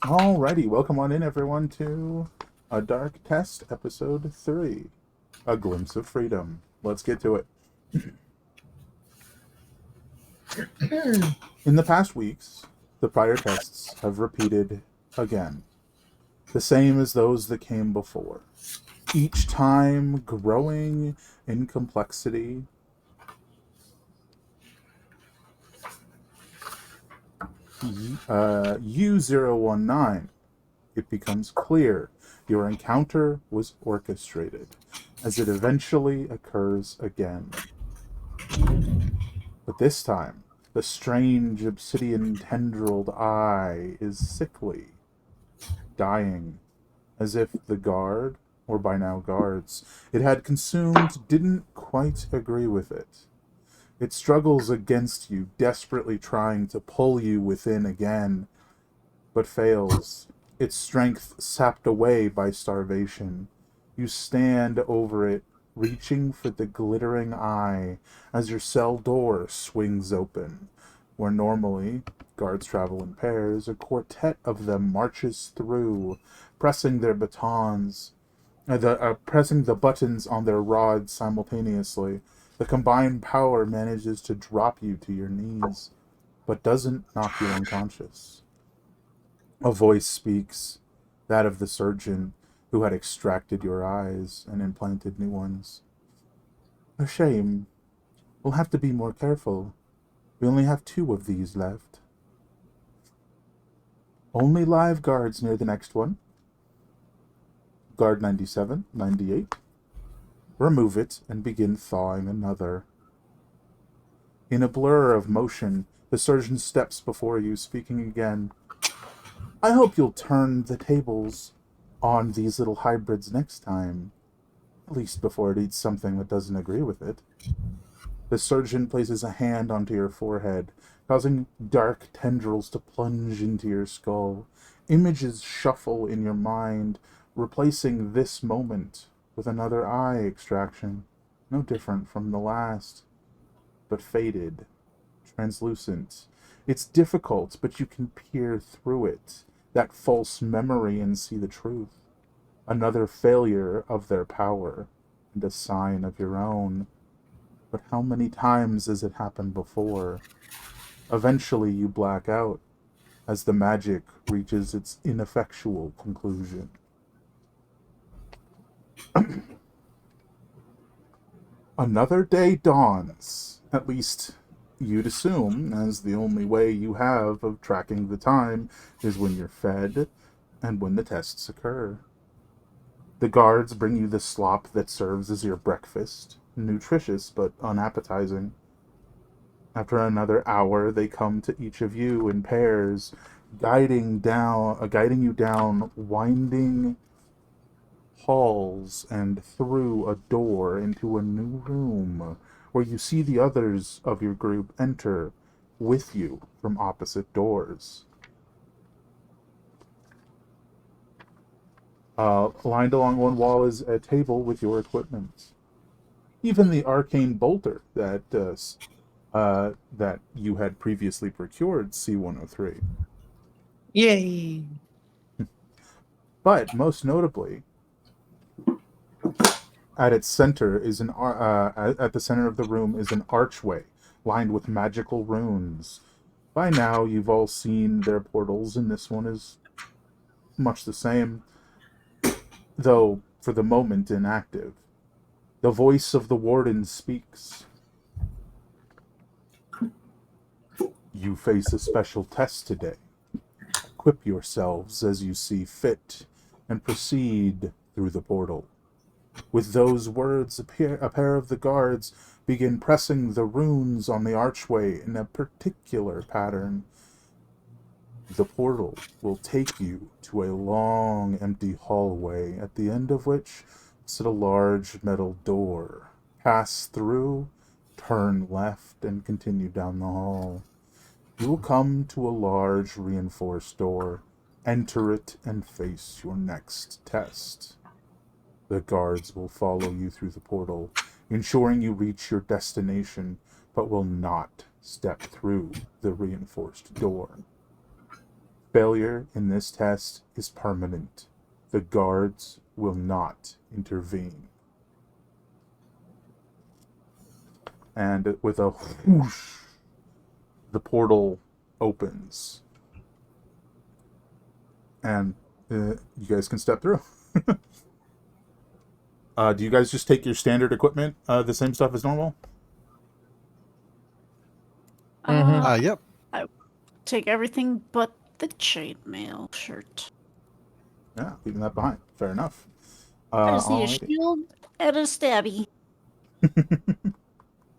Alrighty, welcome on in, everyone, to A Dark Test, Episode 3, A Glimpse of Freedom. Let's get to it. In the past weeks, the prior tests have repeated again, the same as those that came before, each time growing in complexity. U019, it becomes clear your encounter was orchestrated, as it eventually occurs again. But this time, the strange obsidian tendrilled eye is sickly, dying, as if the guard, or by now guards, it had consumed didn't quite agree with it. It struggles against you, desperately trying to pull you within again, but fails, its strength sapped away by starvation. You stand over it, reaching for the glittering eye as your cell door swings open. Where normally guards travel in pairs, a quartet of them marches through, pressing their batons, pressing the buttons on their rods simultaneously. The combined power manages to drop you to your knees, but doesn't knock you unconscious. A voice speaks, that of the surgeon who had extracted your eyes and implanted new ones. A shame. We'll have to be more careful. We only have 2 of these left. Only live guards near the next one. Guard 97, 98. Remove it and begin thawing another. In a blur of motion, the surgeon steps before you, speaking again. I hope you'll turn the tables on these little hybrids next time. At least before it eats something that doesn't agree with it. The surgeon places a hand onto your forehead, causing dark tendrils to plunge into your skull. Images shuffle in your mind, replacing this moment with another eye extraction, no different from the last, but faded, translucent. It's difficult, but you can peer through it, that false memory, and see the truth. Another failure of their power, and a sign of your own. But how many times has it happened before? Eventually you black out, as the magic reaches its ineffectual conclusion. Another day dawns, at least you'd assume, as the only way you have of tracking the time is when you're fed and when the tests occur. The guards bring you the slop that serves as your breakfast, nutritious but unappetizing. After another hour, they come to each of you in pairs, guiding you down winding halls and through a door into a new room, where you see the others of your group enter with you from opposite doors. Lined along one wall is a table with your equipment. Even the arcane bolter that you had previously procured, C-103. Yay! But most notably, at its center is at the center of the room is an archway lined with magical runes. By now, you've all seen their portals, and this one is much the same, though for the moment inactive. The voice of the warden speaks. You face a special test today. Equip yourselves as you see fit, and proceed through the portal. With those words, a pair of the guards begin pressing the runes on the archway in a particular pattern. The portal will take you to a long, empty hallway, at the end of which sit a large metal door. Pass through, turn left, and continue down the hall. You will come to a large, reinforced door. Enter it and face your next test. The guards will follow you through the portal, ensuring you reach your destination, but will not step through the reinforced door. Failure in this test is permanent. The guards will not intervene. And with a whoosh, the portal opens. And you guys can step through. Do you guys just take your standard equipment, the same stuff as normal? Yep. I take everything but the chainmail shirt. Yeah, leaving that behind. Fair enough. I just need a Alrighty. shield and a stabby.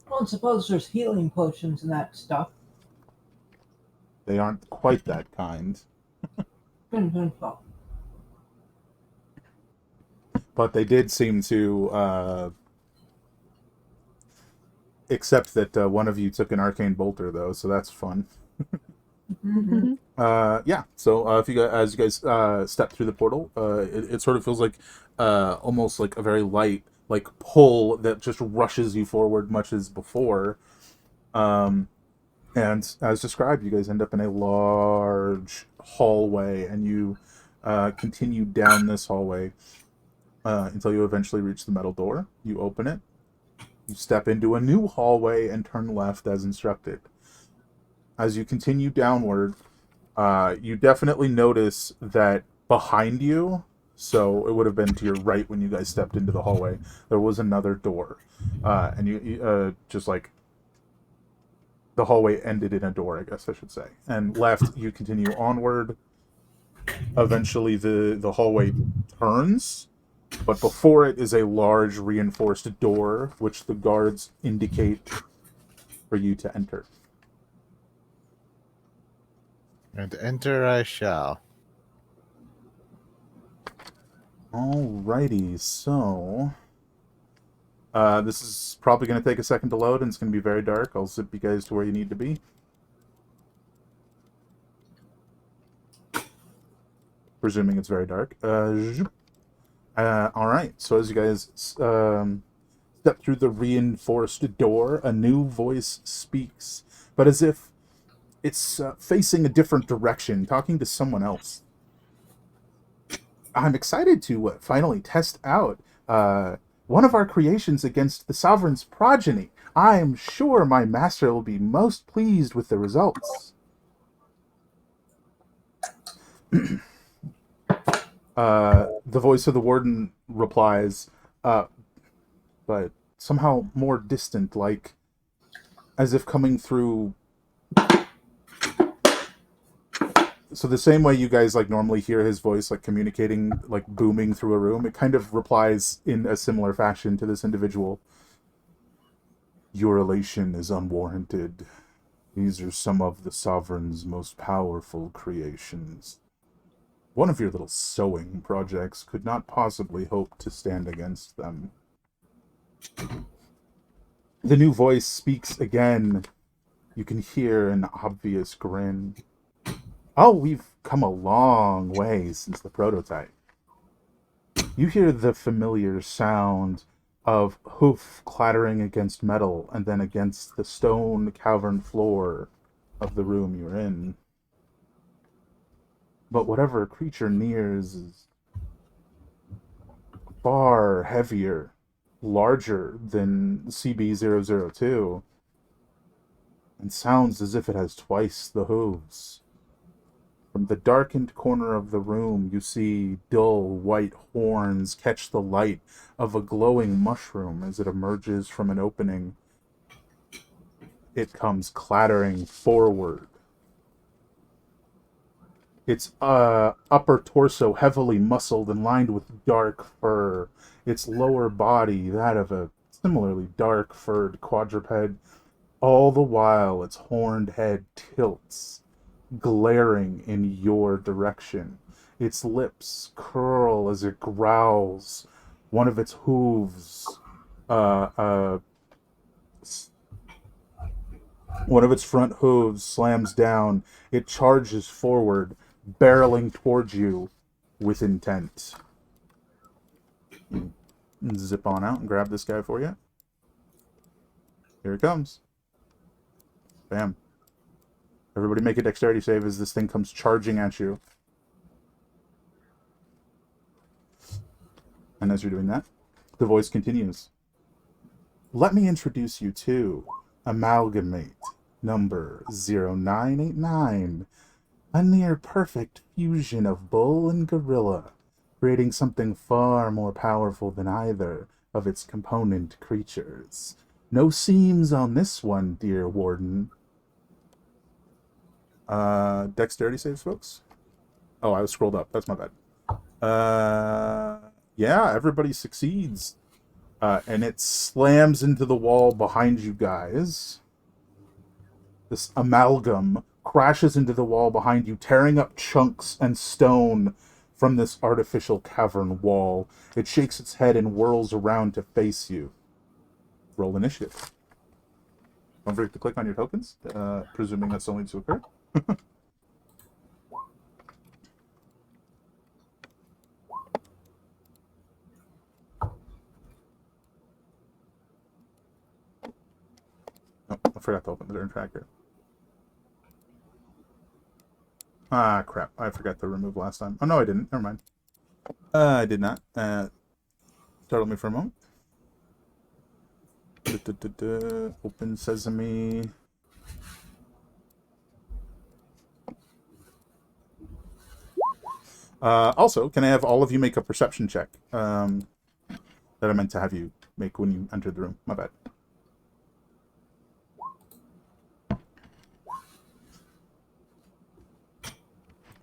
Well, I suppose there's healing potions and that stuff. They aren't quite that kind, Well, but they did seem to accept that one of you took an arcane bolter, though, so that's fun. mhm. Yeah. So if you guys, as you guys step through the portal, it sort of feels like almost like a very light like pull that just rushes you forward, much as before. And as described, you guys end up in a large hallway, and you continue down this hallway until you eventually reach the metal door. You open it. You step into a new hallway and turn left as instructed. As you continue downward, you definitely notice that behind you, so it would have been to your right when you guys stepped into the hallway, there was another door. And you just like the hallway ended in a door, I guess I should say. And left, you continue onward. Eventually, the hallway turns, but before it is a large reinforced door, which the guards indicate for you to enter. And enter I shall. Alrighty, so this is probably going to take a second to load, and it's going to be very dark. I'll zip you guys to where you need to be. Presuming it's very dark. Alright, so as you guys step through the reinforced door, a new voice speaks, but as if it's facing a different direction, talking to someone else. I'm excited to finally test out one of our creations against the Sovereign's progeny. I am sure my master will be most pleased with the results. The voice of the warden replies, but somehow more distant, like as if coming through. So the same way you guys like normally hear his voice like communicating, like booming through a room, it kind of replies in a similar fashion to this individual. Your elation is unwarranted. These are some of the Sovereign's most powerful creations. One of your little sewing projects could not possibly hope to stand against them. The new voice speaks again. You can hear an obvious grin. Oh, we've come a long way since the prototype. You hear the familiar sound of hoof clattering against metal and then against the stone cavern floor of the room you're in. But whatever creature nears is far heavier, larger than CB002, and sounds as if it has twice the hooves. From the darkened corner of the room, you see dull white horns catch the light of a glowing mushroom as it emerges from an opening. It comes clattering forward. Its upper torso heavily muscled and lined with dark fur. Its lower body, that of a similarly dark furred quadruped. All the while, its horned head tilts, glaring in your direction. Its lips curl as it growls. One of its hooves, one of its front hooves slams down. It charges forward, barreling towards you with intent. Zip on out and grab this guy for you. Here it comes. Bam. Everybody make a dexterity save as this thing comes charging at you. And as you're doing that, the voice continues. Let me introduce you to Amalgamate number 0989. A near-perfect fusion of bull and gorilla, creating something far more powerful than either of its component creatures. No seams on this one, dear Warden. Dexterity saves, folks? Oh, I was scrolled up. That's my bad. Yeah, everybody succeeds. And it slams into the wall behind you guys. This amalgam crashes into the wall behind you, tearing up chunks and stone from this artificial cavern wall. It shakes its head and whirls around to face you. Roll initiative. Don't forget to click on your tokens, presuming that still needs to occur. Oh, I forgot to open the turn tracker. Ah, crap. I forgot to remove last time. Oh, no, I didn't. Never mind. I did not. Startled me for a moment. Open sesame. Also, can I have all of you make a perception check that I meant to have you make when you entered the room? My bad.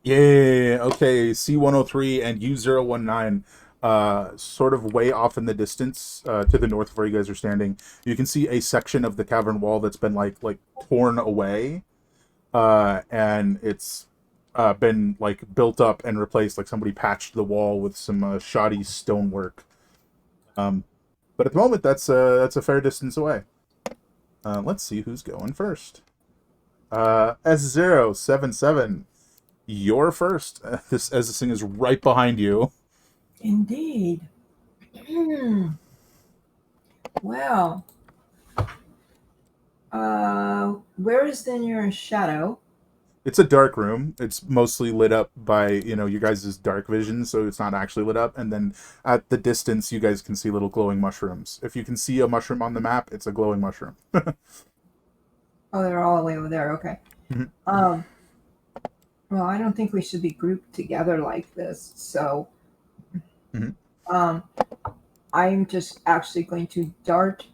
Yeah, okay. C103 and U019, sort of way off in the distance, to the north of where you guys are standing. You can see a section of the cavern wall that's been like torn away, and it's been like built up and replaced. Like somebody patched the wall with some shoddy stonework. But at the moment, that's a fair distance away. Let's see who's going first. S077. You're first. As this thing is right behind you. Indeed. Well, where is then your shadow? It's a dark room. It's mostly lit up by, you guys' dark vision, so it's not actually lit up. And then at the distance, you guys can see little glowing mushrooms. If you can see a mushroom on the map, it's a glowing mushroom. Oh, they're all the way over there. Okay. Mhm. Well, I don't think we should be grouped together like this. So, Mhm. I'm just actually going to dart.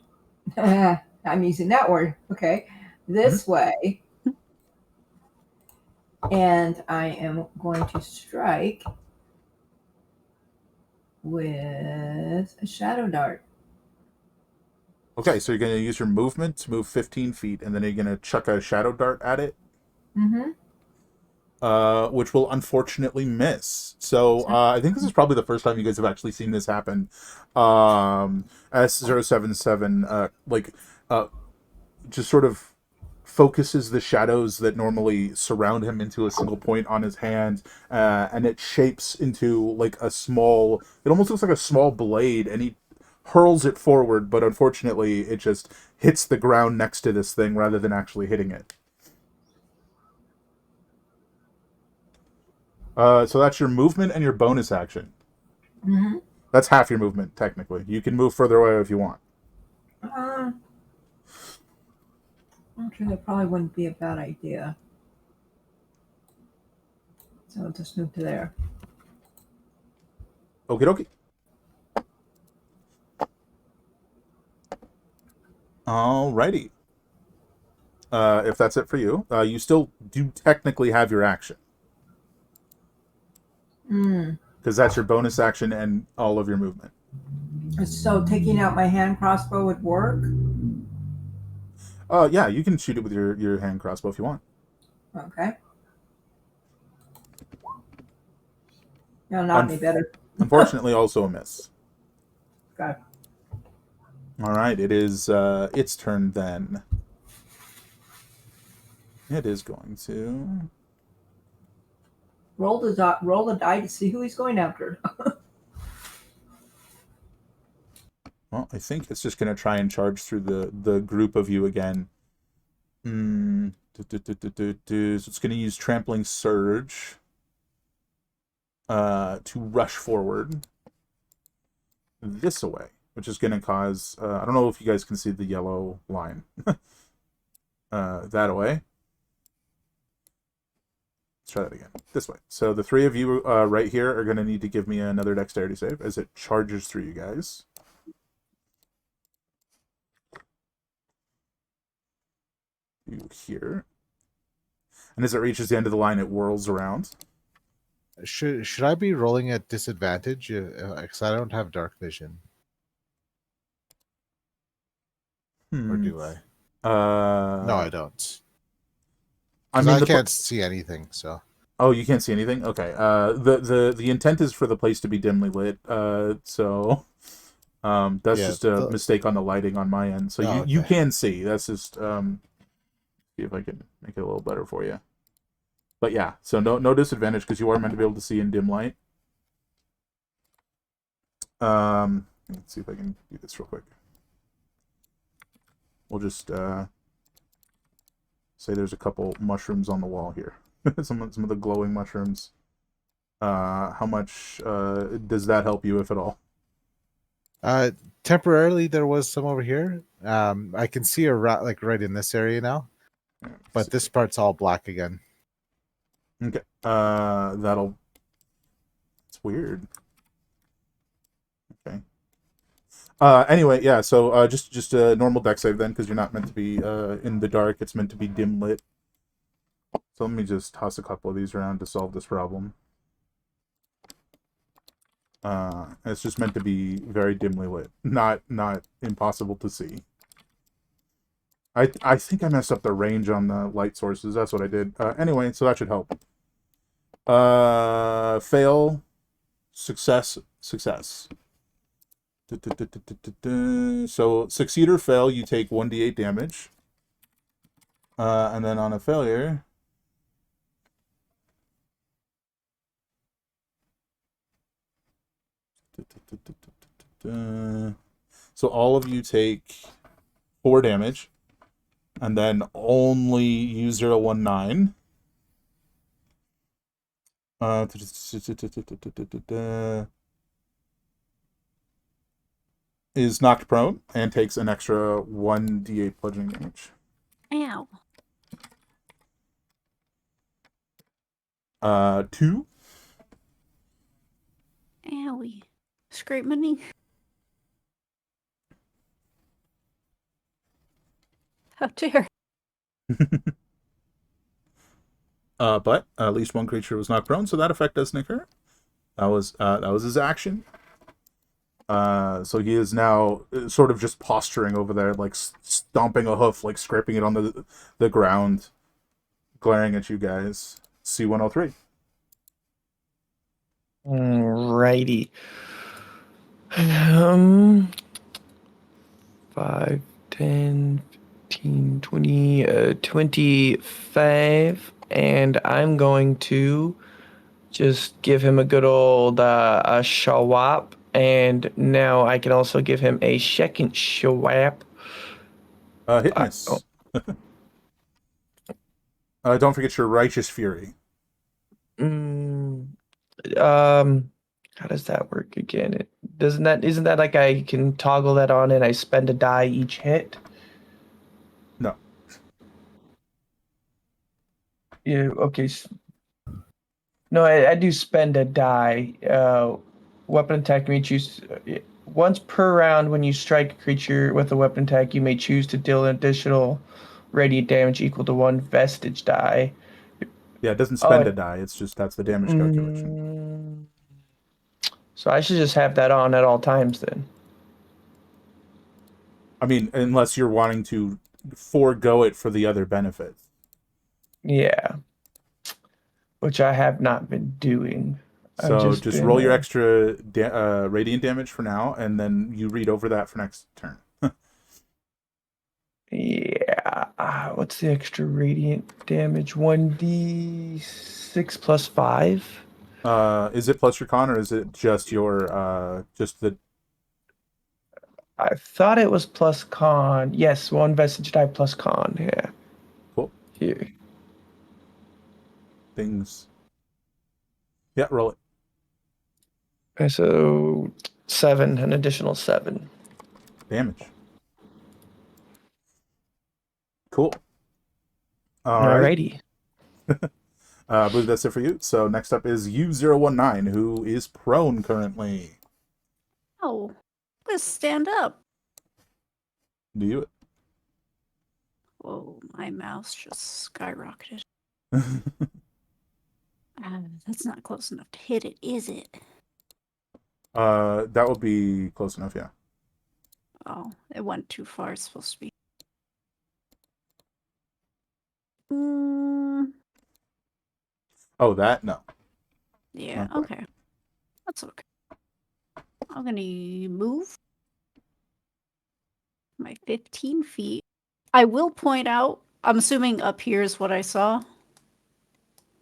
I'm using that word. Okay, this way, and I am going to strike with a shadow dart. Okay, so you're going to use your movement to move 15 feet, and then you're going to chuck a shadow dart at it. Mm-hmm. Which will unfortunately miss. So I think this is probably the first time you guys have actually seen this happen. S077 just sort of focuses the shadows that normally surround him into a single point on his hand, and it shapes into like a small. It almost looks like a small blade, and he hurls it forward. But unfortunately, it just hits the ground next to this thing rather than actually hitting it. So that's your movement and your bonus action. Mm-hmm. That's half your movement, technically. You can move further away if you want. Actually, that probably wouldn't be a bad idea. So I'll just move to there. Okie dokie. Alrighty. If that's it for you, you still do technically have your action. Because that's your bonus action and all of your movement. So taking out my hand crossbow would work? Yeah, you can shoot it with your hand crossbow if you want. Okay. No, not any better. Unfortunately, also a miss. Got it. Alright, it is its turn then. It is going to... Roll the die to see who he's going after. Well, I think it's just going to try and charge through the group of you again. So it's going to use Trampling Surge to rush forward this away, which is going to cause... I don't know if you guys can see the yellow line. That away. Let's try that again. This way. So the three of you right here are going to need to give me another dexterity save as it charges through you guys. Here. And as it reaches the end of the line, it whirls around. Should I be rolling at disadvantage? Because I don't have dark vision. Or do I? No, I don't. I mean, I can't see anything, so... Oh, you can't see anything? Okay. The intent is for the place to be dimly lit. So that's just a mistake on the lighting on my end. So you can see. That's just see if I can make it a little better for you. But yeah, so no disadvantage because you are meant to be able to see in dim light. Let's see if I can do this real quick. We'll just say there's a couple mushrooms on the wall here. some of the glowing mushrooms. How much does that help you, if at all? Temporarily, there was some over here. I can see a rat like right in this area now, but this part's all black again. Okay. It's weird. Okay. Anyway, yeah. So just a normal dex save then, because you're not meant to be in the dark. It's meant to be dim lit. So let me just toss a couple of these around to solve this problem. It's just meant to be very dimly lit, not impossible to see. I think I messed up the range on the light sources. That's what I did. Anyway, so that should help. Fail, success. So succeed or fail, you take 1d8 damage. And then on a failure... So all of you take 4 damage, and then only U019 is knocked prone and takes an extra 1d8 bludgeoning damage. Ow. 2. Owie. Scrape money. How dare. But at least one creature was knocked prone, so that effect doesn't occur. That was his action. So he is now sort of just posturing over there, like stomping a hoof, like scraping it on the ground, glaring at you guys. C103. Alrighty. 5, 10, 15, 20, 25. And I'm going to just give him a good old a shawap. And now I can also give him a second shawap. Hit miss. Don't forget your righteous fury. How does that work again? Isn't that like I can toggle that on and I spend a die each hit? No. Yeah, okay. No, I do spend a die. Weapon attack may choose once per round when you strike a creature with a weapon attack, you may choose to deal an additional radiant damage equal to 1 vestige die. Yeah, it doesn't spend a die. It's just that's the damage calculation. So I should just have that on at all times then. I mean, unless you're wanting to forego it for the other benefits. Yeah. Which I have not been doing. So just roll your extra radiant damage for now, and then you read over that for next turn. Yeah. What's the extra radiant damage? 1d6 plus 5? Is it plus your con, or is it just your just the I thought it was plus con. Yes, 1 vestige die plus con. Yeah. Cool. Here. Things. Yeah, roll it. Okay, so 7, an additional 7. Damage. Cool. All right. Alrighty. I believe that's it for you. So next up is U019, who is prone currently. Oh, let's stand up. Do you? Whoa, my mouse just skyrocketed. That's not close enough to hit it, is it? That would be close enough, yeah. Oh, it went too far. It's supposed to be. Mm, Oh, that? No. yeah, Not quite. okay. That's okay. I'm gonna move my 15 feet. I will point out, I'm assuming up here is what I saw.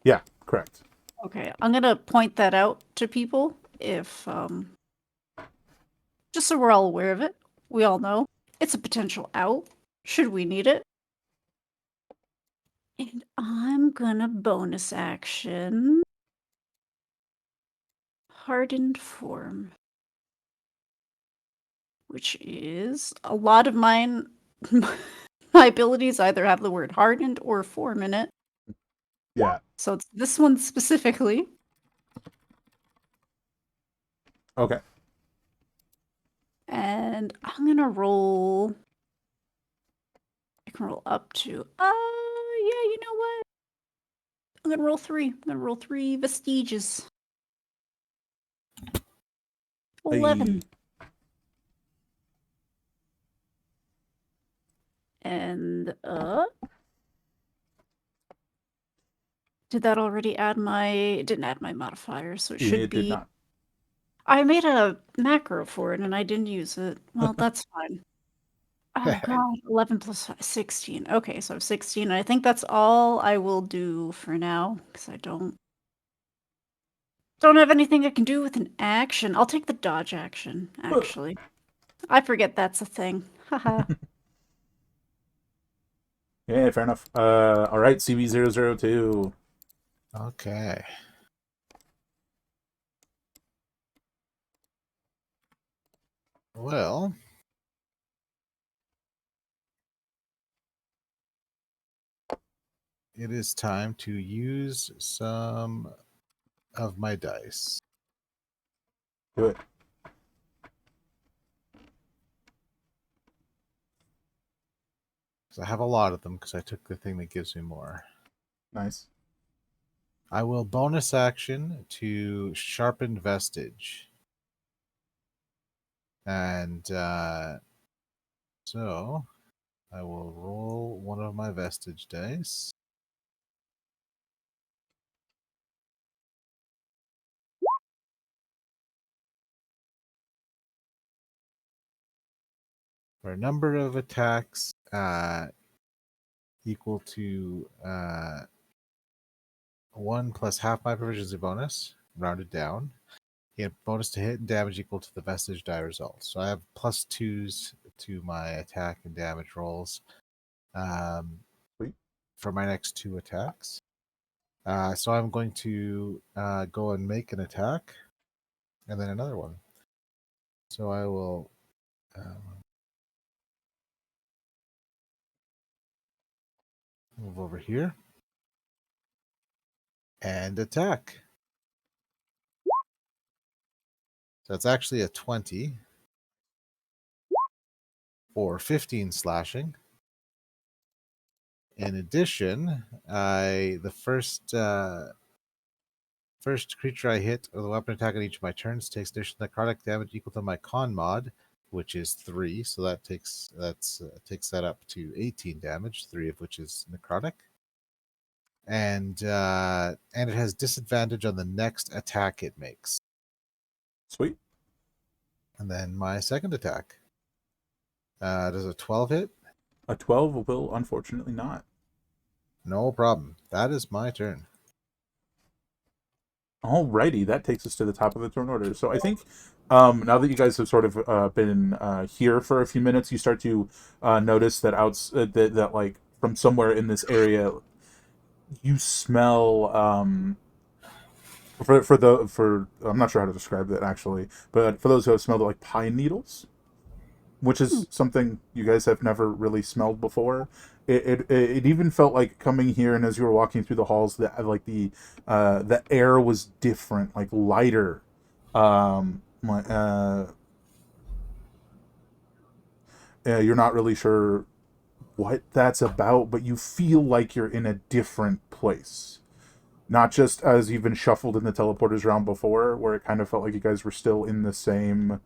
Yeah, correct. Okay, I'm gonna point that out to people if, just so we're all aware of it. We all know it's a potential out, should we need it. And I'm gonna bonus action hardened form, which is a lot of mine. My abilities either have the word hardened or form in it. Yeah. So it's this one specifically. Okay. And I'm gonna roll. I can roll up to. Yeah, you know what? I'm gonna roll 3. I'm gonna roll 3 vestiges. 11. And did that already add my? It didn't add my modifier, so it should It be. did not. I made a macro for it and I didn't use it. Well, that's fine. Oh god, 11 plus 5, 16. Okay, so 16. I think that's all I will do for now because I don't have anything I can do with an action. I'll take the dodge action, actually. I forget that's a thing. Haha. Yeah, fair enough. All right, CB002. Okay. Well, it is time to use some of my dice. Do it. So I have a lot of them because I took the thing that gives me more. Nice. I will bonus action to sharpened vestige. And so I will roll one of my vestige dice. For a number of attacks equal to 1 plus half my proficiency bonus, rounded down. You get bonus to hit and damage equal to the vestige die result. So I have plus 2s to my attack and damage rolls Sweet. for my next 2 attacks. So I'm going to go and make an attack and then another one. So I will move over here and attack. So it's actually a 20 for 15 slashing. In addition, the first creature I hit with a weapon attack on each of my turns takes additional necrotic damage equal to my con mod, which is 3. So that takes that up to 18 damage, 3 of which is necrotic. And it has disadvantage on the next attack it makes. Sweet. And then my second attack. Does a 12 hit? A 12 will unfortunately not. No problem. That is my turn. Alrighty, that takes us to the top of the turn order. So I think Now that you guys have sort of been here for a few minutes, you start to notice that that like from somewhere in this area, you smell for I'm not sure how to describe that actually, but for those who have smelled it, like pine needles, which is something you guys have never really smelled before. It even felt like coming here, and as you were walking through the halls, that like the air was different, like lighter. You're not really sure what that's about, but you feel like you're in a different place. Not just as you've been shuffled in the teleporters round before, where it kind of felt like you guys were still in the same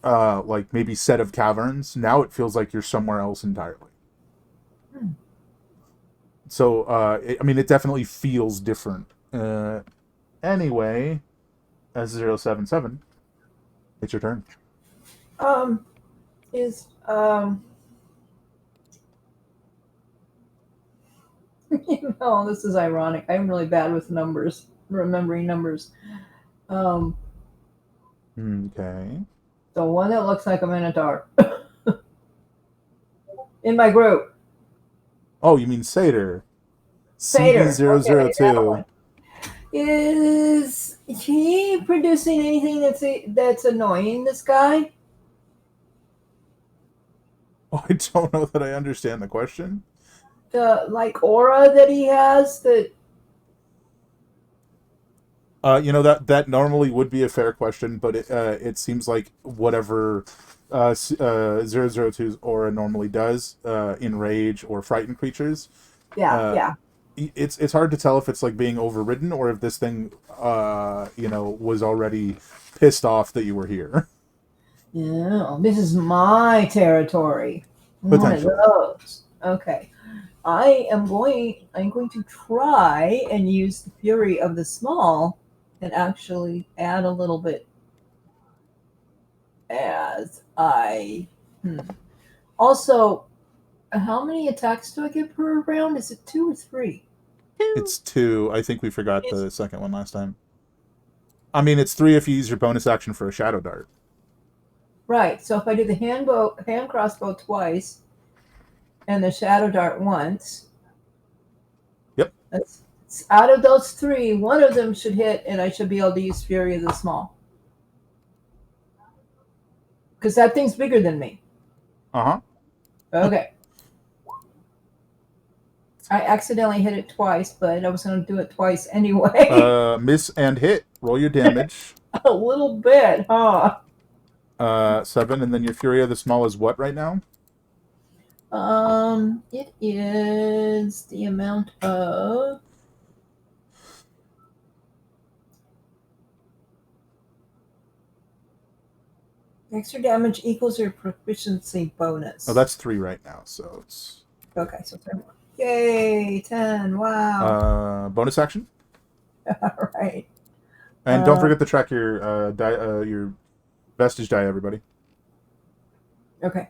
like maybe set of caverns. Now it feels like you're somewhere else entirely. So I mean, it definitely feels different. Anyway, S077, it's your turn. Is this is ironic. I'm really bad with numbers, remembering numbers. Okay. The one that looks like a minotaur in my group. Oh, you mean Satyr. Satyr. Okay, that CB002. one. Is he producing anything that's annoying this guy? Oh, I don't know that I understand the question. The like aura that he has that that normally would be a fair question, but it seems like whatever 002's aura normally does enrage or frighten creatures. yeah. It's hard to tell if it's like being overridden or if this thing was already pissed off that you were here. Yeah, this is my territory. One of Potentially. those. Okay. I'm going to try and use the fury of the small and actually add a little bit as I also how many attacks do I get per round? Is it 2 or 3? It's 2. I think we forgot the second one last time. I mean, it's 3 if you use your bonus action for a shadow dart. Right. So if I do the hand crossbow twice and the shadow dart once. Yep. Out of those 3, one of them should hit, and I should be able to use Fury of the Small. Because that thing's bigger than me. Uh-huh. Okay. I accidentally hit it twice, but I was going to do it twice anyway. Miss and hit. Roll your damage. A little bit, huh? 7, and then your Fury of the Small is what right now? It is the amount of extra damage equals your proficiency bonus. Oh, that's 3 right now, so it's okay. So 3 more. Yay, 10! Wow. bonus action. All right. And don't forget to track your your vestige die, everybody. Okay.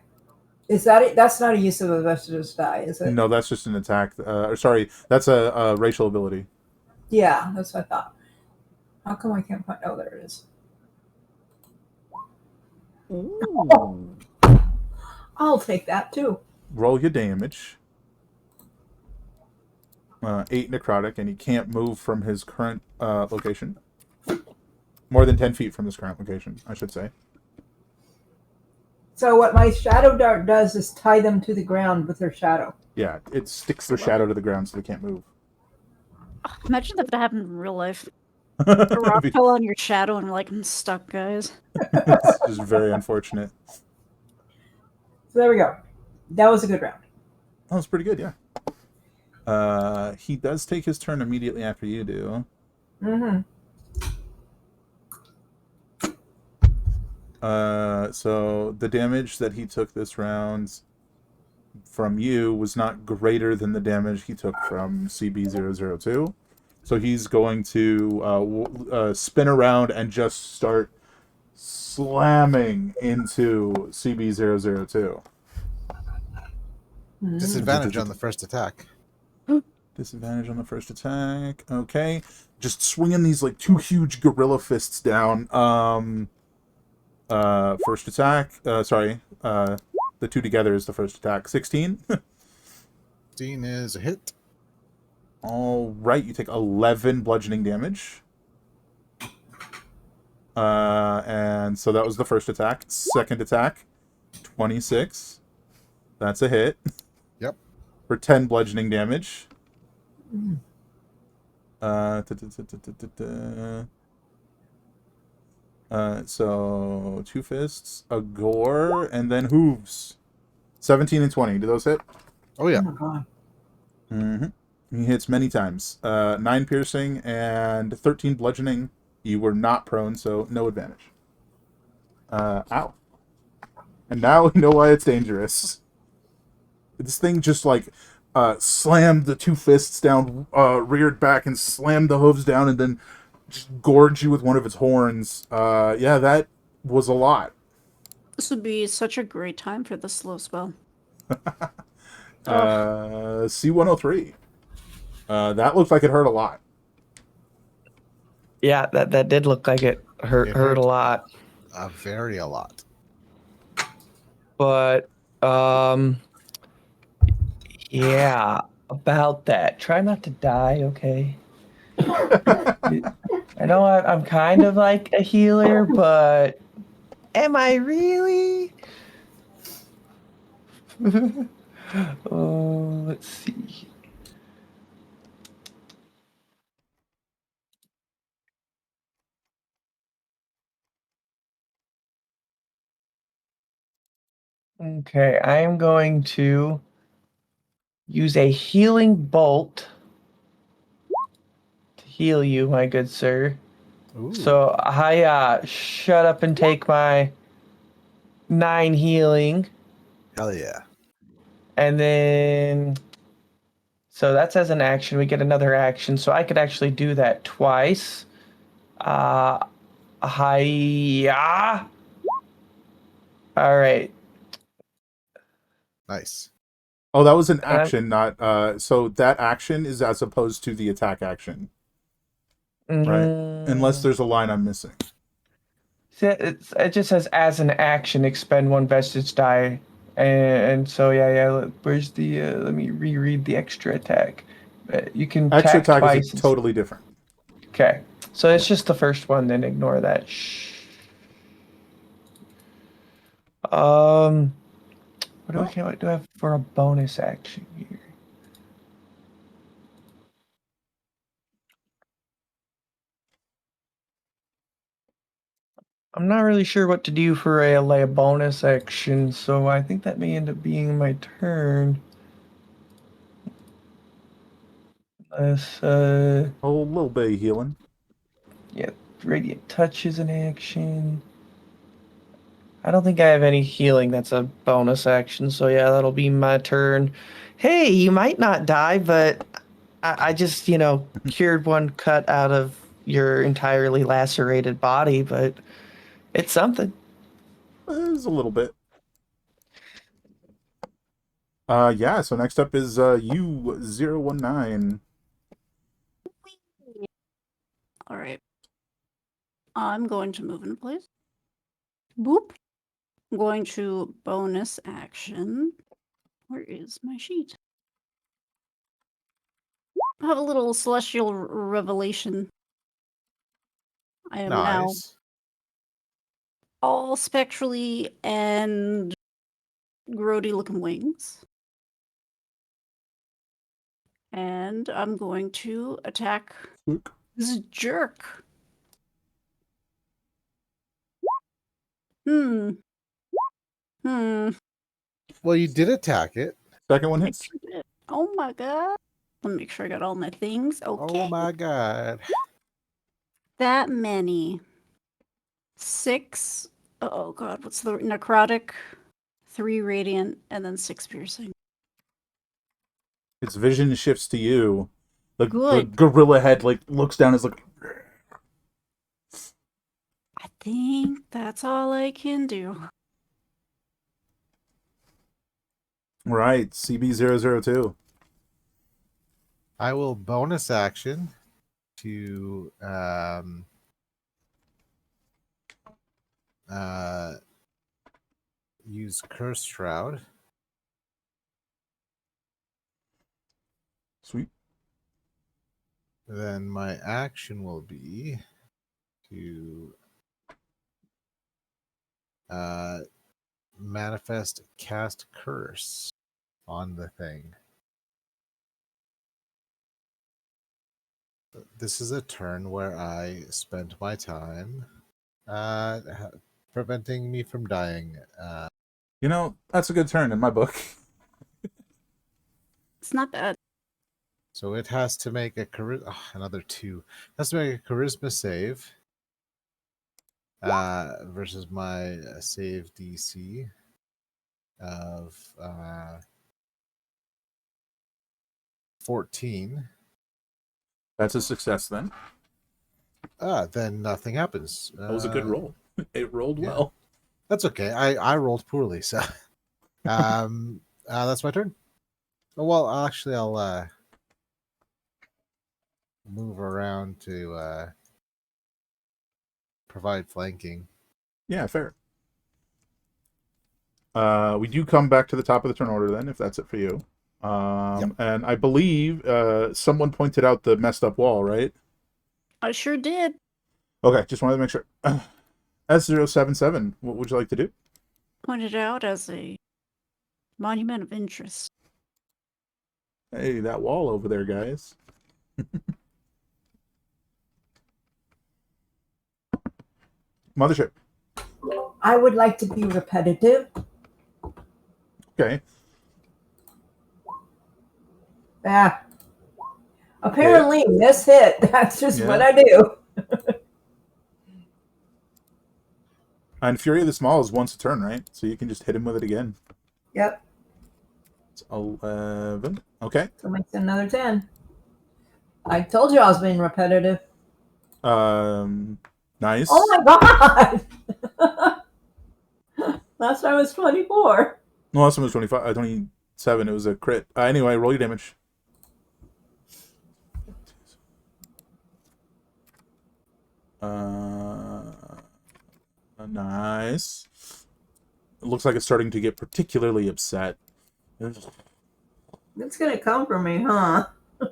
Is that it? That's not a use of a vestige die, is it? No, that's just an attack. Sorry, that's a racial ability. Yeah, that's what I thought. How come I can't find? Oh, there it is. Ooh. I'll take that too. Roll your damage. 8 necrotic, and he can't move from his current location. More than 10 feet from his current location, I should say. So what my shadow dart does is tie them to the ground with their shadow. Yeah, it sticks their shadow to the ground so they can't move. Imagine if that happened in real life. A rock fell on your shadow and we're like, I'm stuck, guys. It's just very unfortunate. So there we go. That was a good round. That was pretty good, yeah. He does take his turn immediately after you do. Mm-hmm. So the damage that he took this round from you was not greater than the damage he took from CB002. So he's going to spin around and just start slamming into CB002. Disadvantage on the first attack. Disadvantage on the first attack. Okay. Just swinging these like two huge gorilla fists down. First attack. The two together is the first attack. 16. 16 is a hit. All right, you take 11 bludgeoning damage. And so that was the first attack. Second attack, 26. That's a hit. Yep. For 10 bludgeoning damage. So two fists, a gore, and then hooves. 17 and 20. Do those hit? Oh, yeah. Oh my god. Mm-hmm. He hits many times. 9 piercing and 13 bludgeoning. You were not prone, so no advantage. Ow. And now we know why it's dangerous. This thing just like slammed the two fists down, reared back, and slammed the hooves down, and then just gorged you with one of its horns. Yeah, that was a lot. This would be such a great time for the slow spell. C103. That looked like it hurt a lot. Yeah, that did look like it hurt It hurt hurt. a lot. Very a lot. But yeah, about that. Try not to die, okay? I know I'm kind of like a healer, but am I really? Oh, let's see. Okay, I am going to use a healing bolt to heal you, my good sir. Ooh. So I shut up and take my 9 healing, Hell yeah. and then so that's as an action. We get another action, so I could actually do that twice. Hiya. All right. Nice. Oh, that was an action, not so that action is as opposed to the attack action. Right. Unless there's a line I'm missing. It just says as an action, expend 1 vestige die. And so, yeah. Where's the, let me reread the extra attack. You can Extra attack attack twice. is totally different. Okay. So it's just the first one, then ignore that. What do I have for a bonus action here? I'm not really sure what to do for a bonus action, so I think that may end up being my turn. Unless, A little bit of healing. yeah, Radiant Touch is an action. I don't think I have any healing that's a bonus action, so yeah, that'll be my turn. Hey, you might not die, but I just, cured one cut out of your entirely lacerated body, but it's something. There's a little bit. Yeah, so next up is U019. All right. I'm going to move into place. Boop. I'm going to bonus action. Where is my sheet? I have a little celestial revelation. I am now Nice. all spectrally and grody looking wings. And I'm going to attack Look. this jerk. Hmm. Well, you did attack it. Second one hits. Oh my god. Let me make sure I got all my things. Okay. Oh my god. That many. 6. Oh god, what's the necrotic? 3 radiant, and then 6 piercing. Its vision shifts to you. The Good. gorilla head like looks down, is like. I think that's all I can do. Right, CB002. I will bonus action to use Curse Shroud. Sweet. Then my action will be to manifest cast curse on the thing. This is a turn where I spent my time preventing me from dying. You know, that's a good turn in my book. It's not bad. So it has to make a another 2. It has to make a charisma save versus my save DC of 14. That's a success then. Then nothing happens. That was a good roll. It rolled yeah. well. That's okay. I rolled poorly, so that's my turn. Oh, well, actually, I'll move around to provide flanking. Yeah, fair. We do come back to the top of the turn order then, if that's it for you. Yep. And I believe someone pointed out the messed up wall, right? I sure did. Okay, just wanted to make sure. S077, what would you like to do? Pointed out as a monument of interest. Hey, that wall over there, guys. Mothership. I would like to be repetitive. Okay. Apparently, miss hit. That's just Yeah. what I do. And Fury of the Small is once a turn, right? So you can just hit him with it again. Yep. It's 11. Okay. So makes it another 10. I told you I was being repetitive. Nice. Oh my god! Last time was 24. No, last one was 25. 27. It was a crit. Anyway, roll your damage. Nice. It looks like it's starting to get particularly upset. It's gonna come for me, huh?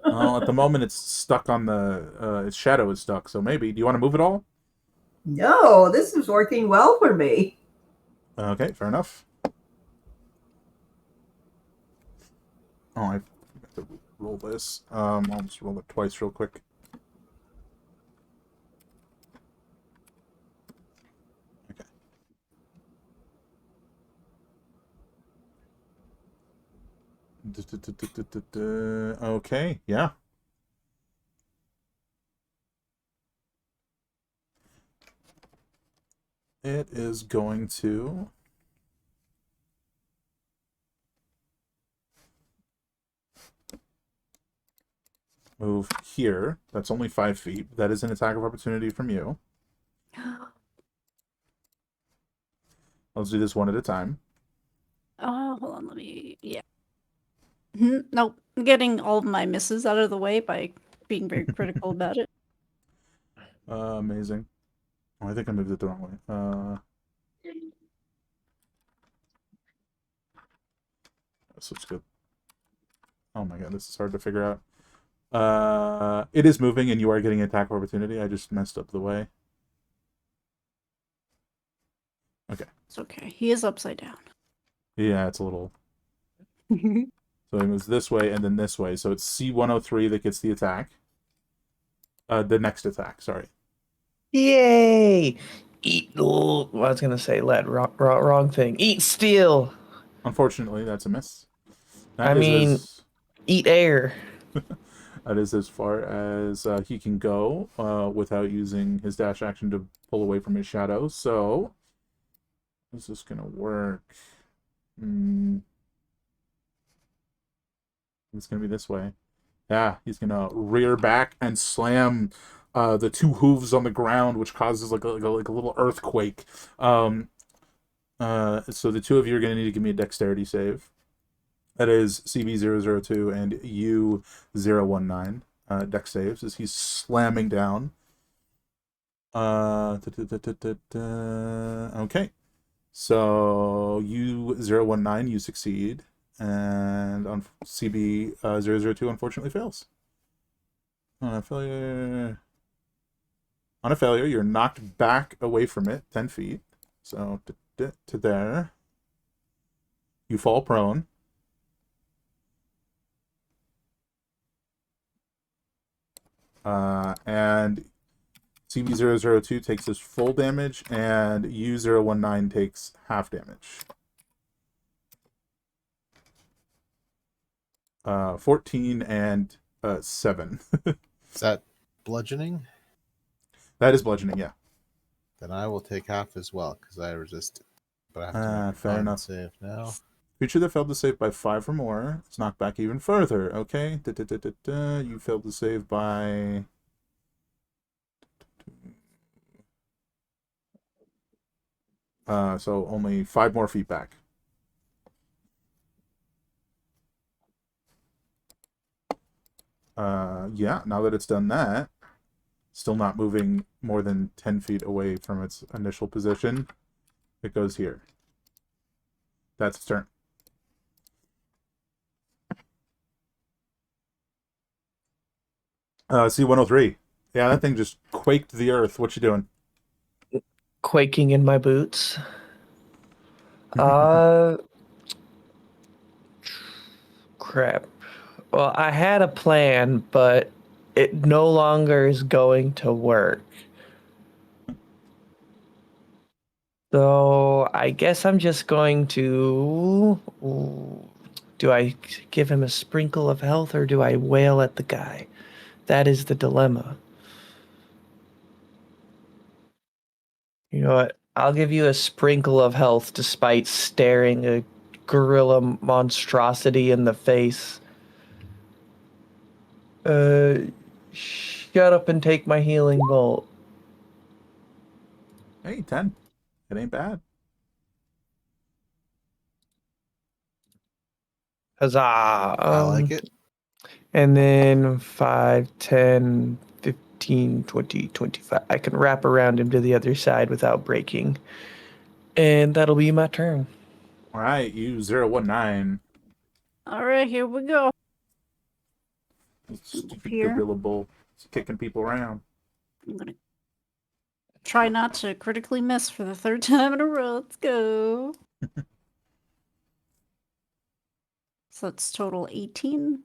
Well, at the moment, it's stuck on the... its shadow is stuck, so maybe. Do you want to move it all? No, this is working well for me. Okay, fair enough. Oh, I have to roll this. I'll just roll it twice real quick. Okay. Okay, yeah. It is going to... move here. That's only 5 feet. That is an attack of opportunity from you. Let's do this one at a time. Oh, hold on, let me... Yeah. Nope. I'm getting all of my misses out of the way by being very critical about it. Amazing. Oh, I think I moved it the wrong way. So it's good. Oh my god, this is hard to figure out. It is moving and you are getting an attack of opportunity. I just messed up the way. Okay. It's okay. He is upside down. Yeah, it's a little... So he moves this way and then this way. So it's C103 that gets the attack. The next attack, sorry. Yay! Eat. Oh, I was gonna say lead. Wrong thing. Eat steel. Unfortunately, that's a miss. I mean, eat air. That is as far as he can go without using his dash action to pull away from his shadow. So, is this going to work? It's going to be this way. Yeah, he's going to rear back and slam the 2 hooves on the ground, which causes like a little earthquake. So the 2 of you are going to need to give me a dexterity save. That is CB002 and U019 deck saves as he's slamming down. Okay. So U019, you succeed. And on CB002, unfortunately, fails. On a failure, you're knocked back away from it 10 feet. So to there. You fall prone. And CB002 takes his full damage, and U019 takes half damage. 14 and 7. Is that bludgeoning? That is bludgeoning, yeah. Then I will take half as well because I resisted. But I have to make a Fair con enough. save now. Creature that failed to save by 5 or more is knocked back even further. Okay. You failed to save by... so only 5 more feet back. Yeah, now that it's done that, still not moving more than 10 feet away from its initial position, it goes here. That's its turn. C103. Yeah, that thing just quaked the earth. What you doing? Quaking in my boots. Crap. Well, I had a plan, but it no longer is going to work. So I guess I'm just going to... Do I give him a sprinkle of health or do I wail at the guy? That is the dilemma. You know what? I'll give you a sprinkle of health despite staring a gorilla monstrosity in the face. Shut up and take my healing bolt. Hey, 10. It ain't bad. Huzzah! I like it. And then 5, 10, 15, 20, 25. I can wrap around him to the other side without breaking. And that'll be my turn. All right, U019. All right, here we go. Stupid Here. gorilla bull. It's kicking people around. I'm gonna try not to critically miss for the 3rd time in a row. Let's go. So that's total 18.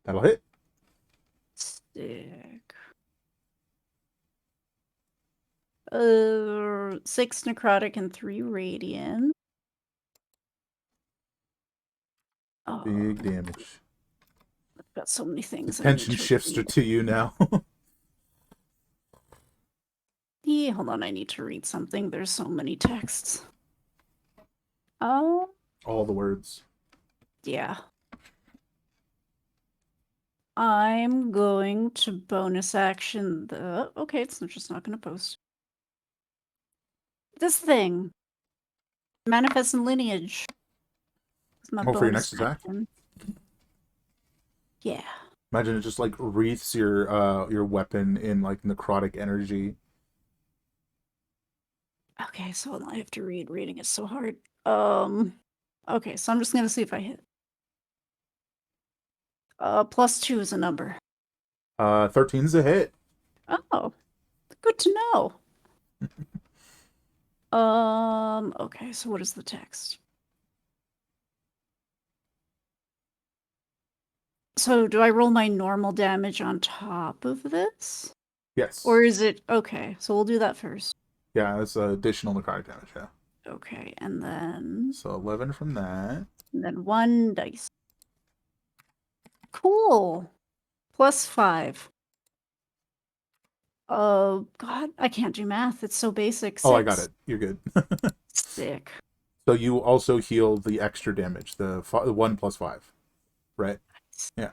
That'll hit. Stick. 6 necrotic and 3 radiant. Oh, Big damage. I've got so many things. Attention I need to shifts read. to you now. Yeah, hold on. I need to read something. There's so many texts. Oh, All the words. yeah. I'm going to bonus action the... Okay, it's just not going to post. This thing. Manifest in Lineage. It's my Oh, for your bonus next attack? action. Yeah. Imagine it just like wreaths your weapon in like necrotic energy. Okay, so I have to read. Reading is so hard. Okay, so I'm just gonna see if I hit. +2 is a number. 13's a hit. Oh, good to know. Okay, so what is the text? So do I roll my normal damage on top of this? Yes. Or is it... Okay, so we'll do that first. Yeah, that's additional necrotic damage, yeah. Okay, and then... So 11 from that. And then 1 dice. Cool. +5. Oh, God, I can't do math. It's so basic. 6. Oh, I got it. You're good. Sick. So you also heal the extra damage, the 1 + 5, right? Yeah.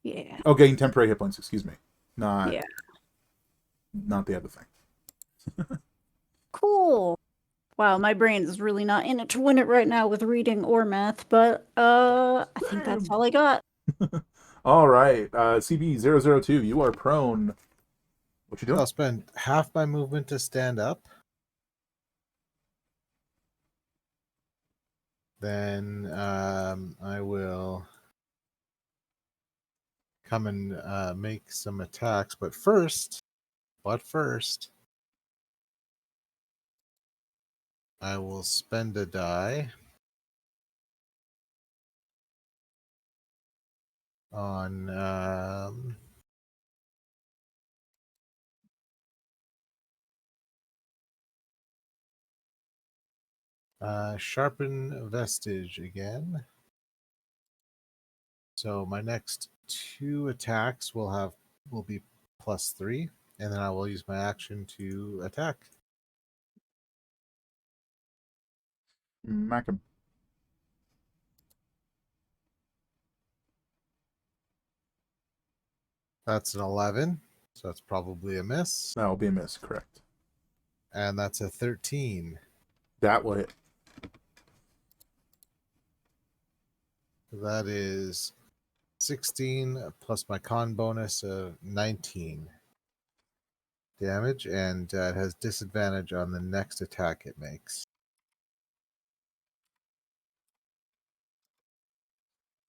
Yeah. Oh, gain temporary hit points, excuse me. Not Yeah. the other thing. Cool. Wow, my brain is really not in it to win it right now with reading or math, but I think that's all I got. All right, CB002, you are prone. What you doing? I'll spend half my movement to stand up. Then I will come and make some attacks. But first, I will spend a die on sharpen vestige again. So my next 2 attacks will be +3, and then I will use my action to attack. Mack him. That's an 11, so that's probably a miss. That will be a miss, correct. And that's a 13. That will hit. That is 16 plus my con bonus of 19 damage, and it has disadvantage on the next attack it makes.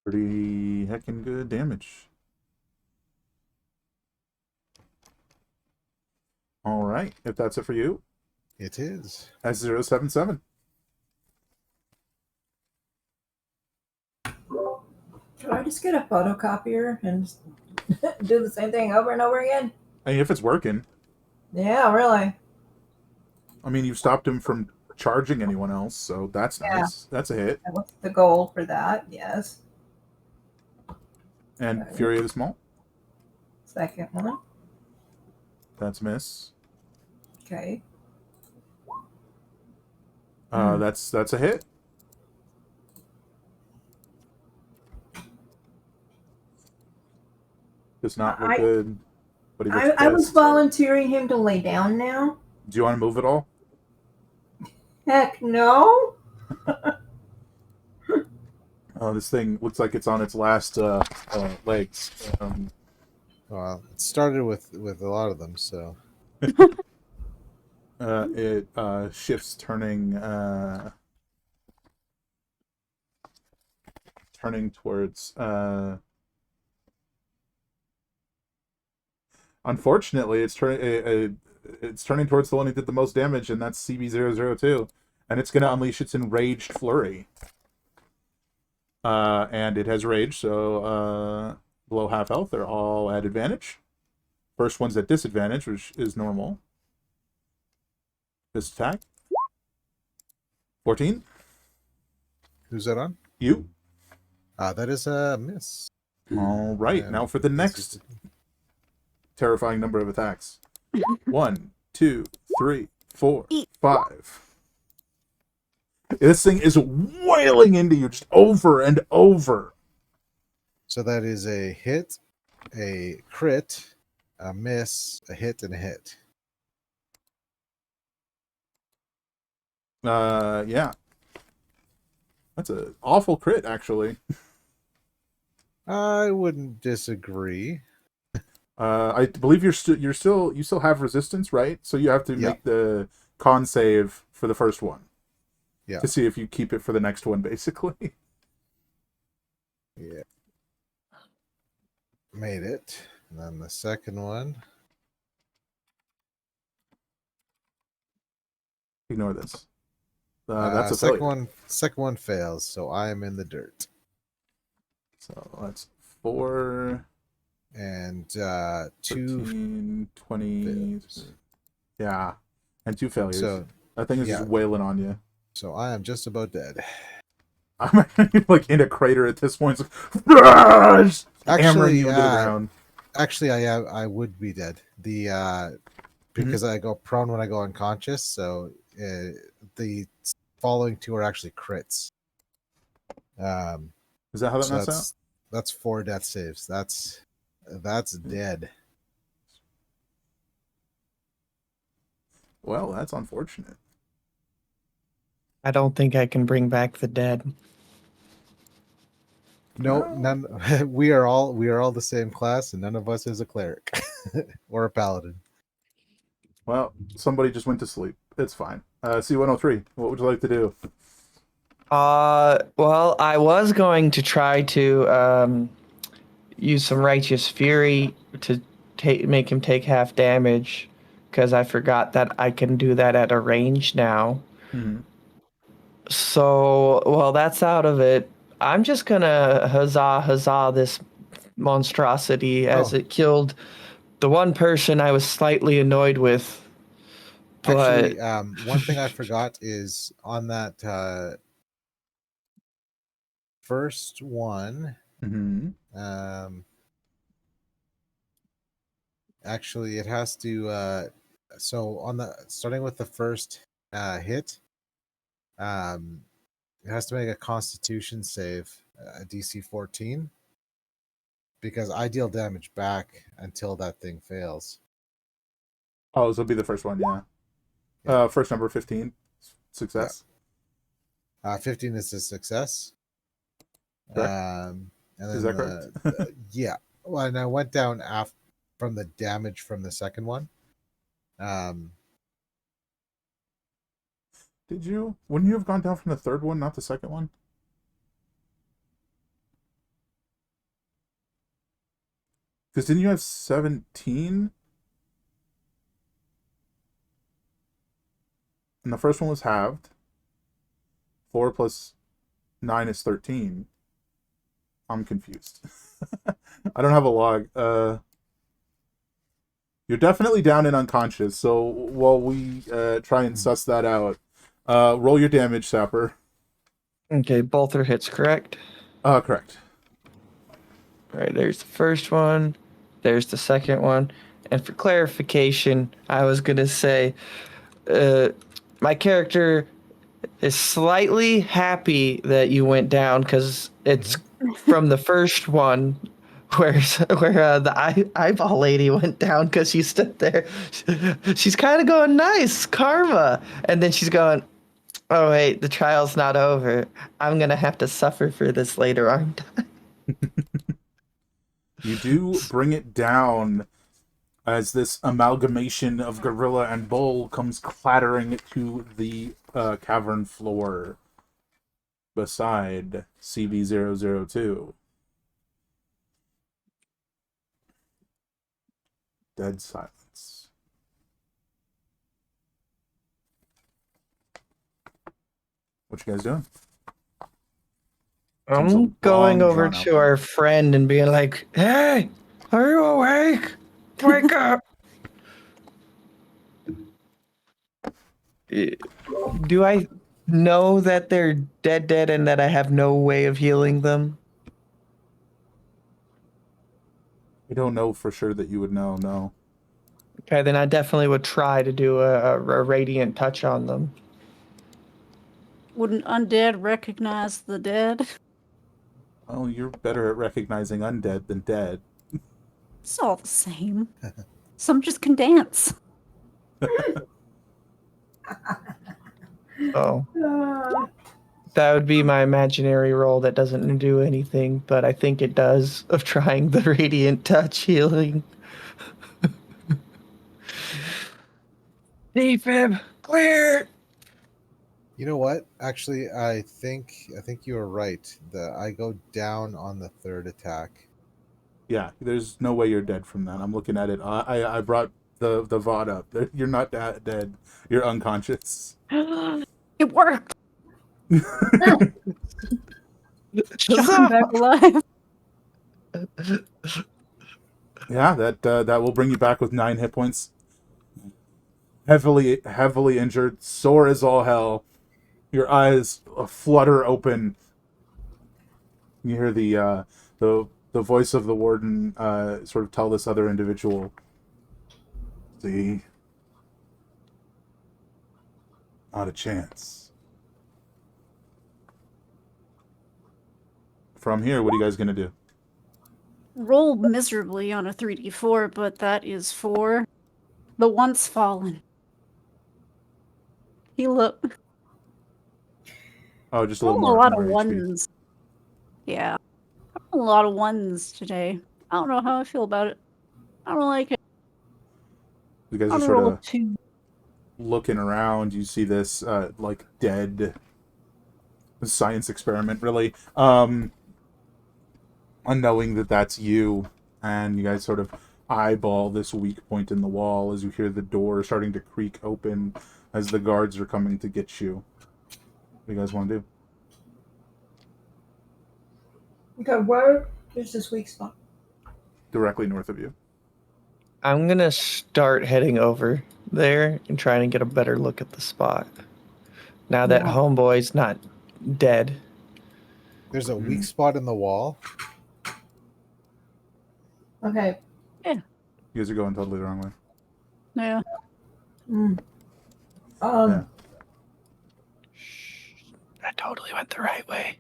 Pretty heckin' good damage. All right, if that's it for you, It is. S077. Should I just get a photocopier and just do the same thing over and over again? I mean, if it's working. Yeah, really. I mean, you've stopped him from charging anyone else, so that's Yeah. nice. That's a hit. And what's the goal for that? Yes. And Okay. Fury of the Small. Second one. That's a miss. Okay. That's a hit. Does not look good. But he looks I was pissed. volunteering him to lay down now. Do you want to move at all? Heck no. This thing looks like it's on its last legs. Well, it started with a lot of them, so It shifts, turning towards. Unfortunately, it's turning towards the one who did the most damage, and that's CB002, and it's going to unleash its enraged flurry. And it has rage, so below half health, they're all at advantage. First one's at disadvantage, which is normal. This attack. 14. who's that on? You. That is a miss. All right. And Now for the next terrifying number of attacks. 1, 2, 3, 4, 5. This thing is wailing into you just over and over. So that is a hit, a crit, a miss, a hit, and a hit. Yeah. That's an awful crit, actually. I wouldn't disagree. I believe you still have resistance, right? So you have to Yeah. make the con save for the first one. Yeah. To see if you keep it for the next one, basically. Yeah. Made it. And then the second one. Ignore this. That's a second failure. Second one fails, so I am in the dirt. So that's 4, And 2 13, 20. fails. Yeah. And 2 failures. So that thing is yeah. just wailing on you. So I am just about dead. I'm like in a crater at this point. It's like, just hammering you into the ground. Actually, I would be dead. Because I go prone when I go unconscious. So the following 2 are actually crits. Is that how that So knocks out? that's 4 death saves. That's dead. Well, that's unfortunate. I don't think I can bring back the dead. No, Well- none. We are all the same class, and none of us is a cleric or a paladin. Well, somebody just went to sleep. It's fine. C103, what would you like to do? Well, I was going to try to use some righteous fury to make him take half damage, because I forgot that I can do that at a range now. Mhm. So, well, that's out of it. I'm just gonna huzzah this monstrosity as Oh. it killed the one person I was slightly annoyed with. But Actually, one thing I forgot is on that first one. Mhm. Actually, it has to. So on the starting with the first hit, it has to make a Constitution save, DC 14, because I deal damage back until that thing fails. Oh, this will be the first one, yeah. Yeah. First number 15, success. 15 is a success. Correct. And then Is that correct? yeah. Well, and I went down from the damage from the second one. Did you? Wouldn't you have gone down from the third one, not the second one? Because didn't you have 17? And the first one was halved. 4 plus 9 is 13. I'm confused. I don't have a log. You're definitely down and unconscious, so while we try and suss that out, roll your damage, Sapper. okay, both are hits, correct? Correct. All right, there's the first one, there's the second one, and for clarification, I was gonna say, my character is slightly happy that you went down because it's from the first one where the eyeball lady went down because she stood there. She's kind of going, nice karma, and then she's going, oh wait, the trial's not over. I'm gonna have to suffer for this later, aren't I? You do bring it down as this amalgamation of gorilla and bull comes clattering to the cavern floor beside CB002. Dead silence. What you guys doing? Seems a I'm going long, over drawn-out to our friend and being like, hey, are you awake? Wake up. Do I know that they're dead and that I have no way of healing them? I don't know for sure that you would know, no. Okay, then I definitely would try to do a radiant touch on them. Wouldn't undead recognize the dead? Well, you're better at recognizing undead than dead. It's all the same. Some just can dance. Oh, Uh, that would be my imaginary roll that doesn't do anything, but I think it does, of trying the radiant touch healing. Defib, clear! You know what? Actually, I think you are right. I go down on the third attack. Yeah, there's no way you're dead from that. I'm looking at it. I brought the VOD up. You're not dead. You're unconscious. It worked. Shock Huzzah! him back alive. Yeah, that will bring you back with 9 hit points. Heavily injured, sore as all hell. Your eyes flutter open. You hear the voice of the warden sort of tell this other individual, "See, not a chance." From here, what are you guys gonna do? Roll miserably on a 3d4, but that is for the once fallen. Heal up. Oh, just a I little rolled a more, lot more of HP. ones. Yeah. I rolled a lot of ones today. I don't know how I feel about it. I don't like it. You guys are I'm gonna sort roll of 2. looking around. You see this like dead science experiment, really. Unknowing that that's you, and you guys sort of eyeball this weak point in the wall as you hear the door starting to creak open as the guards are coming to get you. What do you guys want to do? Okay, where is this weak spot? Directly north of you. I'm gonna start heading over there and trying to get a better look at the spot. Now that Yeah. homeboy's not dead. There's a weak spot in the wall. Okay. You guys are going totally the wrong way. Yeah. Mm. Yeah. I totally went the right way.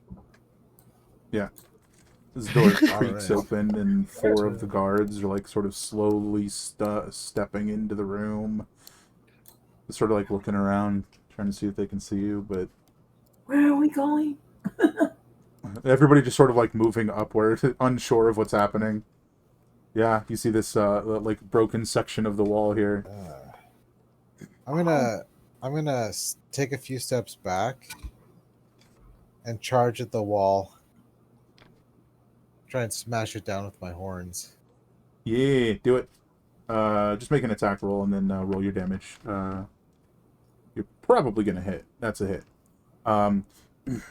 This door All creaks right. open, and 4 of the guards are like sort of slowly stepping into the room. They're sort of like looking around, trying to see if they can see you, but Where are we going? everybody just sort of like moving upward, unsure of what's happening. Yeah, you see this like broken section of the wall here. I'm gonna take a few steps back and charge at the wall. Try and smash it down with my horns. Yeah, do it. Just make an attack roll and then roll your damage. You're probably gonna hit. That's a hit. You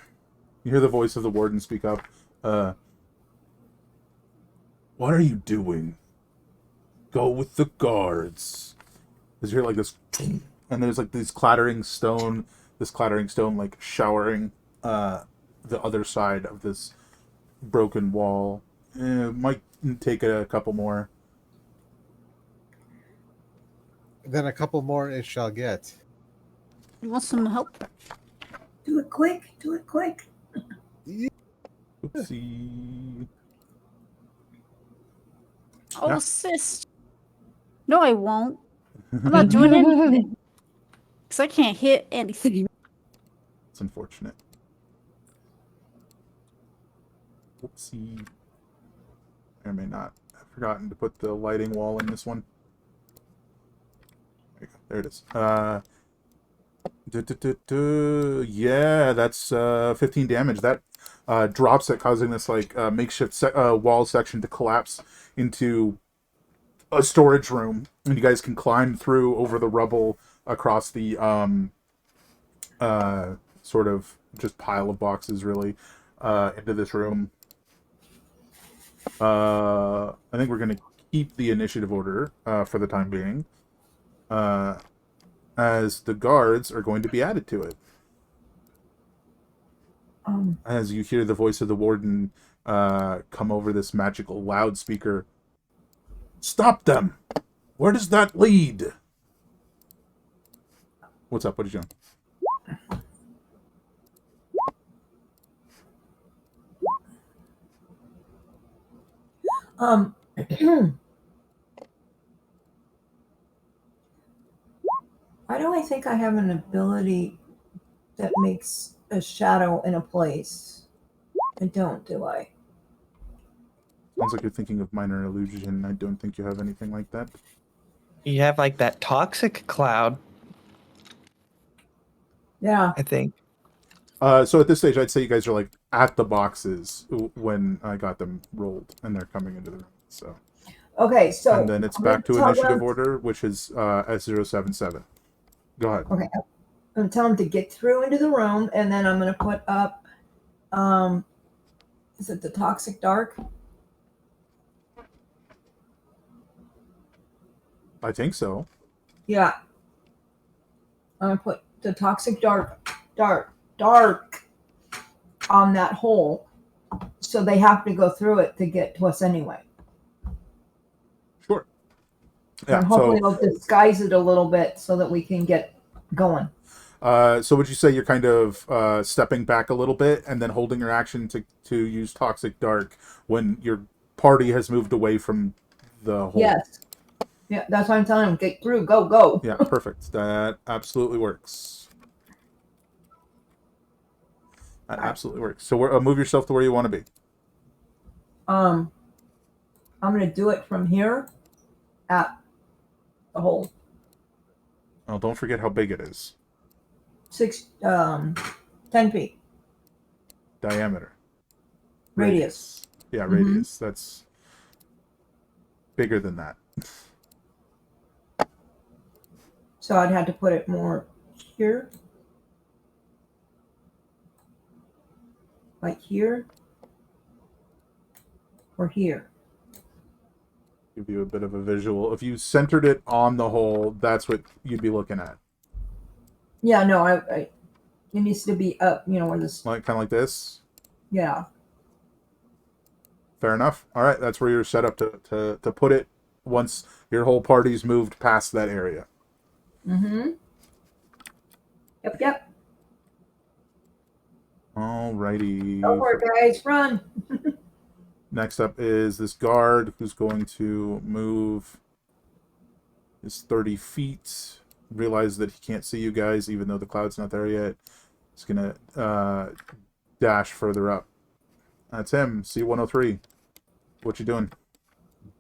hear the voice of the warden speak up. What are you doing? Go with the guards. Because you hear like this, and there's like this clattering stone like showering the other side of this broken wall. Might take a couple more. Then a couple more it shall get. You want some help? Do it quick. Do it quick. Oopsie. I'll Yeah. assist. No, I won't. I'm not doing anything. Because I can't hit anything. It's unfortunate. Whoopsie. I may not have forgotten to put the lighting wall in this one. There you go. There it is. Yeah, that's 15 damage. That drops it, causing this like makeshift wall section to collapse into a storage room, and you guys can climb through over the rubble across the sort of just pile of boxes, really, into this room. I think we're gonna keep the initiative order for the time being, as the guards are going to be added to it. As you hear the voice of the warden come over this magical loudspeaker. Stop them! Where does that lead? What's up? What are you doing? Why do I think I have an ability that makes a shadow in a place? I don't, do I? Sounds like you're thinking of minor illusion. I don't think you have anything like that. You have like that toxic cloud, Yeah. I think. So at this stage, I'd say you guys are like at the boxes when I got them rolled, and they're coming into the room. So, Okay, so and then it's I'm back to gonna tell initiative them- order, which is S077. Go ahead. Okay, I'm gonna tell them to get through into the room, and then I'm gonna put up. Is it the toxic dark? I think so. Yeah. I'm gonna put the toxic dark on that hole, so they have to go through it to get to us anyway. Sure. Yeah. And hopefully So, it'll disguise it a little bit so that we can get going. so would you say you're kind of stepping back a little bit and then holding your action to use toxic dark when your party has moved away from the hole? Yes. Yeah, that's why I'm telling them, get through, go. Yeah, perfect. That absolutely works. That absolutely works. So move yourself to where you want to be. I'm gonna do it from here at the hole. Oh, don't forget how big it is. 10 feet Diameter. radius. Yeah, Mhm. radius. That's bigger than that. So I'd have to put it more here, like here, or here. Give you a bit of a visual. If you centered it on the hole, that's what you'd be looking at. Yeah, no, it needs to be up. You know where this. Like kind of like this. Yeah. Fair enough. All right, that's where you're set up to put it once your whole party's moved past that area. Mm-hmm. Yep. Alrighty. Go for it, guys. Run. Next up is this guard who's going to move his 30 feet. Realize that he can't see you guys, even though the cloud's not there yet. He's going to dash further up. That's him, C-103. What you doing?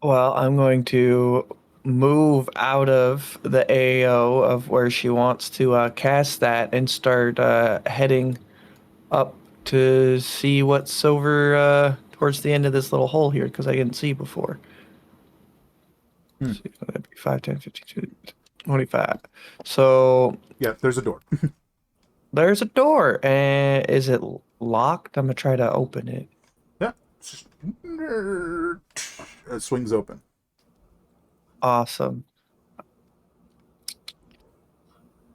Well, I'm going to move out of the AO of where she wants to cast that and start heading up to see what's over towards the end of this little hole here because I didn't see before. Hmm. So that'd be 5, 10, 15, 25. So Yeah, there's a door. there's a door. And is it locked? I'm going to try to open it. Yeah. It swings open. Awesome.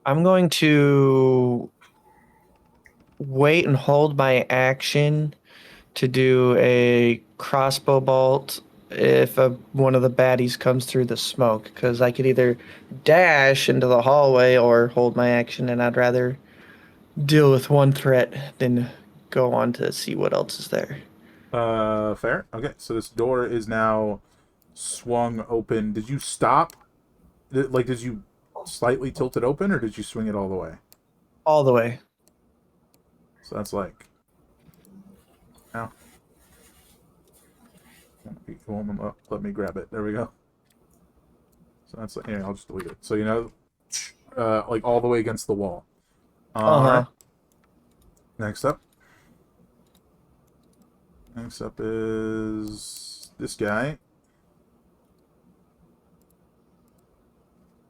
I'm going to wait and hold my action to do a crossbow bolt if one of the baddies comes through the smoke, because I could either dash into the hallway or hold my action, and I'd rather deal with one threat than go on to see what else is there. Fair. Okay, so this door is now swung open. Did you stop? Did you slightly tilt it open, or did you swing it all the way? All the way. So that's like... Now. Let me grab it. There we go. So that's like... Here, I'll just delete it. So, like all the way against the wall. Uh-huh. Next up. Next up is this guy.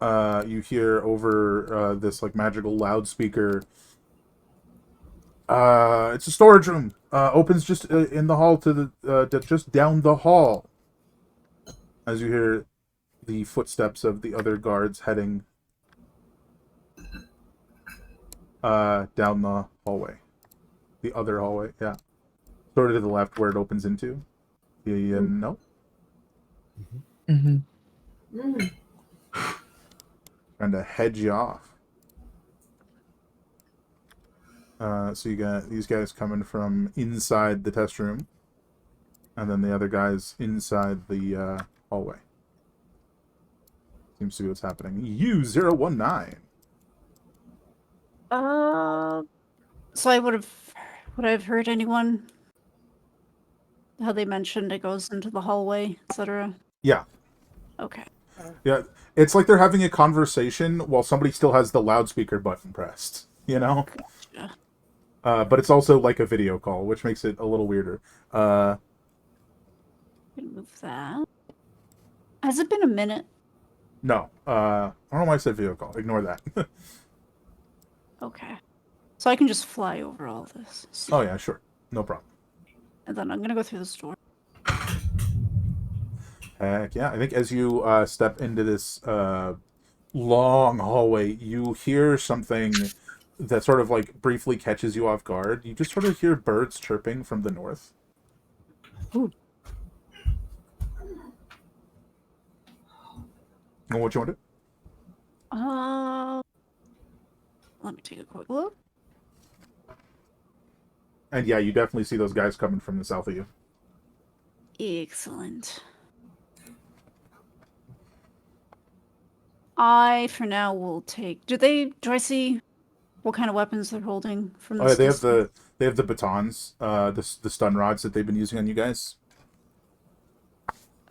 You hear over this like magical loudspeaker. It's a storage room. Opens just in the hall to the just down the hall. As you hear the footsteps of the other guards heading down the hallway. The other hallway, yeah. Sort of to the left where it opens into. No. Mm-hmm. Mm. Trying to hedge you off. So you got these guys coming from inside the test room, and then the other guys inside the hallway. Seems to be what's happening. U019. So would I have heard anyone? How they mentioned it goes into the hallway, etc. Yeah. Okay. Yeah. It's like they're having a conversation while somebody still has the loudspeaker button pressed, Gotcha. But it's also like a video call, which makes it a little weirder. Gonna move that. Has it been a minute? No. I don't know why I said video call. Ignore that. Okay. So I can just fly over all this. Oh, yeah, sure. No problem. And then I'm gonna go through this door. Heck yeah. I think as you step into this long hallway, you hear something that sort of like briefly catches you off guard. You just sort of hear birds chirping from the north. Ooh. And what you want to do? Let me take a quick look. And yeah, you definitely see those guys coming from the south of you. Excellent. I, for now, will take... Do I see what kind of weapons they're holding from Oh, this yeah, they They have the batons, the stun rods that they've been using on you guys.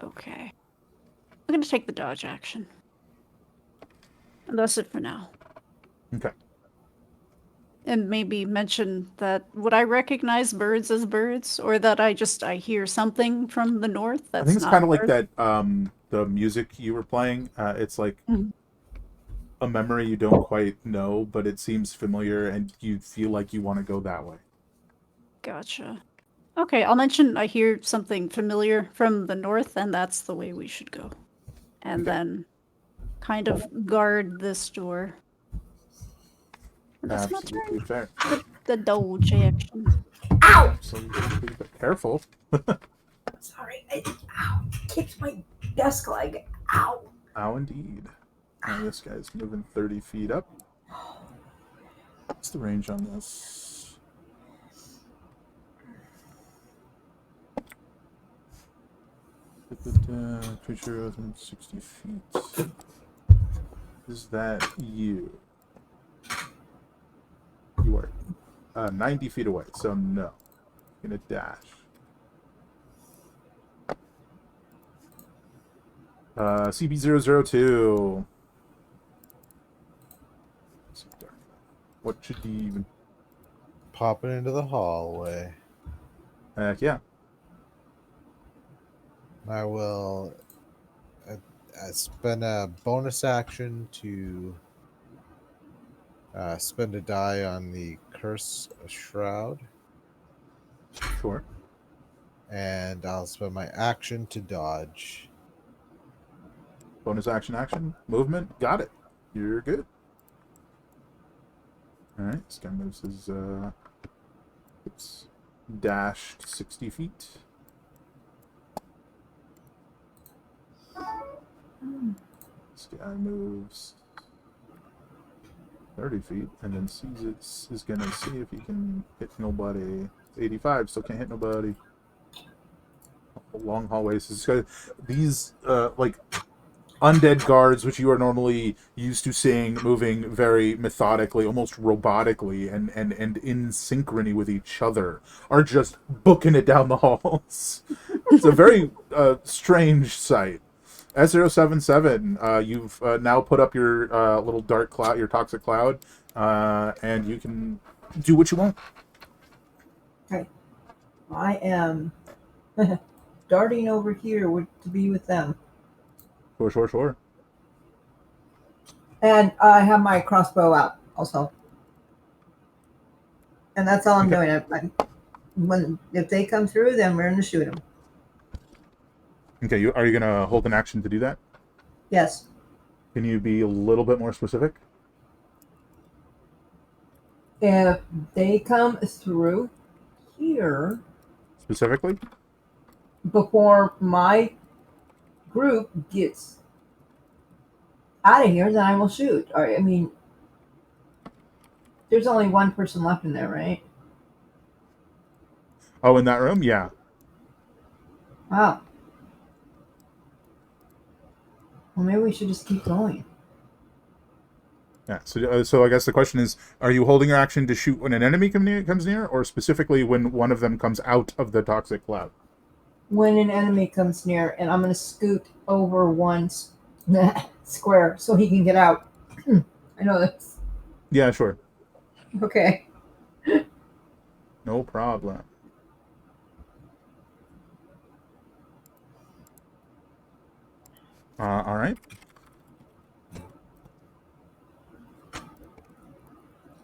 Okay. I'm gonna take the dodge action. And that's it for now. Okay. And maybe mention that would I recognize birds as birds, or that I hear something from the north I that's think it's not kind of like birds? that. The music you were playing. It's like Mhm. a memory you don't quite know, but it seems familiar, and you feel like you want to go that way. Gotcha. Okay, I'll mention I hear something familiar from the north, and that's the way we should go. And Okay. then kind of guard this door. And that's my Absolutely turn. fair. The dodge action. Ow! Absolutely fair. Careful. Sorry, ow! Kicked my desk leg. Ow! Ow, indeed. This guy's moving 30 feet up. What's the range on this? Creature within 60 feet. Is that you? You are 90 feet away, so no. Gonna dash. CB002. What should he even? Popping into the hallway. Yeah. I will spend a bonus action to spend a die on the Curse Shroud, Sure. and I'll spend my action to dodge. Bonus action. Movement. Got it. You're good. Alright, this guy moves his dashed 60 feet. This guy moves 30 feet and then sees it, is gonna see if he can hit nobody. It's 85, still can't hit nobody. Long hallways. This guy, these like undead guards, which you are normally used to seeing moving very methodically, almost robotically, and in synchrony with each other, are just booking it down the halls. It's a very strange sight. S077, you've now put up your little dark cloud, your toxic cloud, and you can do what you want. Okay. I am darting over here to be with them. Sure. And I have my crossbow out also. And that's all I'm Okay. doing. If they come through, then we're going to shoot them. Okay, are you gonna hold an action to do that? Yes. Can you be a little bit more specific? If they come through here Specifically? before my group gets out of here, then I will shoot. Or, I mean, there's only one person left in there, right? Oh, in that room? Yeah. Wow. Well, maybe we should just keep going. Yeah. So I guess the question is: are you holding your action to shoot when an enemy comes near, or specifically when one of them comes out of the toxic cloud? When an enemy comes near, and I'm going to scoot over one square so he can get out. I know that's Yeah, sure. okay. No problem. All right.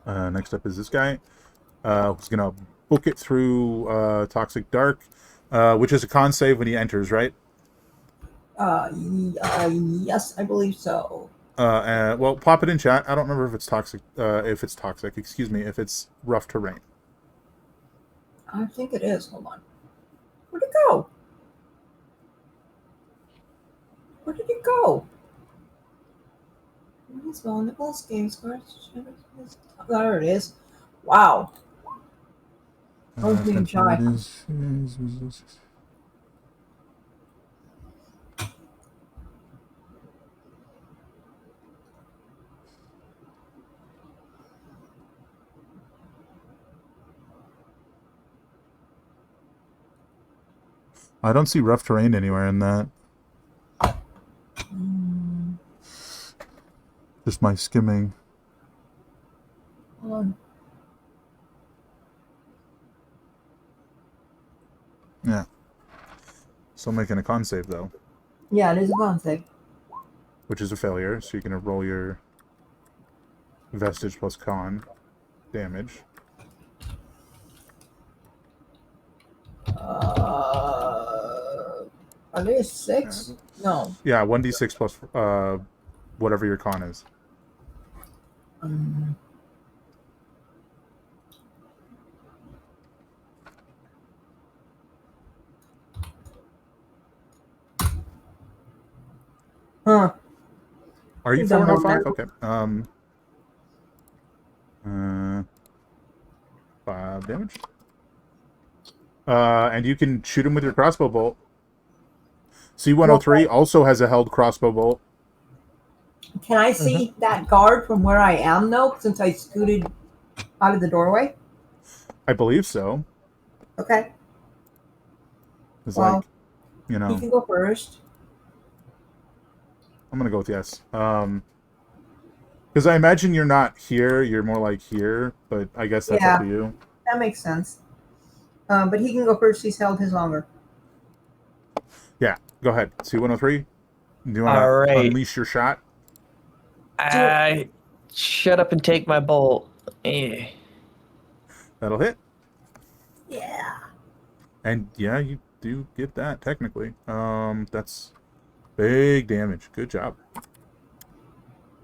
Next up is this guy, who's gonna book it through toxic dark, which is a con save when he enters, right? Yes, I believe so. Well, pop it in chat. I don't remember if it's toxic. If it's toxic, excuse me. If it's rough terrain. I think it is. Hold on. Where'd it go? Where did it go? Well, Nicholas Games there it is. Wow. I was being shy. I don't see rough terrain anywhere in that. Mm, Just my skimming. hold on. Yeah. Still making a con save, though, Yeah, it is a con save. which is a failure, so you can roll your vestige plus con damage. Are they a 6? No. Yeah, 1d6 plus whatever your con is. Um, huh. Are you Think 4 I'm and not more 5? mad. Okay. Uh, 5 damage. And you can shoot him with your crossbow bolt. C103 also has a held crossbow bolt. Can I see that guard from where I am, though, since I scooted out of the doorway? I believe so. Okay. It's Well, like, you he know, can go first. I'm gonna go with yes. Because I imagine you're not here, you're more like here, but I guess that's up Yeah, to you. that makes sense. But he can go first. He's held his longer. Yeah, go ahead. C103. Do you want All to right. unleash your shot? I shut up and take my bolt. Eh. That'll hit. Yeah. And yeah, you do get that technically. That's big damage. Good job.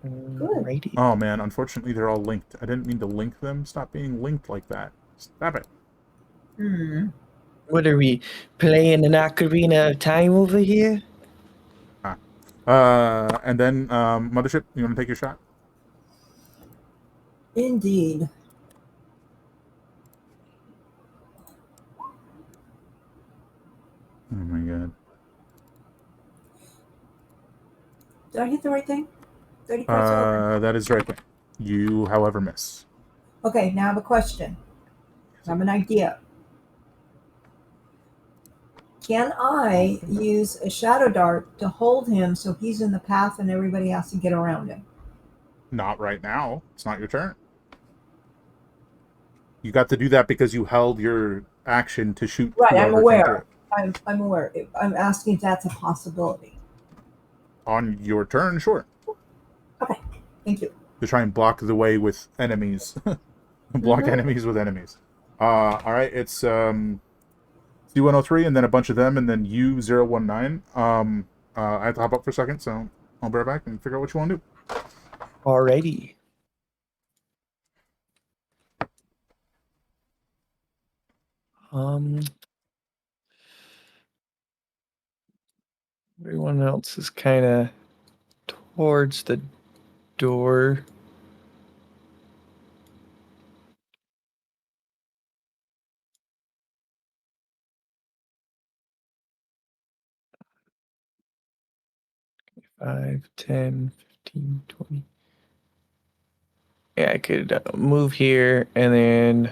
Good. Alrighty. Oh man, unfortunately they're all linked. I didn't mean to link them. Stop being linked like that. Stop it. Hmm. What are we playing an ocarina of time over here? And then Mothership, you want to take your shot? Indeed. Oh my god. Did I hit the right thing? 30 points over. That is right. You, however, miss. Okay, now I have a question. I have an idea. Can I use a shadow dart to hold him so he's in the path and everybody has to get around him? Not right now. It's not your turn. You got to do that because you held your action to shoot Right, I'm whoever came through aware. I'm aware. I'm asking if that's a possibility. on your turn. Sure. Okay, thank you. To try and block the way with enemies. Block enemies with enemies. All right. It's C103 and then a bunch of them and then U019. I have to hop up for a second, so I'll be right back and figure out what you want to do. Alrighty. Everyone else is kind of towards the door. 5, 10, 15, 20. Yeah, I could move here and then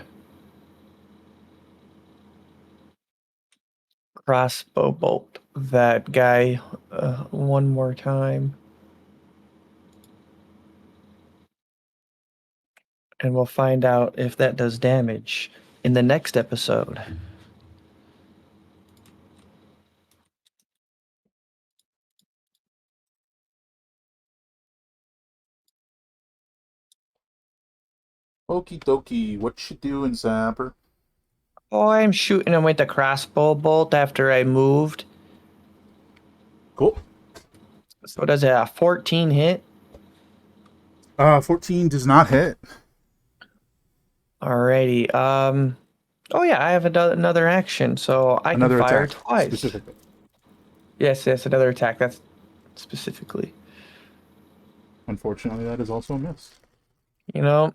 crossbow bolt that guy one more time. And we'll find out if that does damage in the next episode. Okie dokie. What you doing, Zapper? Oh, I'm shooting him with the crossbow bolt after I moved. Cool. So does a 14 hit? 14 does not hit. Alrighty. Oh yeah, I have another action, so I Another can fire attack, twice. specifically. Yes, another attack. That's specifically. Unfortunately, that is also a miss. You know,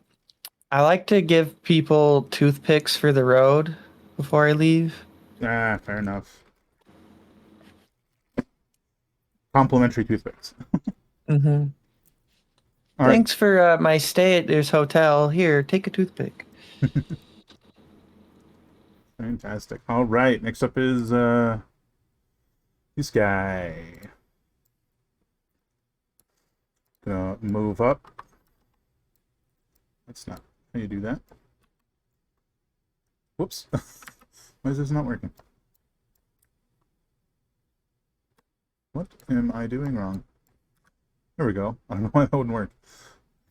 I like to give people toothpicks for the road before I leave. Ah, fair enough. Complimentary toothpicks. Mm-hmm. All right. Thanks for my stay at this hotel. Here, take a toothpick. Fantastic. All right. Next up is This guy. Gonna move up. That's not how you do that. Whoops. Why is this not working? What am I doing wrong? There we go. I don't know why that wouldn't work.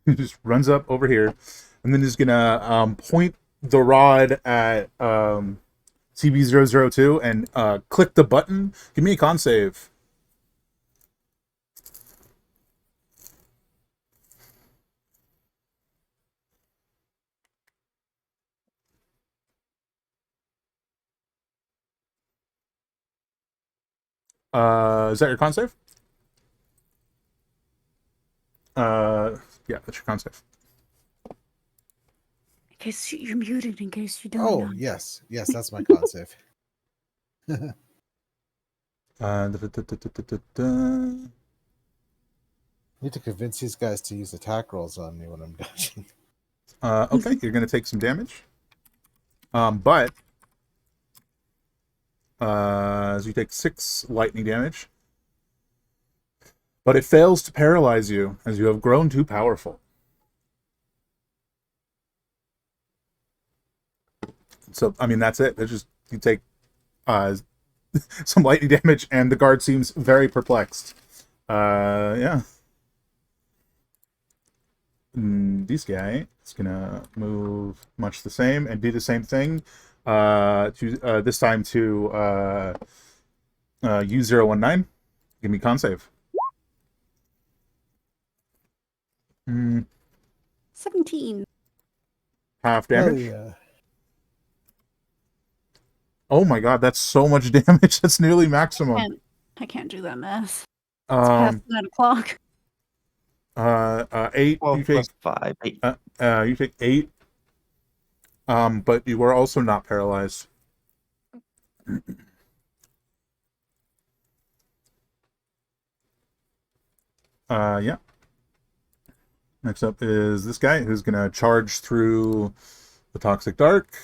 He just runs up over here, and then he's gonna point the rod at CB002 and click the button. Give me a con save. Is that your con save? Yeah, that's your con save. In case you're muted, in case you don't Oh, know. yes. Yes, that's my con save. Need to convince these guys to use attack rolls on me when I'm dodging. Okay, you're gonna take some damage. But as you take 6 lightning damage, but it fails to paralyze you as you have grown too powerful. So, I mean, that's it. It's just you take some lightning damage, and the guard seems very perplexed. Yeah. This guy is gonna move much the same and do the same thing. To this time to U019. Give me con save. 17. Half Oh, damage. yeah. Oh my god, that's so much damage. That's nearly maximum. I can't do that math. It's past 9 o'clock. 8. 12 You take plus 5, 8. you take 8. But you were also not paralyzed. Yeah. Next up is this guy who's gonna charge through the toxic dark,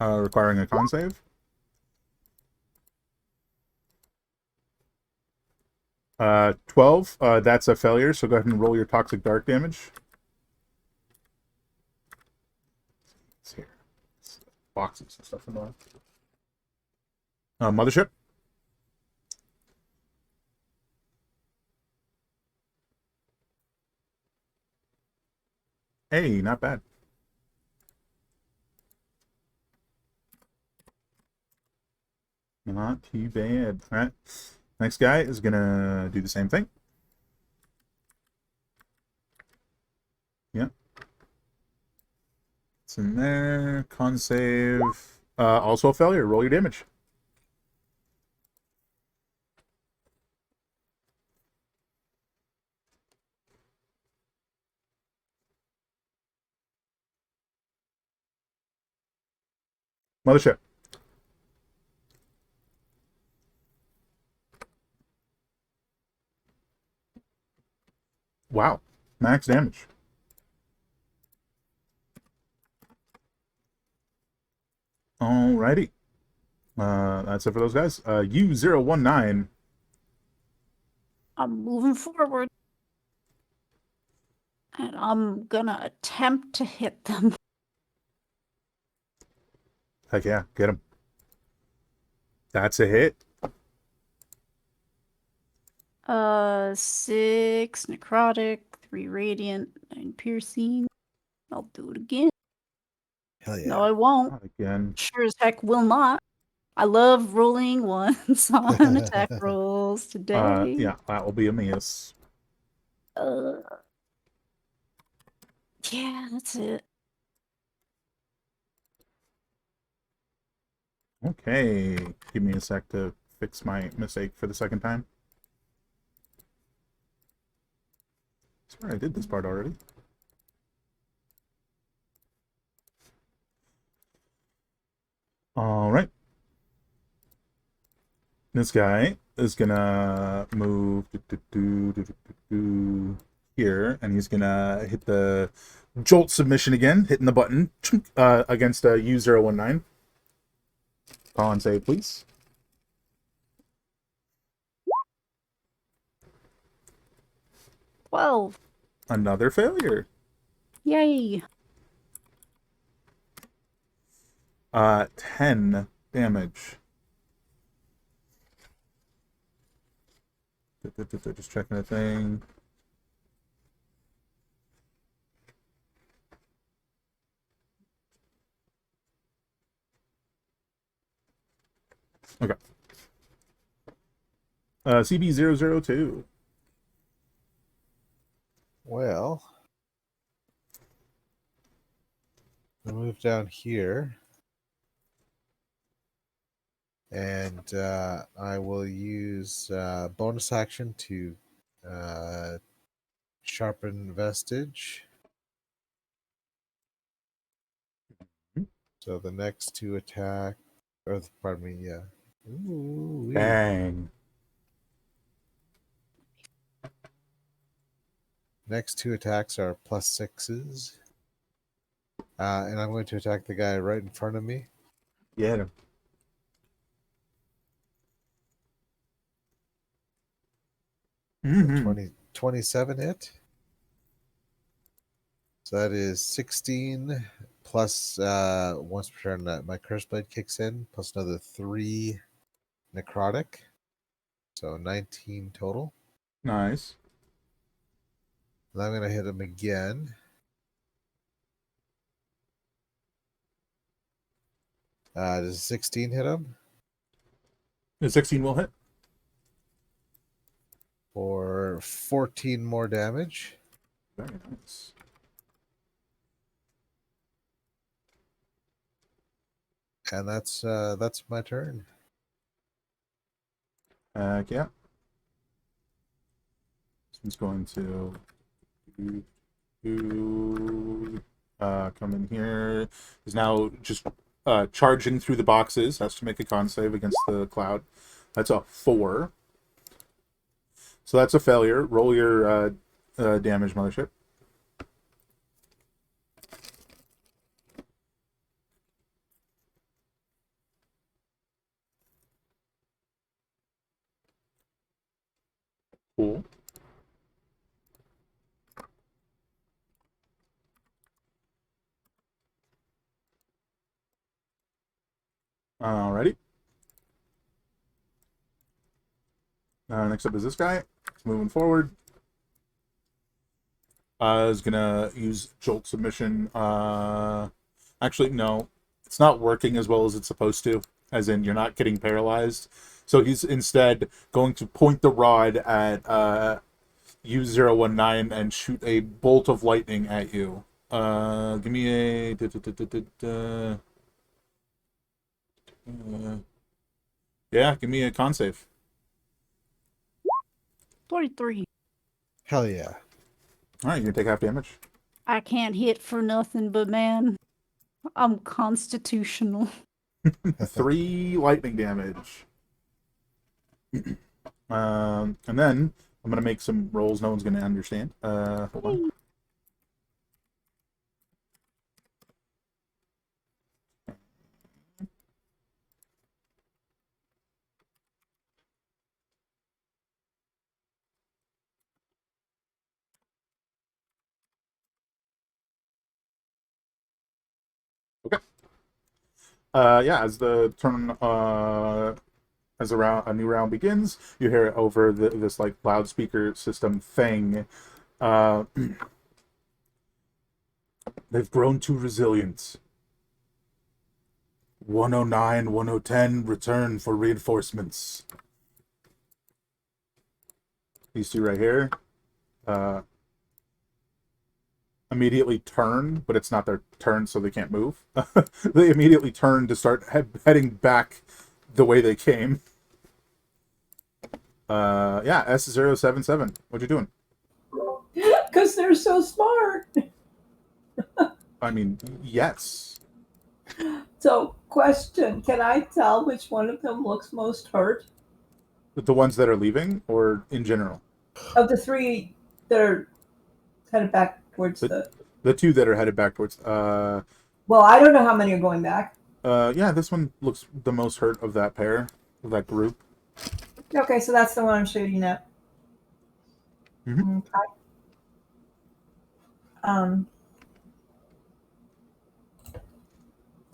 requiring a con save. 12. That's a failure, so go ahead and roll your toxic dark damage. It's here. It's boxes and stuff in there. Mothership. Hey, not bad. Not too bad. All right. Next guy is gonna do the same thing. Yeah. It's in there. Con save. Also a failure. Roll your damage. Mothership. Wow. Max damage. Alrighty. That's it for those guys. U019. I'm moving forward. And I'm gonna attempt to hit them. Heck yeah, get him. That's a hit. 6 necrotic, 3 radiant, 9 piercing. I'll do it again. Hell yeah. No, I won't. Not again. Sure as heck will not. I love rolling ones on attack rolls today. Yeah, that will be a miss. Yeah, that's it. Okay. Give me a sec to fix my mistake for the second time. I swear I did this part already. Alright. This guy is gonna move here, and he's gonna hit the jolt submission again, hitting the button against U019. Call and save, please. 12. Another failure. Yay. 10 damage. Just checking a thing. Okay. CB002. Well, I'll move down here. And I will use bonus action to sharpen vestige. So the next two attack, or pardon me, yeah. Ooh, Bang. next two attacks are +6s. And I'm going to attack the guy right in front of me. Get him. Mm-hmm. 27 hit. So that is 16 plus once per turn my curse blade kicks in, plus another 3 necrotic. So 19 total. Nice. And I'm going to hit him again. Does 16 hit him? The 16 will hit. For 14 more damage. Very nice. And that's my turn. Yeah. He's going to come in here. He's now just charging through the boxes. Has to make a con save against the cloud. That's a 4. So that's a failure. Roll your damage, Mothership. Cool. Alrighty. Next up is this guy. Moving forward. Is gonna use Jolt Submission. Actually, no. It's not working as well as it's supposed to. As in, you're not getting paralyzed. So he's instead going to point the rod at U019 and shoot a bolt of lightning at you. Give me a... yeah, give me a con save. 23. Hell yeah. Alright, you're gonna take half damage. I can't hit for nothing, but man, I'm constitutional. 3 lightning damage. And then I'm gonna make some rolls no one's gonna understand. Hold on. Okay. Yeah, as the turn as a new round begins, you hear over this like loudspeaker system thing. They've grown too resilient. 109, 1010, return for reinforcements. These two right here immediately turn, but it's not their turn, so they can't move. They immediately turn to start heading back the way they came. Yeah, S077. What you doing? Because they're so smart. I mean, yes. So, question: can I tell which one of them looks most hurt? The ones that are leaving, or in general? Of the 3 that are headed back towards the... The 2 that are headed back towards... Well, I don't know how many are going back. Yeah, this one looks the most hurt of that pair, of that group. Okay, so that's the one I'm shooting at. Mhm. Okay. Um.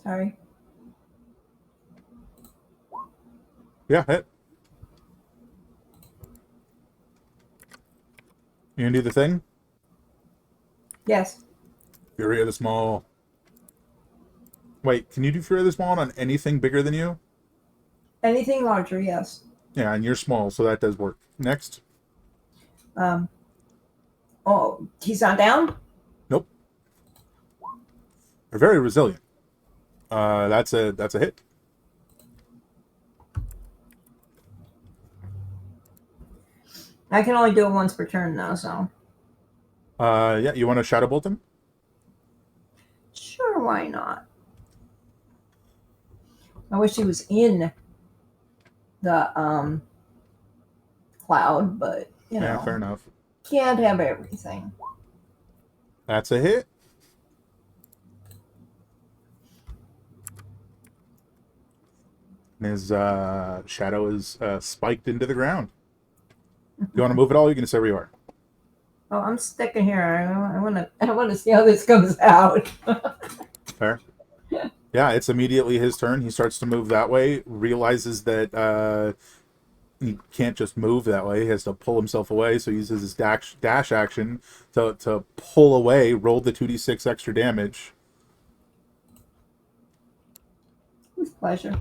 Sorry. Yeah, hit. You gonna do the thing? Yes. Fury of the Small. Wait, can you do Fury of the Small on anything bigger than you? Anything larger, yes. Yeah, and you're small, so that does work. Next. Um. Oh, he's not down? Nope. They're very resilient. That's a hit. I can only do it once per turn, though, so. Yeah, you want to Shadow Bolt him? Sure, why not? I wish he was in the cloud, but you Yeah, know, fair enough. can't have everything. That's a hit. And his shadow is spiked into the ground. You want to move at all? You can stay where you are. Oh, I'm sticking here. I wanna see how this comes out. Fair. Yeah, it's immediately his turn. He starts to move that way. Realizes that he can't just move that way. He has to pull himself away. So he uses his dash action to pull away. Roll the 2d6 extra damage. With pleasure.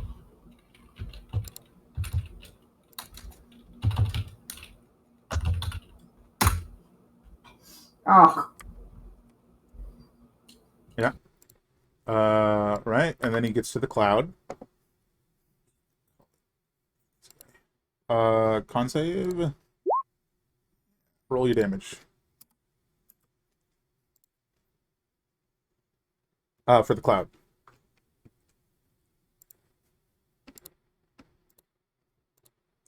Oh, Yeah. Right, and then he gets to the cloud. Con save. Roll your damage. For the cloud.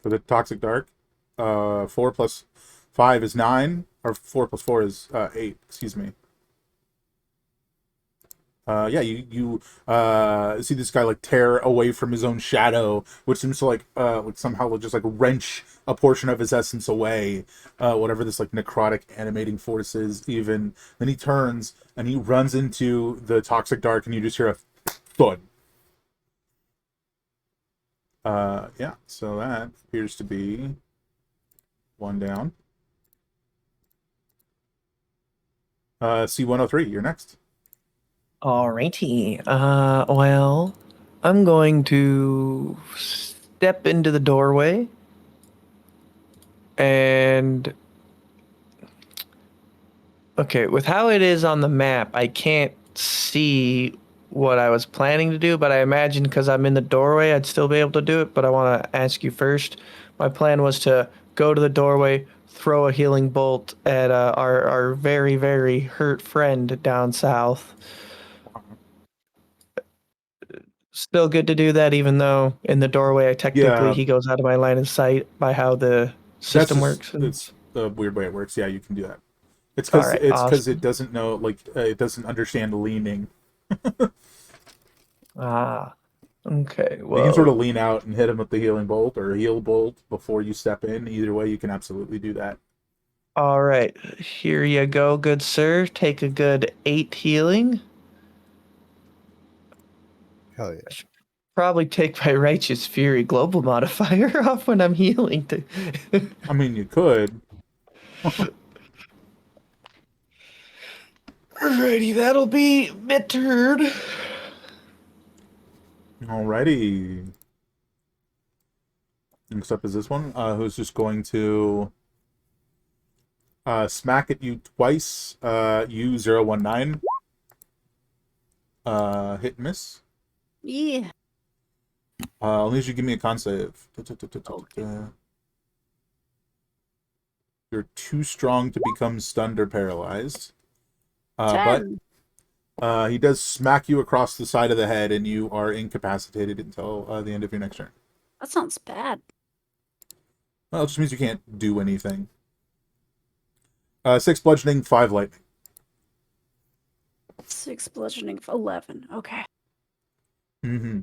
For the toxic dark. 4 plus 5 is 9, or 4 plus 4 is 8. Excuse me. Yeah, you see this guy like tear away from his own shadow, which seems to like somehow just like wrench a portion of his essence away, whatever this like necrotic animating force is. Even then, he turns and he runs into the toxic dark, and you just hear a thud. Yeah, so that appears to be one down. C103, you're next. Alrighty. Well, I'm going to step into the doorway and okay, with how it is on the map, I can't see what I was planning to do, but I imagine because I'm in the doorway, I'd still be able to do it. But I want to ask you first. My plan was to go to the doorway, throw a healing bolt at our very, very hurt friend down south. Still good to do that, even though in the doorway, I technically Yeah, he goes out of my line of sight by how the that's system just works. it's the weird way it works. Yeah, you can do that. It's All because right, it awesome. doesn't know it doesn't understand leaning. Ah, okay. You can sort of Well, lean out and hit him with the healing bolt or heal bolt before you step in. Either way, you can absolutely do that. all right. Here you go, good sir. Take a good 8 healing. Hell yeah. I should probably take my righteous fury global modifier off when I'm healing. I mean, you could. Alrighty, that'll be my turn. Alrighty. Next up is this one, who's just going to smack at you twice. U019. Hit and miss. Yeah. Only as you give me a con save. Okay. You're too strong to become stunned or paralyzed. But 10. he does smack you across the side of the head, and you are incapacitated until the end of your next turn. That sounds bad. Well, it just means you can't do anything. 6 bludgeoning, 5 lightning. 6 bludgeoning, 11. Okay. Mm-hmm.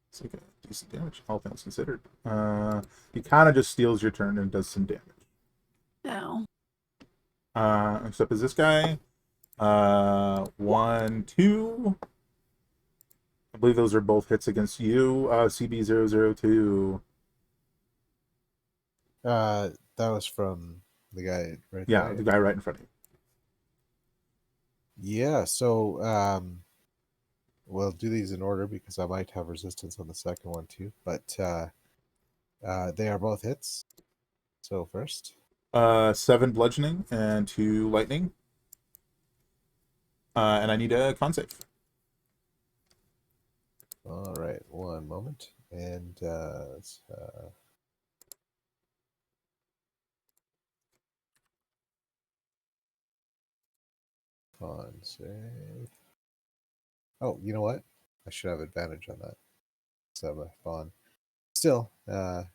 It's like a decent damage, all things considered. He kind of just steals your turn and does some damage. Ow. Except as this guy. 1, 2. I believe those are both hits against you. CB002. That was from the guy right Yeah, there. the guy right in front of you. Yeah, so we'll do these in order because I might have resistance on the second one too. But they are both hits. So first, 7 bludgeoning and 2 lightning. And I need a con save. all right, one moment, and con save. Oh, you know what? I should have advantage on that. So my bond. Still,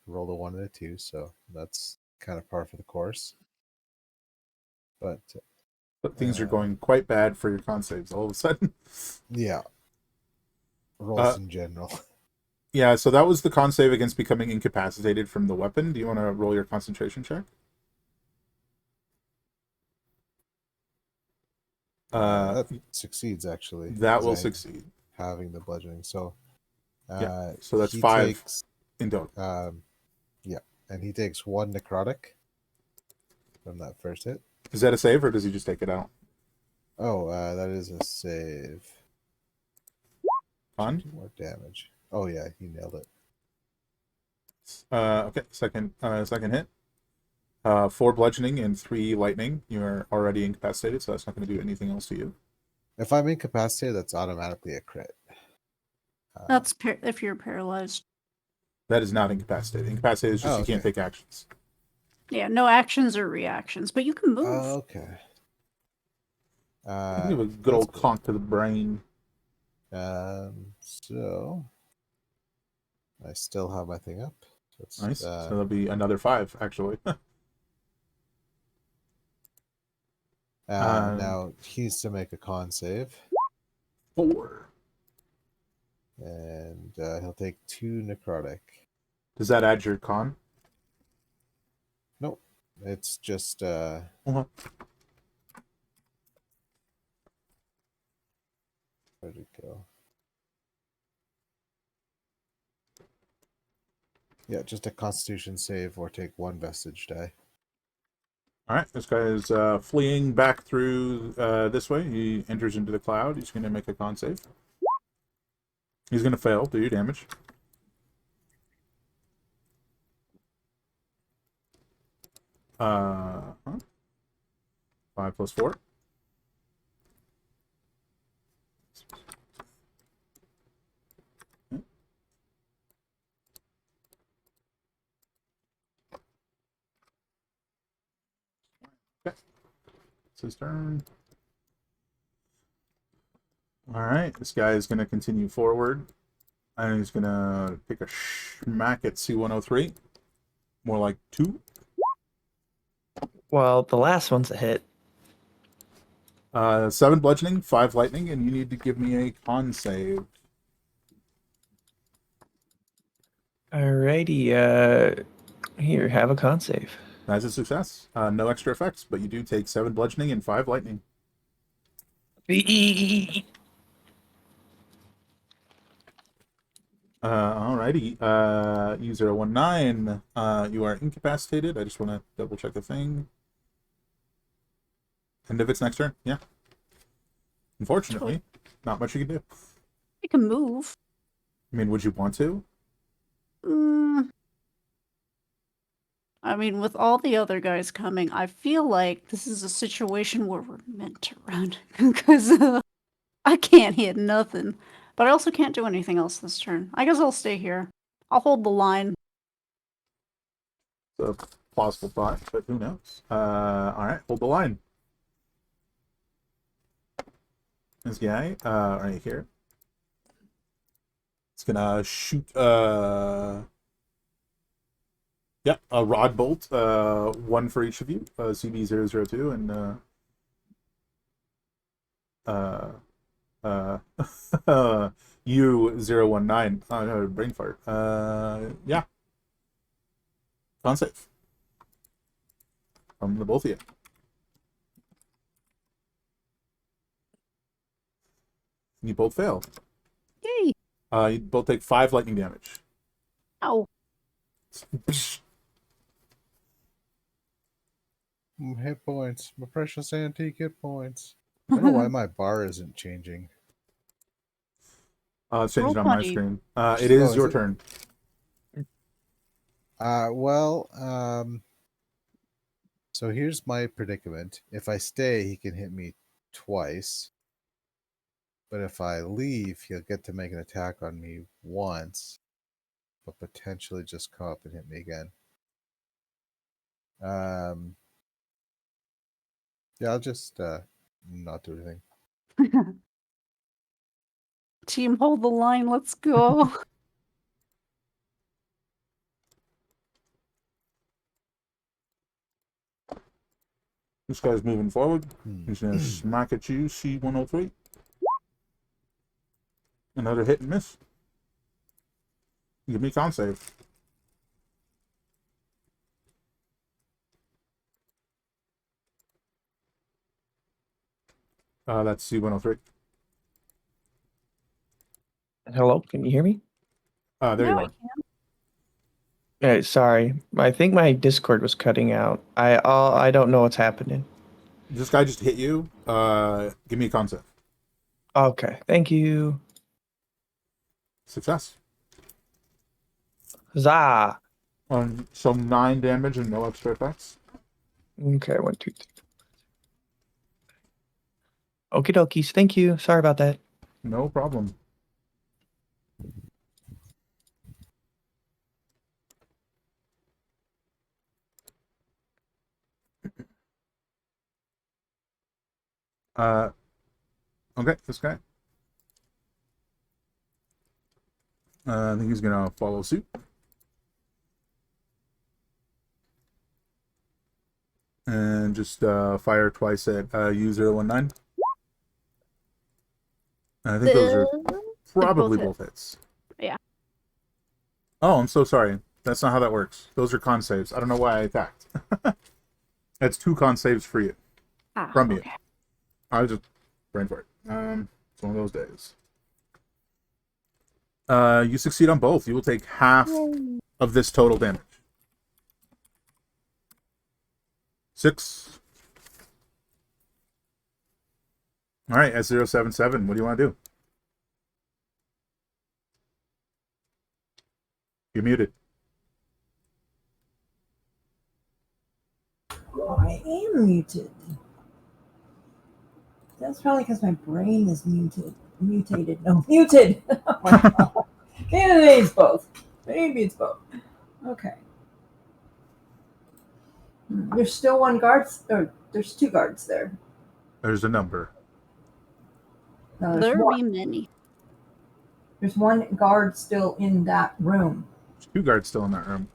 rolled a 1 and a 2, so that's kind of par for the course. But But things are going quite bad for your con saves all of a sudden. yeah, rolls in general. Yeah, so that was the con save against becoming incapacitated from the weapon. Do you want to roll your concentration check? That succeeds actually. That will because I'm succeed. having the bludgeoning. So Yeah, so that's he 5 takes, in total. yeah, and he takes 1 necrotic from that first hit. Is that a save, or does he just take it out? Oh, that is a save. Fun. 2 more damage. Oh yeah, he nailed it. Okay, second hit. 4 bludgeoning and 3 lightning. You're already incapacitated, so that's not going to do anything else to you. If I'm incapacitated, that's automatically a crit. That's if you're paralyzed. That is not incapacitated. Incapacitated is just you can't take actions. Yeah, no actions or reactions, but you can move. Okay. Give a good old conk to the brain. So I still have my thing up. So nice. So there'll be another 5, actually. Now he needs to make a con save. 4. And he'll take 2 necrotic. Does that add your con? Nope. It's just Uh-huh. Where'd it go? Yeah, just a constitution save or take 1 vestige die. Alright, this guy is fleeing back through this way. He enters into the cloud. He's going to make a con save. He's going to fail. Do your damage. Huh? 5 plus 4. Okay. It's his turn. Alright, this guy is going to continue forward. And he's going to take a smack at C-103. More like 2. Well, the last one's a hit. 7 bludgeoning, 5 lightning, and you need to give me a con save. Alrighty, here, have a con save. That's a success. No extra effects, but you do take 7 bludgeoning and 5 lightning. Alrighty. U019, you are incapacitated. I just want to double check the thing. End of its next turn. Yeah. Unfortunately, not much you can do. You can move. I mean, would you want to? I mean, with all the other guys coming, I feel like this is a situation where we're meant to run. Because I can't hit nothing. But I also can't do anything else this turn. I guess I'll stay here. I'll hold the line. It's a plausible thought, but who knows? Alright, hold the line. This guy, right here. It's gonna shoot, yeah, a rod bolt, 1 for each of you, CB002, and, U019. Oh, no, brain fart. Yeah. Con save. From the both of you. You both fail. Yay! You both take 5 lightning damage. Ow. Hit points. My precious antique hit points. I don't know why my bar isn't changing. It's changing Roll on my buddy. screen. It is is your it? turn. So here's my predicament. If I stay, he can hit me twice. But if I leave, he'll get to make an attack on me once, but potentially just come up and hit me again. Yeah, I'll just not do anything. Team, hold the line. Let's go. This guy's moving forward. Hmm. He's going to smack at you, C103. Another hit and miss. Give me a con save. That's C103. Hello, can you hear me? There No, you I are. Yeah, sorry, I think my Discord was cutting out. I don't know what's happening. This guy just hit you. Give me a con save. Okay, thank you. Success. Huzzah! So 9 damage and no extra effects. Okay, 1, 2, 3. Okie dokies. Thank you. Sorry about that. No problem. Okay, this guy. I think he's gonna follow suit. And just fire twice at U019. I think those are probably both hits. Yeah. Oh, I'm so sorry. That's not how that works. Those are con saves. I don't know why I attacked. That's 2 con saves for you. From you. Okay. I was just praying for it. It's one of those days. You succeed on both. You will take half of this total damage. 6. All right, S077. What do you want to do? You're muted. I am muted. That's probably because my brain is muted. Mutated. No, muted. Oh my God. Maybe it's both. Maybe it's both. Okay. There's still one guard. Or there's 2 guards there. There's a number. No, there's There one. be many. There's 1 guard still in that room. There's 2 guards still in that room.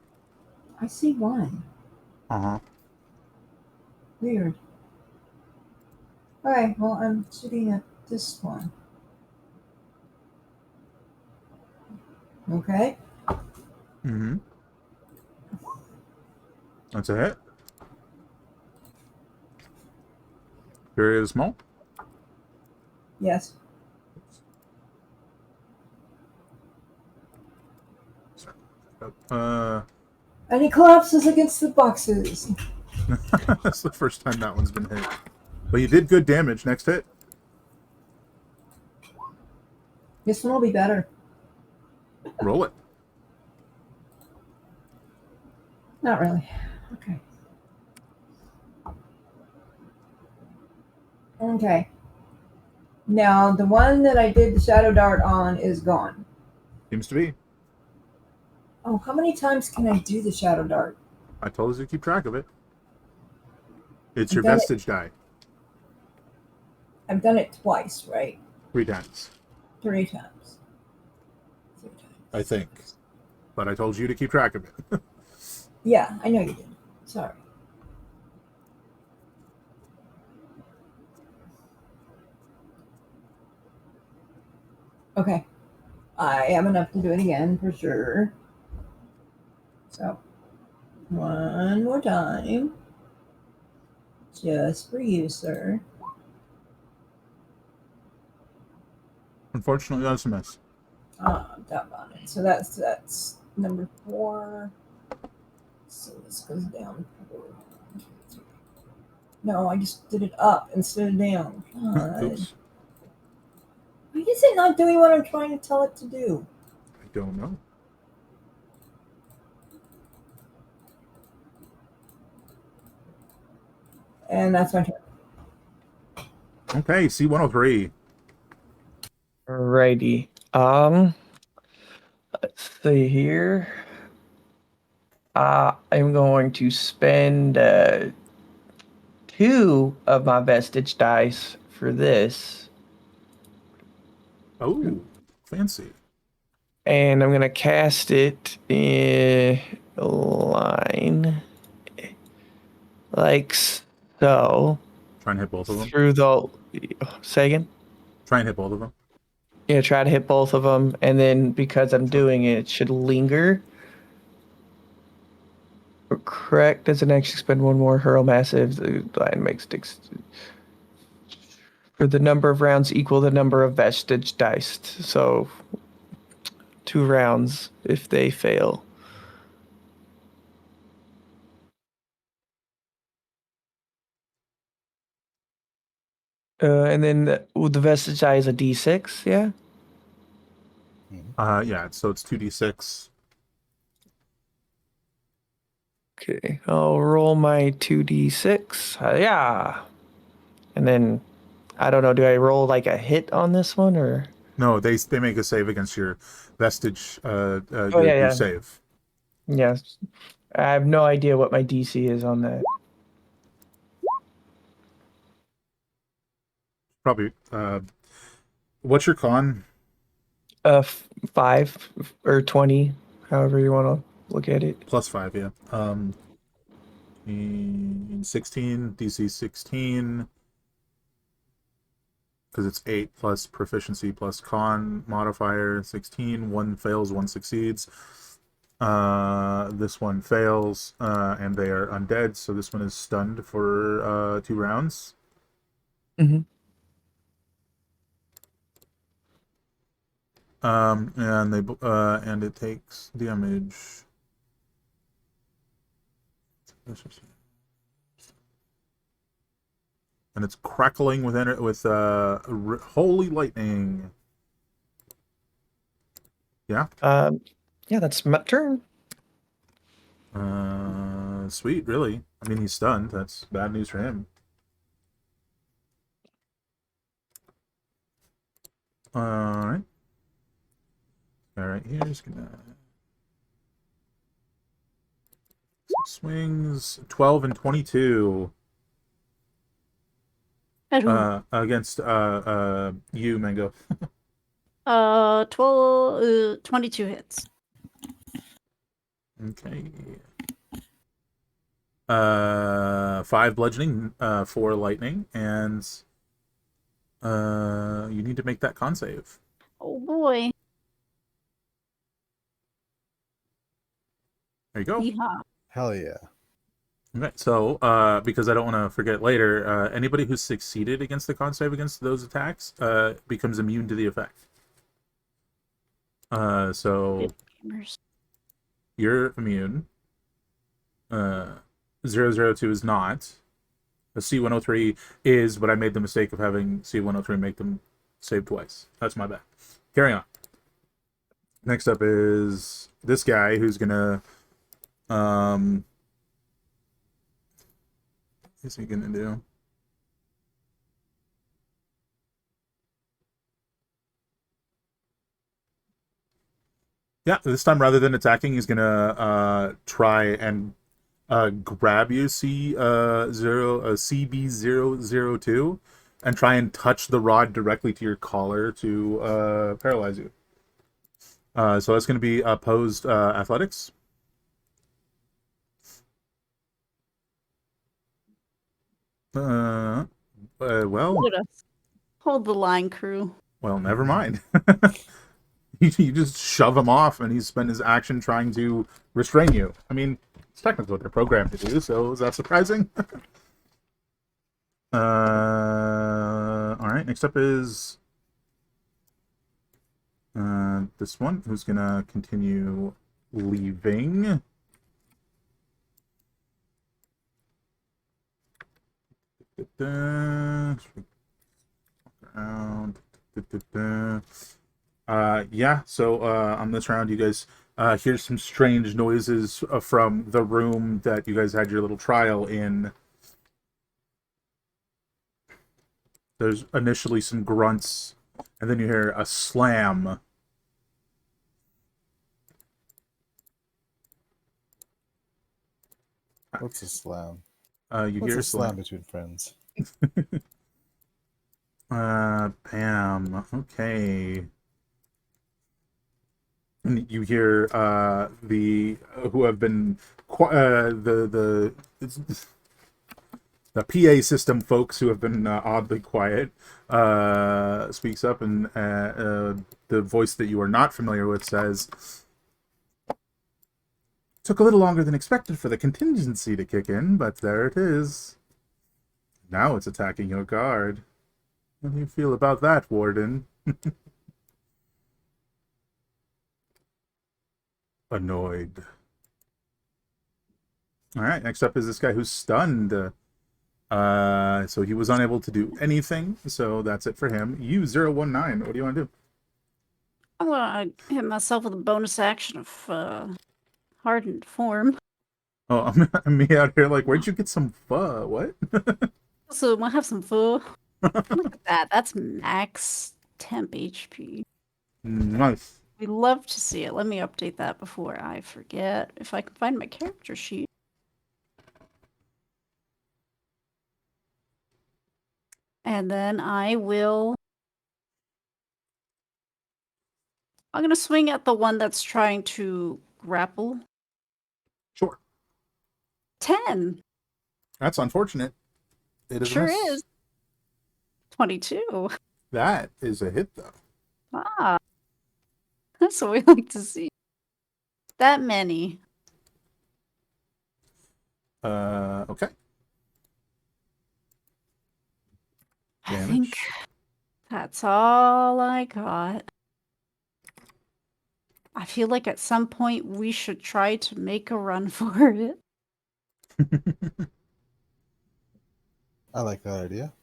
I see 1. Uh-huh. Weird. Okay, well, I'm shooting at this one. Okay. Mm-hmm. That's a hit. Period is small. Yes. And he collapses against the boxes. That's the first time that one's been hit. But you did good damage. Next hit. This one will be better. Roll it. Not really. Okay. Okay. Now, the one that I did the shadow dart on is gone. Seems to be. Oh, how many times can I do the shadow dart? I told you to keep track of it. It's your I've done it- vestige die. I've done it twice, right? 3 times. 3 times. 3 times. I think. But I told you to keep track of it. Yeah, I know you did. Sorry. Okay. I have enough to do it again for sure. So, one more time. Just for you, sir. Unfortunately, that's a miss. Down on it. So that's number 4. So this goes down. No, I just did it up instead of down. God. Oops. Why is it not doing what I'm trying to tell it to do? I don't know. And that's my turn. Okay, C-103. Righty. Let's see here. I'm going to spend 2 of my vestige dice for this, Oh, fancy. and I'm gonna cast it in a line like so Try and hit both of them. through the. Say again. Try and hit both of them. Yeah, try to hit both of them, and then because I'm doing it, it should linger. Correct. Doesn't actually spend 1 more hurl massive. The line makes for the number of rounds equal the number of vestige dice. So 2 rounds if they fail. And then the vestige die is a d6, yeah? Yeah, so it's 2d6. Okay, I'll roll my 2d6. Yeah. And then, I don't know, do I roll like a hit on this one or? No, they make a save against your vestige, your yeah. save. Yes. I have no idea what my DC is on that. Probably. What's your con? 5 or 20, however you want to look at it. +5, yeah. In 16, DC 16. Because it's 8 plus proficiency plus con modifier 16. 1 fails, 1 succeeds. This one fails, and they are undead, so this one is stunned for 2 rounds. Mm-hmm. And it takes damage. And it's crackling with holy lightning. Yeah. Yeah, that's my turn. Sweet, really. I mean, he's stunned. That's bad news for him. Alright. Alright, here's gonna... Swings 12 and 22. At who? Against you, Mango. 22 hits. Okay. 5 bludgeoning, 4 lightning, and you need to make that con save. Oh boy. There you go. Yeehaw. Hell yeah. Okay, so because I don't want to forget later, anybody who's succeeded against the con save against those attacks becomes immune to the effect. So you're immune. 002 is not. The C-103 is, but I made the mistake of having C-103 make them save twice. That's my bad. Carry on. Next up is this guy who's gonna what's he gonna do? Yeah, this time rather than attacking, he's gonna try and grab you, CB002, and try and touch the rod directly to your collar to paralyze you. So that's gonna be opposed athletics. Well, Hold the line, crew. well, never mind. You just shove him off, and he's spent his action trying to restrain you. I mean, it's technically what they're programmed to do, so is that surprising? All right, next up is This one who's gonna continue leaving. Around. Yeah, so on this round, you guys hear some strange noises from the room that you guys had your little trial in. There's initially some grunts, and then you hear a slam. What's a slam? You What's hear a a slam slam. between friends? Bam. Okay. And you hear the who have been the PA system folks who have been oddly quiet speaks up, and the voice that you are not familiar with says, "Took a little longer than expected for the contingency to kick in, but there it is. Now it's attacking your guard. How do you feel about that, Warden?" Annoyed. All right, next up is this guy who's stunned. So he was unable to do anything, so that's it for him. U019, what do you want to do? I'm gonna hit myself with a bonus action of hardened form. Oh, I'm me out here like, where'd you get some pho? What? So I have some fur. Look at that. That's max temp HP. Nice. We love to see it. Let me update that before I forget. If I can find my character sheet. And then I'm gonna swing at the one that's trying to grapple. Sure. 10. That's unfortunate. It is a Sure miss. is. 22. That is a hit, though. Ah, that's what we like to see. That many. Okay. I Damage. think that's all I got. I feel like at some point we should try to make a run for it. I like that idea.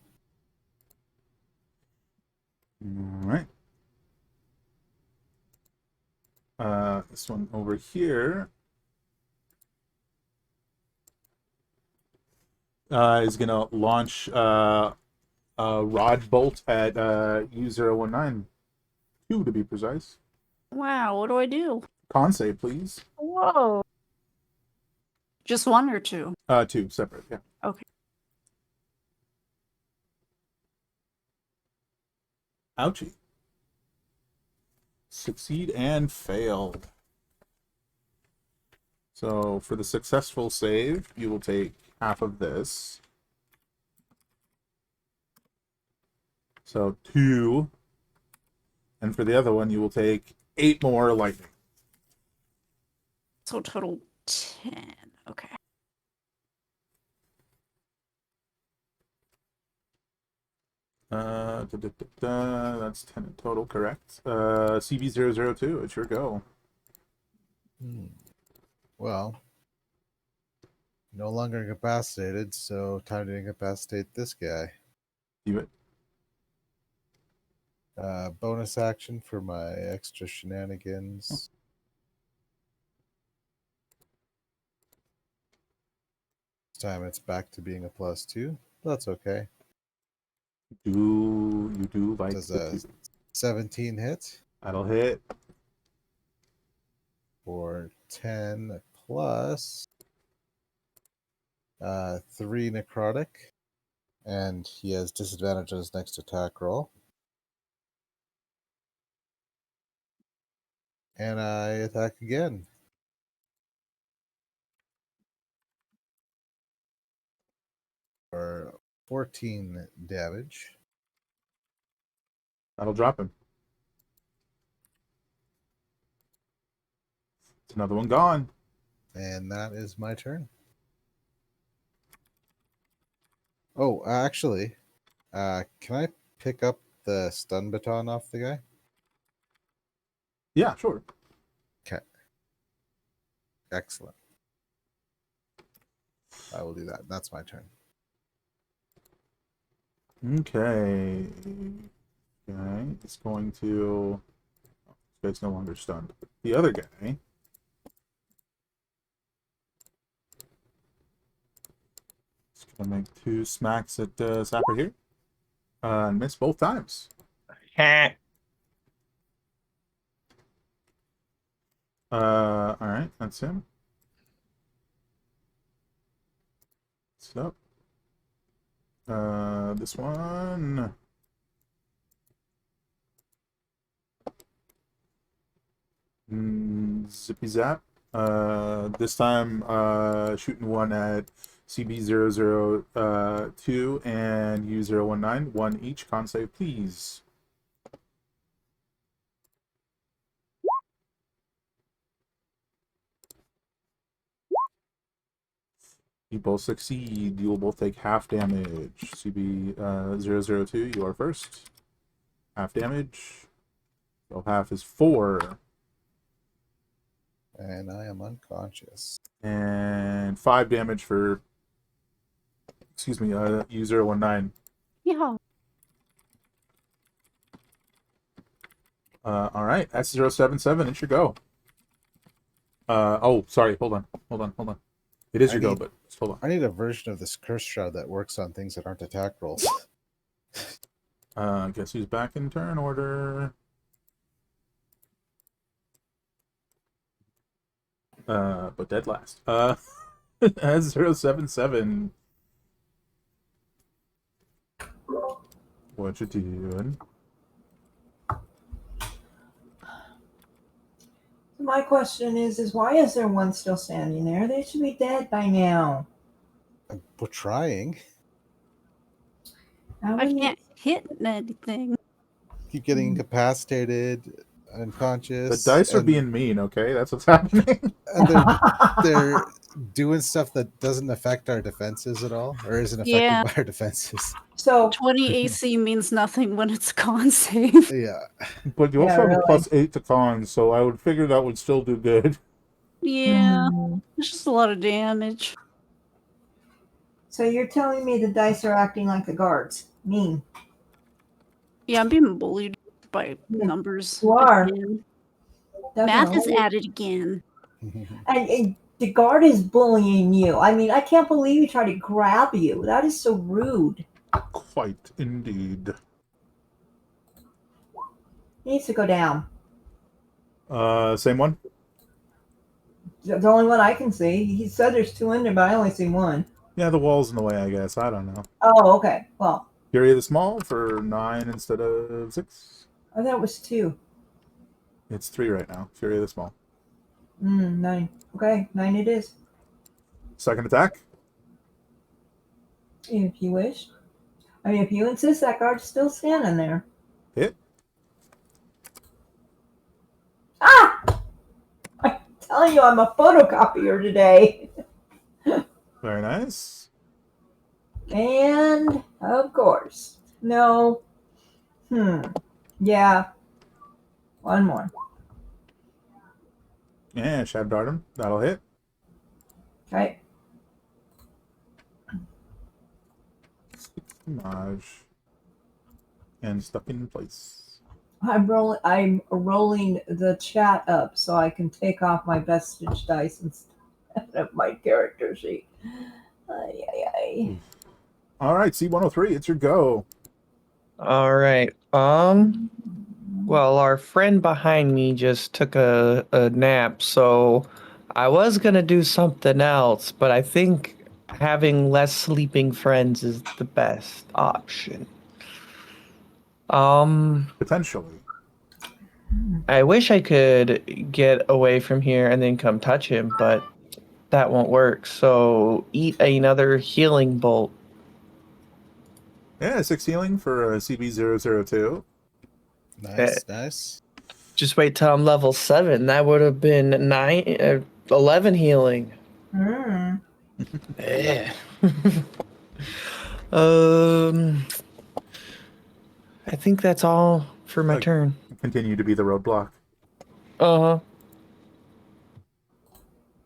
All right. This one over here is going to launch a rod bolt at U019, 2 to be precise. Wow, what do I do? Con save, please. Whoa. Just one or two? 2 separate, yeah. Okay. Ouchie. Succeed and fail. So for the successful save, you will take half of this. So 2. And for the other one, you will take 8 more lightning. So total 10. Okay. That's 10 in total, correct. CB002, it's your go. Well, no longer incapacitated, so time to incapacitate this guy. Do it. Bonus action for my extra shenanigans. This time it's back to being a +2. That's okay. You do like Does the a 2. 17 hit That'll hit. for 10 plus 3 necrotic, and he has disadvantage on his next attack roll. And I attack again. For 14 damage. That'll drop him. It's another one gone. And that is my turn. Oh, actually, can I pick up the stun baton off the guy? Yeah, sure. Excellent. I will do that. That's my turn. Okay. Okay. It's going to. This guy's no longer stunned. The other guy. It's gonna make 2 smacks at Sapper here. And miss both times. Alright, that's him. So, this one. Zippy zap. This time, shooting one at CB002 and U019. One each. Con save, please. You both succeed. You will both take half damage. CB002, you are first. Half damage. So half is 4. And I am unconscious. And 5 damage for, excuse me, U019. Yeah. All right, S077, it's your go. Oh, sorry, hold on. It is your go, but just hold on. I need a version of this curse shroud that works on things that aren't attack rolls. Guess who's back in turn order? But dead last. S077. What you doing? My question is why is there one still standing there? They should be dead by now. We're trying. How I many- can't hit anything. Keep getting incapacitated, unconscious. The dice are and- being mean, okay? That's what's happening. And they're doing stuff that doesn't affect our defenses at all, or isn't affected Yeah. by our defenses. So 20 AC means nothing when it's con save. Yeah. But you also Yeah, have a really. +8 to con, so I would figure that would still do good. Yeah, Mhm. it's just a lot of damage. So you're telling me the dice are acting like the guards? Mean. Yeah, I'm being bullied by numbers. You are. again. Math is Definitely. added again. And the guard is bullying you. I mean, I can't believe he tried to grab you. That is so rude. Quite indeed. He needs to go down. Same one? The only one I can see. He said there's 2 in there, but I only see 1. Yeah, the wall's in the way, I guess. I don't know. Oh, okay. Well, Fury of the Small for 9 instead of 6. I thought it was 2. It's 3 right now. Fury of the Small. 9. Okay, 9 it is. Second attack. If you wish. I mean, if you insist, that guard's still standing there. Hit. Ah! I'm telling you, I'm a photocopier today. Very nice. And, of course, no. Yeah. One more. Yeah, Shab Dart him. That'll hit. Okay. Damage. And stuck in place. I'm rolling the chat up so I can take off my vestige dice instead of my character sheet. Ay, ay, ay. All right, C103, it's your go. All right. Well, our friend behind me just took a nap, so I was gonna do something else, but I think having less sleeping friends is the best option. Potentially. I wish I could get away from here and then come touch him, but that won't work. So eat another healing bolt. Yeah, 6 healing for CB002. Nice, nice. Just wait till I'm level 7. That would have been 11 healing. Mm. Yeah. I think that's all for my Okay. turn. Continue to be the roadblock. Uh-huh.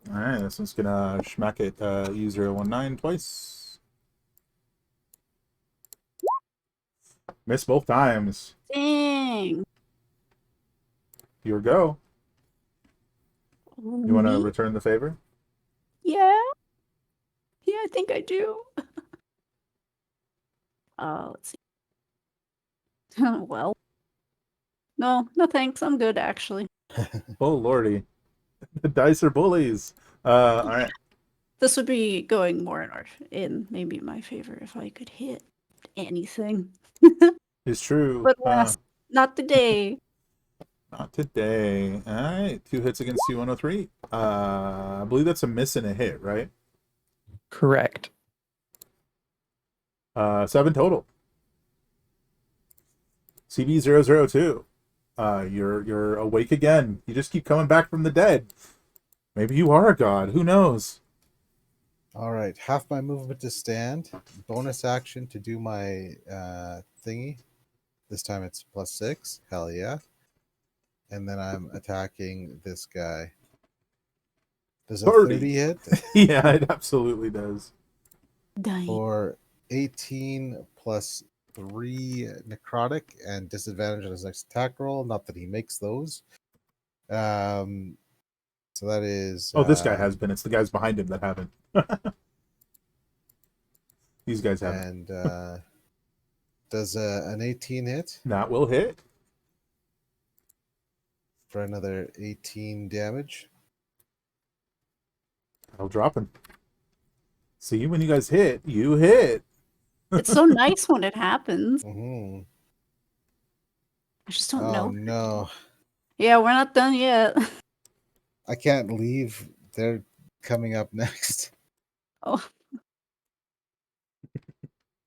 Alright, this one's gonna schmack it U019 twice. Miss both times. Dang. Your go. You want to Me? return the favor? Yeah. Yeah, I think I do. Let's see. Well. No thanks. I'm good, actually. Oh, lordy. The dice are bullies. Alright. This would be going more in maybe my favor if I could hit anything. It's true. But last, not today. Not today. Alright. 2 hits against C103. I believe that's a miss and a hit, right? Correct. 7 total. CB002. You're awake again. You just keep coming back from the dead. Maybe you are a god. Who knows? All right, half my movement to stand. Bonus action to do my thingy. This time it's +6. Hell yeah! And then I'm attacking this guy. Does a 30 hit Yeah, it absolutely does. Dang. for 18 plus 3 necrotic and disadvantage on his next attack roll? Not that he makes those. So that is. Oh, this guy has been. It's the guys behind him that haven't. These guys haven't. And does an 18 hit That will hit. for another 18 damage? I'll drop him. See, when you guys hit, you hit. It's so nice when it happens. Mm-hmm. I just don't Oh know. no. Yeah, we're not done yet. I can't leave. They're coming up next. Oh.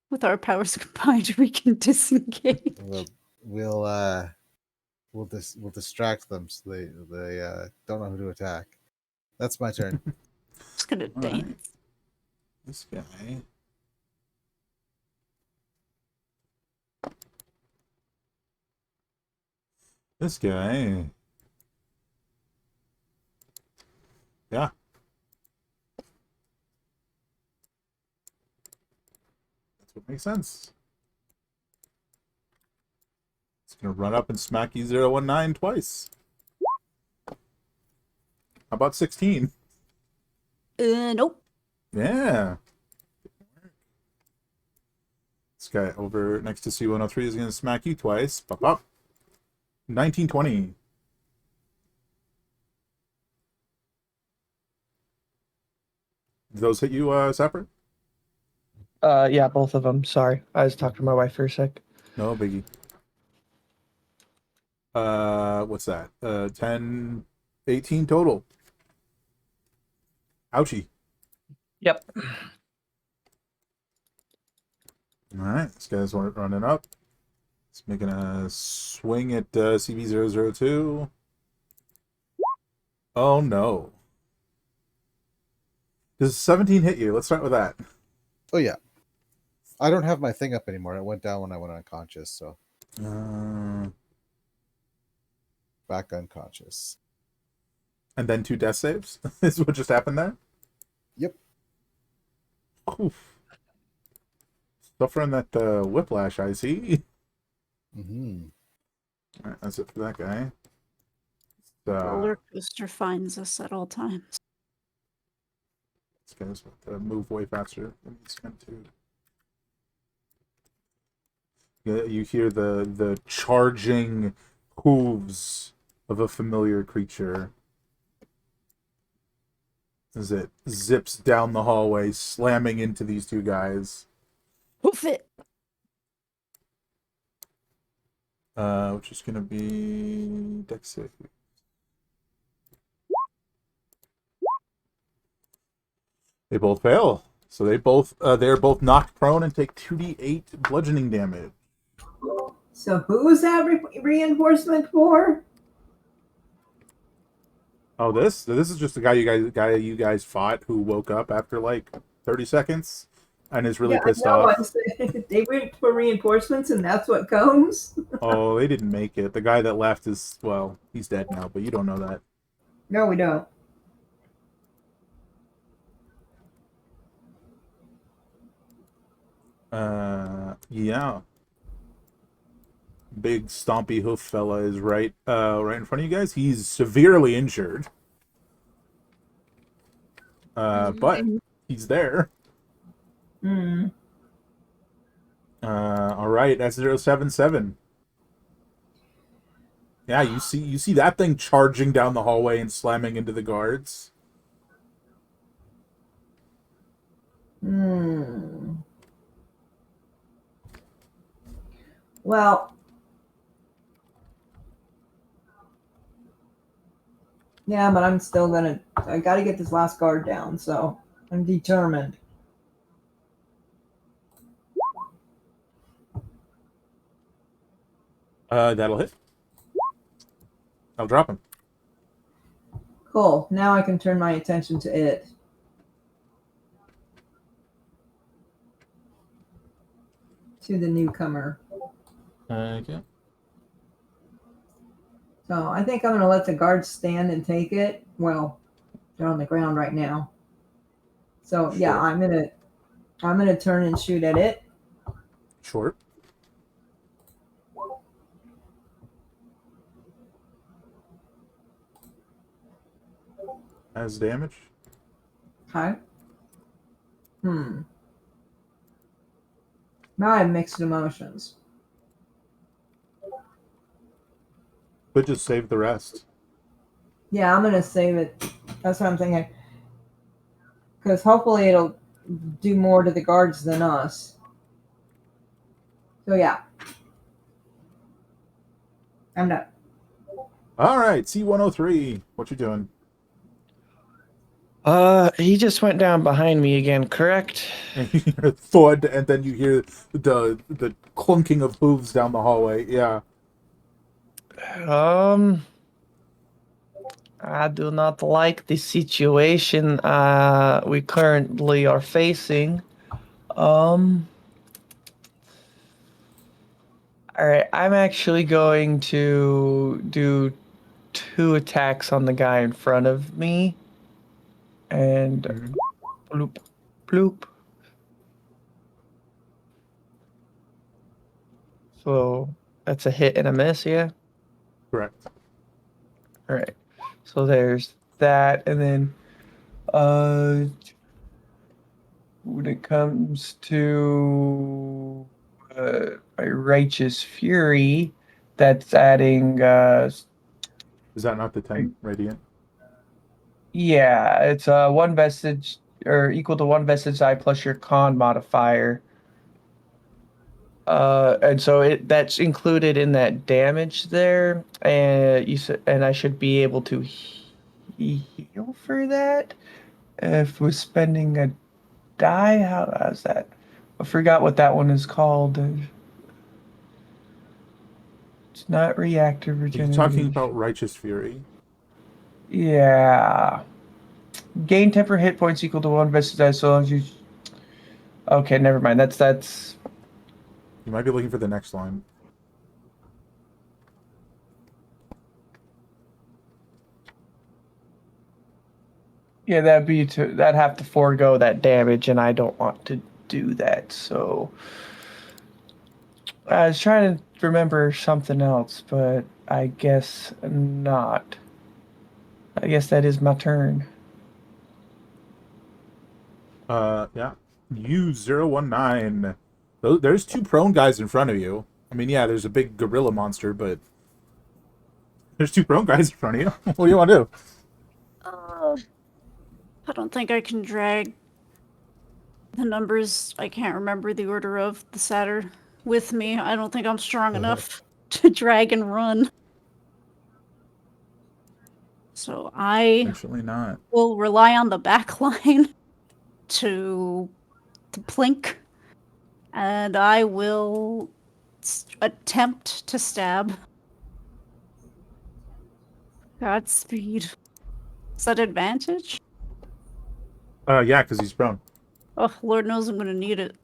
With our powers combined, we can disengage. We'll distract them so they don't know who to attack. That's my turn. Just gonna All dance. right. This guy. This guy. Yeah. That's what makes sense. It's gonna run up and smack you 019 twice. How about 16? Nope. Yeah. This guy over next to C103 is gonna smack you twice. Pop up. 1920. Did those hit you, separate? Yeah, both of them. Sorry. I was talking to my wife for a sec. No biggie. What's that? 10, 18 total. Ouchie. Yep. Alright, this guy's running up. He's making a swing at CB002. Oh no. Does 17 hit you? Let's start with that. Oh yeah. I don't have my thing up anymore. It went down when I went unconscious, so back unconscious. And then 2 death saves? Is what just happened there? Yep. Oof. Suffering that whiplash, I see. Mm-hmm. Alright, that's it for that guy. Roller coaster finds us at all times. This guy's about to move way faster than he's meant to. You hear the charging hooves of a familiar creature as it zips down the hallway, slamming into these 2 guys. Hoof it. Which is gonna be dex save. They both fail, so they're both knocked prone and take 2d8 bludgeoning damage. So who's that reinforcement for? Oh, this is just the guy you guys fought who woke up after like 30 seconds. and is really Yeah, pissed no, off. I'm saying they went for reinforcements, and that's what comes. Oh, they didn't make it. The guy that left is, well, he's dead now, but you don't know that. No, we don't. Yeah. Big stompy hoof fella is right in front of you guys. He's severely injured. But he's there. Hmm. All right, S077. Yeah, you see that thing charging down the hallway and slamming into the guards. Hmm. Well, yeah, but I'm still gonna. I got to get this last guard down, so I'm determined. That'll hit. I'll drop him. Cool. Now I can turn my attention to it. To the newcomer. Okay. So I think I'm gonna let the guards stand and take it. Well, they're on the ground right now. So yeah, Sure. I'm gonna turn and shoot at it. Short. Has damage. Okay. Now I have mixed emotions. Could just save the rest. Yeah, I'm gonna save it. That's what I'm thinking. Because hopefully it'll do more to the guards than us. So yeah. I'm done. All right, C103. What you doing? He just went down behind me again, correct? And you hear a thud, and then you hear the clunking of hooves down the hallway. Yeah. I do not like the situation we currently are facing. All right, I'm actually going to do 2 attacks on the guy in front of me. And bloop, bloop. So that's a hit and a miss, yeah? Correct. All right. So there's that. And then when it comes to my righteous fury, that's adding Is that not the 10 radiant? yeah, it's 1 vestige or equal to 1 vestige die plus your con modifier. And so that's included in that damage there, and and I should be able to heal for that if we're spending a die. How's that? I forgot what that one is called. It's not reactive Are you regeneration. talking about Righteous Fury? Yeah. Gain temporary hit points equal to 1 vestige die so long as you. Okay, never mind. That's. You might be looking for the next line. Yeah, that'd have to forego that damage, and I don't want to do that. So I was trying to remember something else, but I guess not. I guess that is my turn. Yeah. U019. There's 2 prone guys in front of you. I mean, yeah, there's a big gorilla monster, but there's 2 prone guys in front of you. What do you want to do? I don't think I can drag the numbers. I can't remember the order of the satyr with me. I don't think I'm strong enough to drag and run. So I Actually not. will rely on the back line to plink, and I will attempt to stab. Godspeed. Is that advantage? Yeah, because he's prone. Oh, Lord knows I'm gonna need it.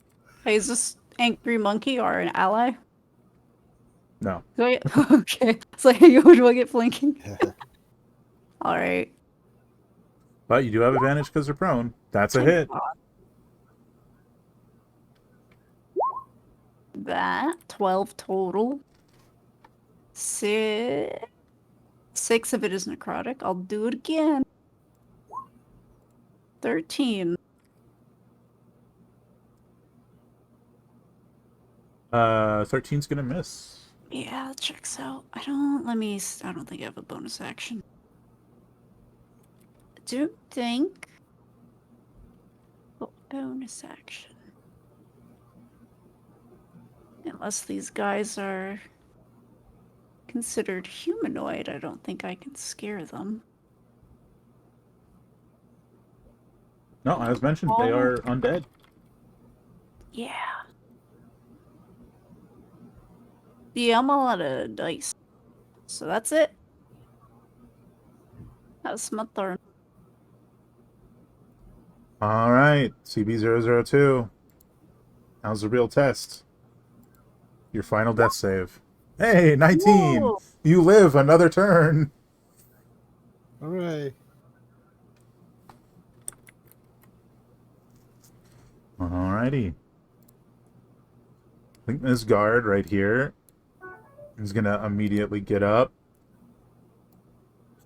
Hey, is this angry monkey or an ally? No. Do I get... Okay. It's like, do I get flanking? Alright. But you do have advantage because they're prone. That's a Thank hit. God. That 12 total. Six of it is necrotic. I'll do it again. 13. 13's gonna miss. Yeah, that checks out. I don't think I have a bonus action. I don't think. Oh, bonus action. Unless these guys are considered humanoid, I don't think I can scare them. No, as mentioned, they are undead. Yeah. Yeah, I'm all out of dice. So that's it. That's my turn. All right, CB002. How's the real test? Your final death save. Hey, 19! Whoa. You live another turn! Hooray! Alrighty. I think this guard right here is gonna immediately get up,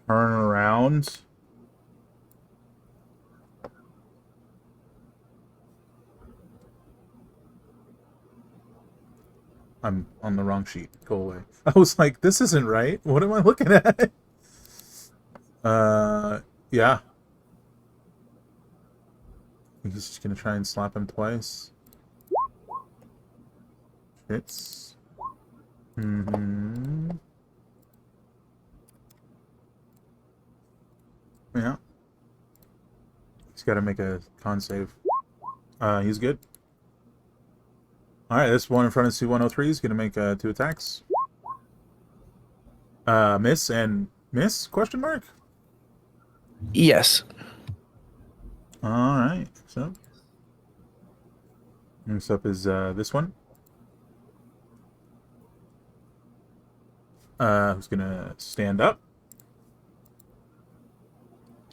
turn around. I'm on the wrong sheet. Go away. I was like, this isn't right. What am I looking at? Yeah. He's just gonna try and slap him twice. Hits. Mm-hmm. Yeah. He's gotta make a con save. He's good. Alright, this one in front of C103 is gonna make 2 attacks. Miss and miss? Question mark? Yes. Alright, so next up is this one. Who's gonna stand up.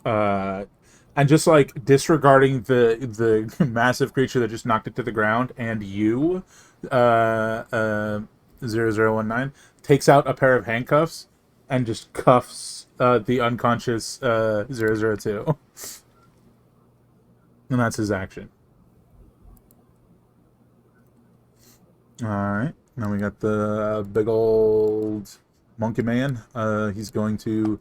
And just like disregarding the massive creature that just knocked it to the ground, and you, 0019, takes out a pair of handcuffs and just cuffs the unconscious 002. And that's his action. Alright, now we got the big old monkey man. He's going to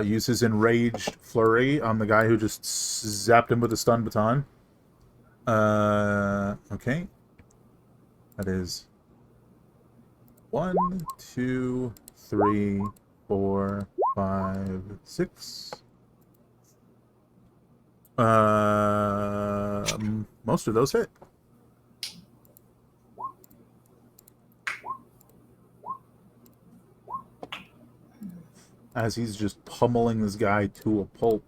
use his enraged flurry on the guy who just zapped him with a stun baton. Okay. That is 1, 2, 3, 4, 5, 6. Most of those hit. As he's just pummeling this guy to a pulp.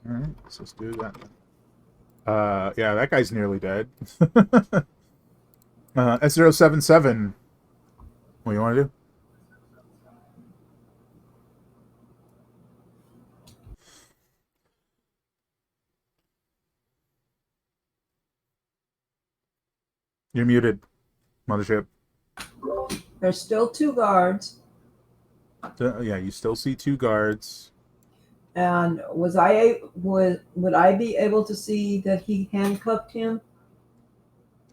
Alright, so let's do that then. Yeah, that guy's nearly dead. S077. What do you want to do? You're muted, mothership. There's still 2 guards. Yeah, you still see 2 guards. And would I be able to see that he handcuffed him?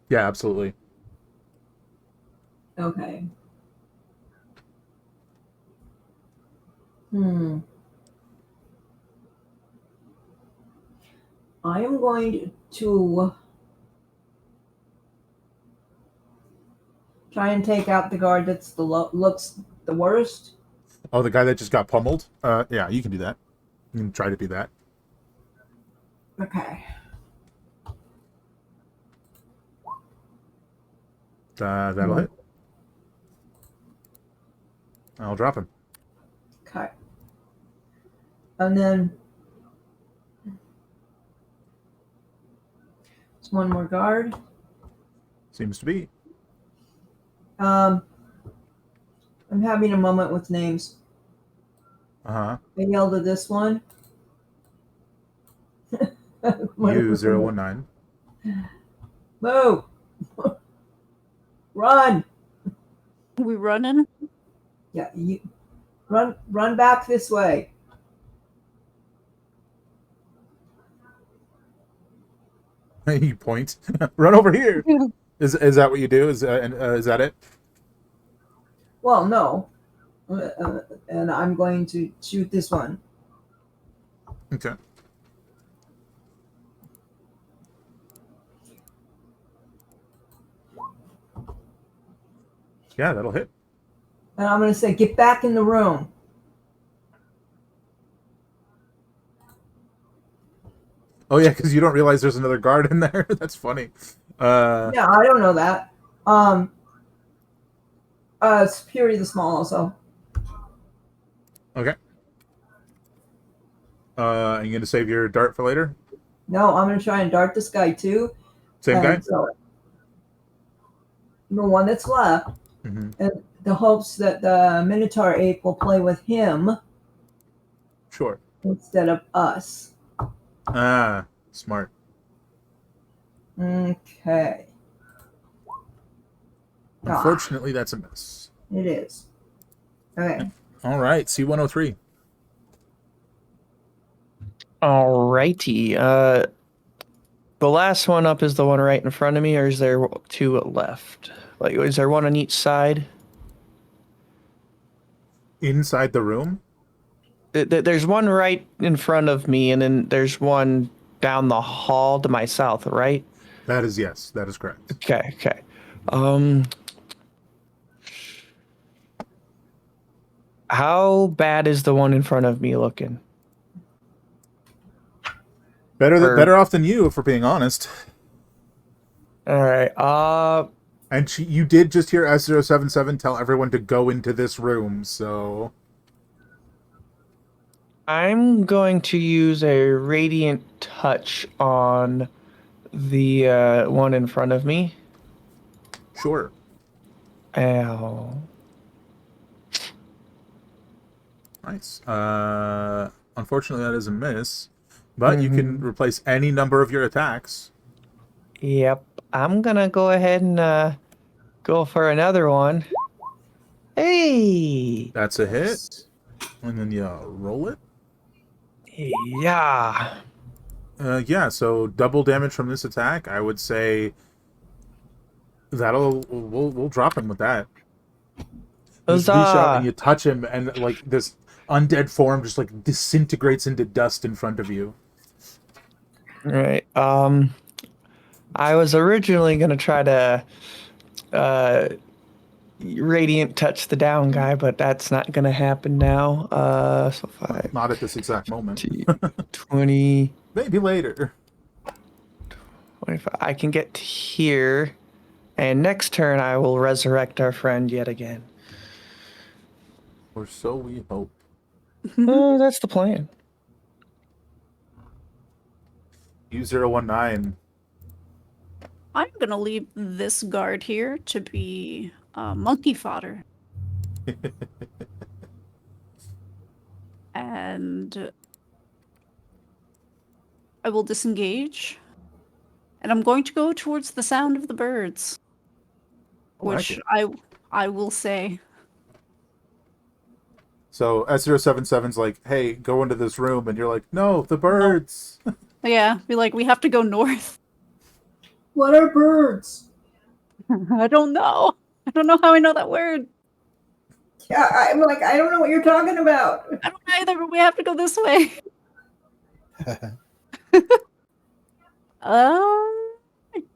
Yeah, absolutely. Okay. I am going to try and take out the guard that's looks the worst. Oh, the guy that just got pummeled? Yeah, you can do that. You can try to do that. Okay. That'll hit. I'll drop him. Okay. And then it's one more guard. Seems to be. I'm having a moment with names. Uh-huh. I yelled at this one. U019. Move! Run! We running? Yeah, you run back this way. You point. Run over here. Is that what you do? Is that it? Well, no. And I'm going to shoot this one. Okay. Yeah, that'll hit. And I'm going to say, get back in the room. Oh yeah, because you don't realize there's another guard in there. That's funny. Yeah, I don't know that. Security the small also. Okay. Are you gonna save your dart for later? No, I'm going to try and dart this guy too. Same guy. So, the one that's left. Mm-hmm. And the hopes that the Minotaur ape will play with him Sure. instead of us. Ah, smart. Okay. Unfortunately, that's a miss. It is. Okay. All right, C103. Alrighty. The last one up is the one right in front of me, or is there two left? Like, is there one on each side? Inside the room? There's one right in front of me, and then there's one down the hall to my south, right? That is yes. That is correct. Okay. How bad is the one in front of me looking? Better off than you, if we're being honest. All right. And you did just hear S077 tell everyone to go into this room, so... I'm going to use a radiant touch on the one in front of me. Sure. Ow. Nice. Unfortunately, that is a miss. But you can replace any number of your attacks. Yep. I'm going to go ahead and go for another one. Hey! That's a hit. And then you roll it. Yeah. Yeah, so double damage from this attack. I would say we'll drop him with that. You just reach out and you touch him, and like this undead form just like disintegrates into dust in front of you. Right. I was originally gonna try to radiant touch the down guy, but that's not gonna happen now. So 5, Not at this exact moment. 20, Maybe later. 25. I can get to here, and next turn I will resurrect our friend yet again. Or so we hope. Oh, that's the plan. U019. I'm gonna leave this guard here to be monkey fodder. And I will disengage. And I'm going to go towards the sound of the birds. Which I will say. So S077's like, hey, go into this room, and you're like, no, the birds. Yeah, be like, we have to go north. What are birds? I don't know. I don't know how I know that word. Yeah, I'm like, I don't know what you're talking about. I don't either, but we have to go this way.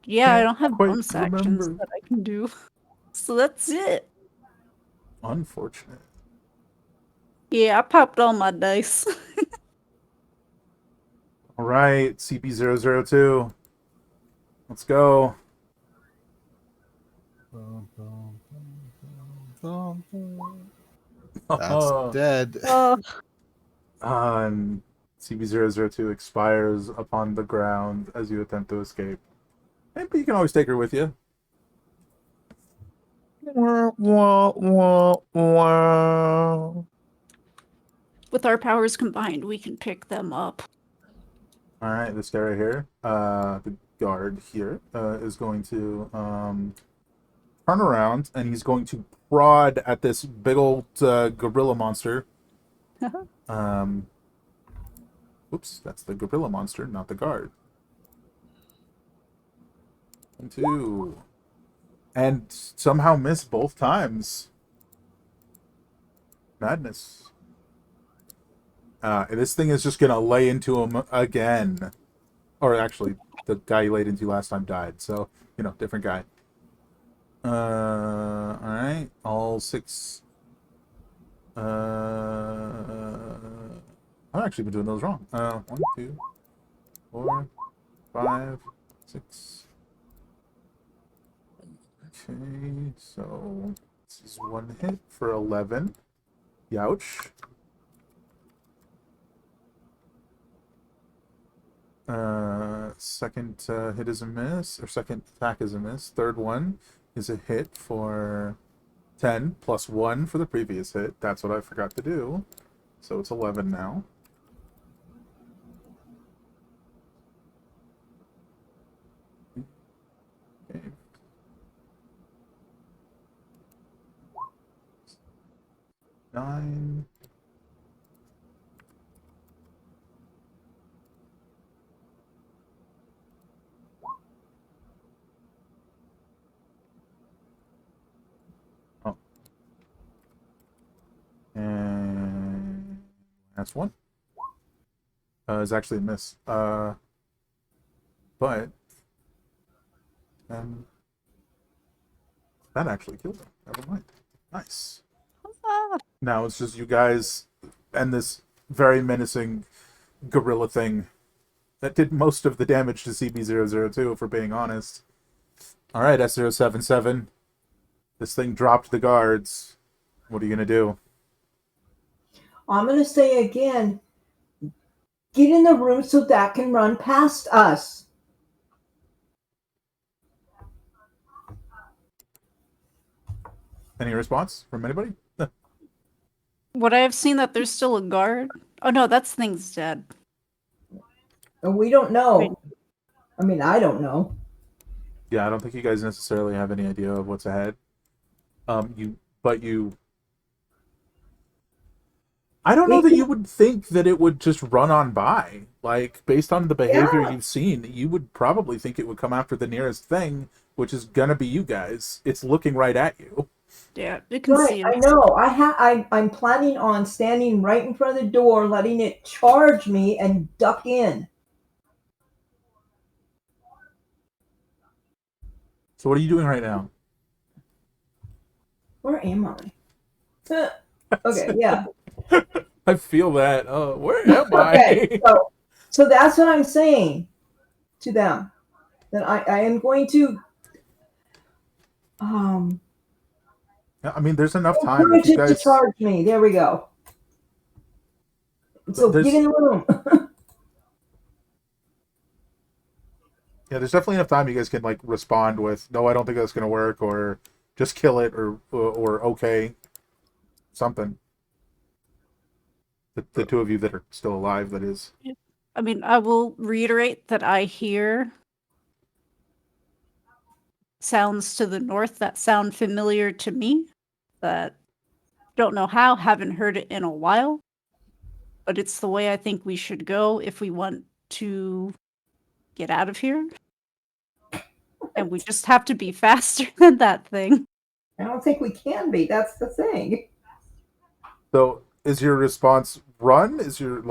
Yeah, I don't have quite bonus actions remember. that I can do. So that's it. Unfortunate. Yeah, I popped all my dice. All right, CP002. Let's go. That's dead. Oh, And CB002 expires upon the ground as you attempt to escape. But you can always take her with you. with our powers combined, we can pick them up. All right, this guy right here, the guard here, is going to turn around and he's going to prod at this big old gorilla monster. Oops, that's the gorilla monster, not the guard. 1, 2, and somehow miss both times. Madness. This thing is just gonna lay into him again. Or actually, the guy he laid into last time died, so, different guy. Alright, all 6. I've actually been doing those wrong. 1, 2, 4, 5, 6. Okay, so this is 1 hit for 11. Youch. Second hit is a miss, or second attack is a miss. Third one is a hit for 10 plus 1 for the previous hit. That's what I forgot to do. So it's 11 now. Okay. 9. Oh. And that's 1. Is actually a miss. But that actually killed him. Never mind. Nice. Now it's just you guys and this very menacing gorilla thing that did most of the damage to CB002, if we're being honest. Alright, S077. This thing dropped the guards. What are you going to do? I'm going to say again, get in the room so that can run past us. Any response from anybody? Would I have seen that there's still a guard? Oh no, that thing's dead. And we don't know. Wait. I mean, I don't know. Yeah, I don't think you guys necessarily have any idea of what's ahead. I don't know that you would think that it would just run on by. Like, based on the behavior you've seen, you would probably think it would come after the nearest thing, which is gonna be you guys. It's looking right at you. Yeah, you can see Right, it. I know. I'm planning on standing right in front of the door, letting it charge me and duck in. So what are you doing right now? Where am I? Okay, yeah. I feel that. Where am Okay, I? so that's what I'm saying to them. That I am going to I mean, there's enough time if encourage you it to guys. charge me. There we go. So There's- get in the room. Yeah, there's definitely enough time you guys can like respond with, "No, I don't think that's gonna work," or "Just kill it," or "Okay," something. The two of you that are still alive, that is. I mean, I will reiterate that I hear sounds to the north that sound familiar to me, that don't know how, haven't heard it in a while, but it's the way I think we should go if we want to get out of here. And we just have to be faster than that thing. I don't think we can be. That's the thing. So, is your response run? Is your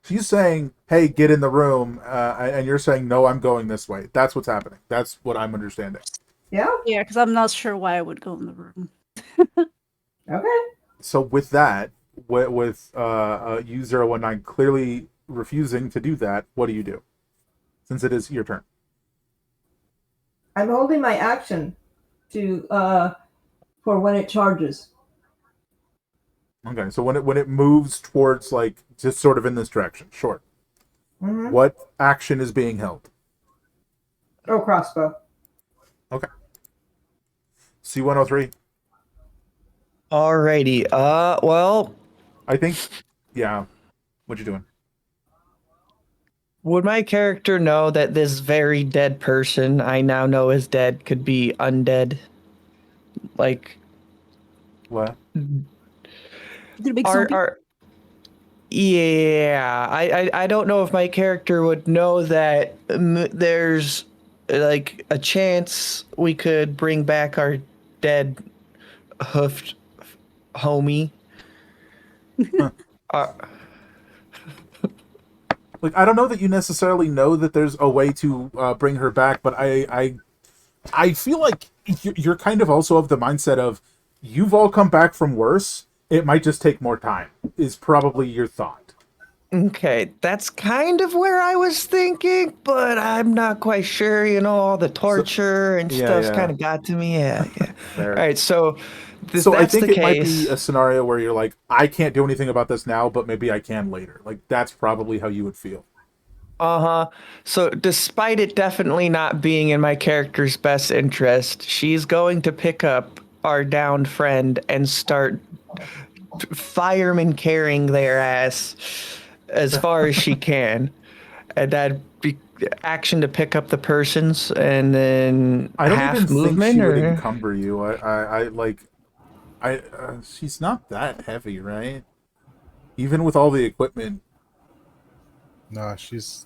she's saying, "Hey, get in the room," and you're saying, "No, I'm going this way." That's what's happening. That's what I'm understanding. Yeah. Yeah, because I'm not sure why I would go in the room. Okay. So with that, with U019 clearly refusing to do that, what do you do? Since it is your turn. I'm holding my action to for when it charges. Okay, so when it moves towards like just sort of in this direction, sure. Mm-hmm. What action is being held? Oh, crossbow. Okay. C-103. Alrighty. Well, I think, yeah. What you doing? would my character know that this very dead person I now know is dead could be undead? Like, What? Is it a big are zombie? are yeah, I don't know if my character would know that there's like a chance we could bring back our dead hoofed homie. Huh. Uh, Like, I don't know that you necessarily know that there's a way to bring her back, but I feel like you're kind of also of the mindset of you've all come back from worse. It might just take more time. Is probably your thought. okay, that's kind of where I was thinking, but I'm not quite sure. You know, all the So, torture and yeah, stuff's yeah, kind of got to me. Yeah, yeah. fair. All right, so if So I that's think the it might be case, a scenario where you're like, I can't do anything about this now, but maybe I can later. Like that's probably how you would feel. uh-huh. So despite it definitely not being in my character's best interest, she's going to pick up our downed friend and start fireman carrying their ass as far as she can. And that'd be action to pick up the persons and then I don't even half think movement she would or encumber you. I like, she's not that heavy, right? Even with all the equipment. No, she's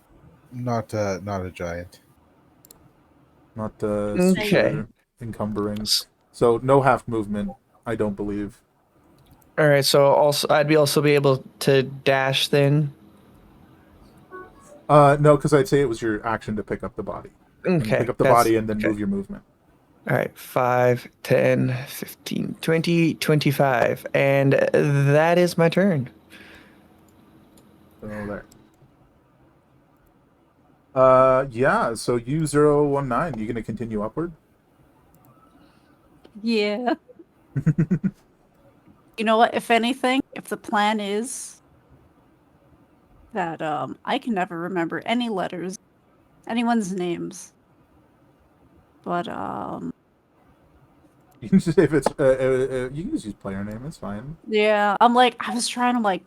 not a giant. Not okay. super encumbering. So no half movement, I don't believe. All right, so also I'd also be able to dash then. No, because I'd say it was your action to pick up the body. And you pick Okay, up the that's body and then okay. move your movement. All right, 5, 10, 15, 20, 25. And that is my turn. So there. Yeah, so U019, you gonna continue upward? Yeah. You know what? If anything, if the plan is that I can never remember any letters, anyone's names, but You can just if it's you can just use player name. It's fine. yeah, I'm like I was trying to like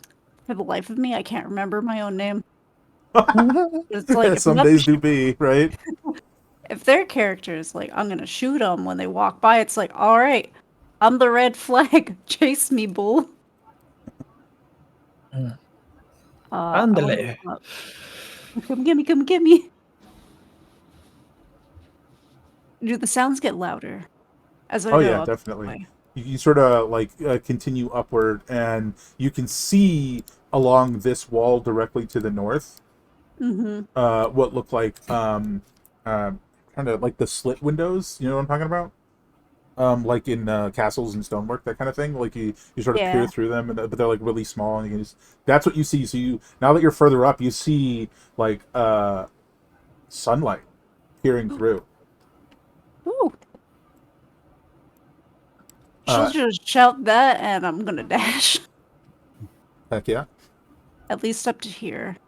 for the life of me I can't remember my own name. It's like Some days do be right. if their characters like I'm gonna shoot them when they walk by, it's like all right, I'm the red flag. Chase me, bull. I wanna Andale. go up. Come get me, come get me. Do the sounds get louder as I Oh go yeah, up? definitely. Way? You sort of like continue upward, and you can see along this wall directly to the north Mm-hmm. what look like kind of like the slit windows. You know what I'm talking about? Like in castles and stonework, that kind of thing. Like you sort of peer Yeah. through them, but they're like really small, and you can just that's what you see. So you now that you're further up, you see like sunlight peering through. Ooh. She'll Uh, just shout that, and I'm gonna dash. Heck yeah. At least up to here.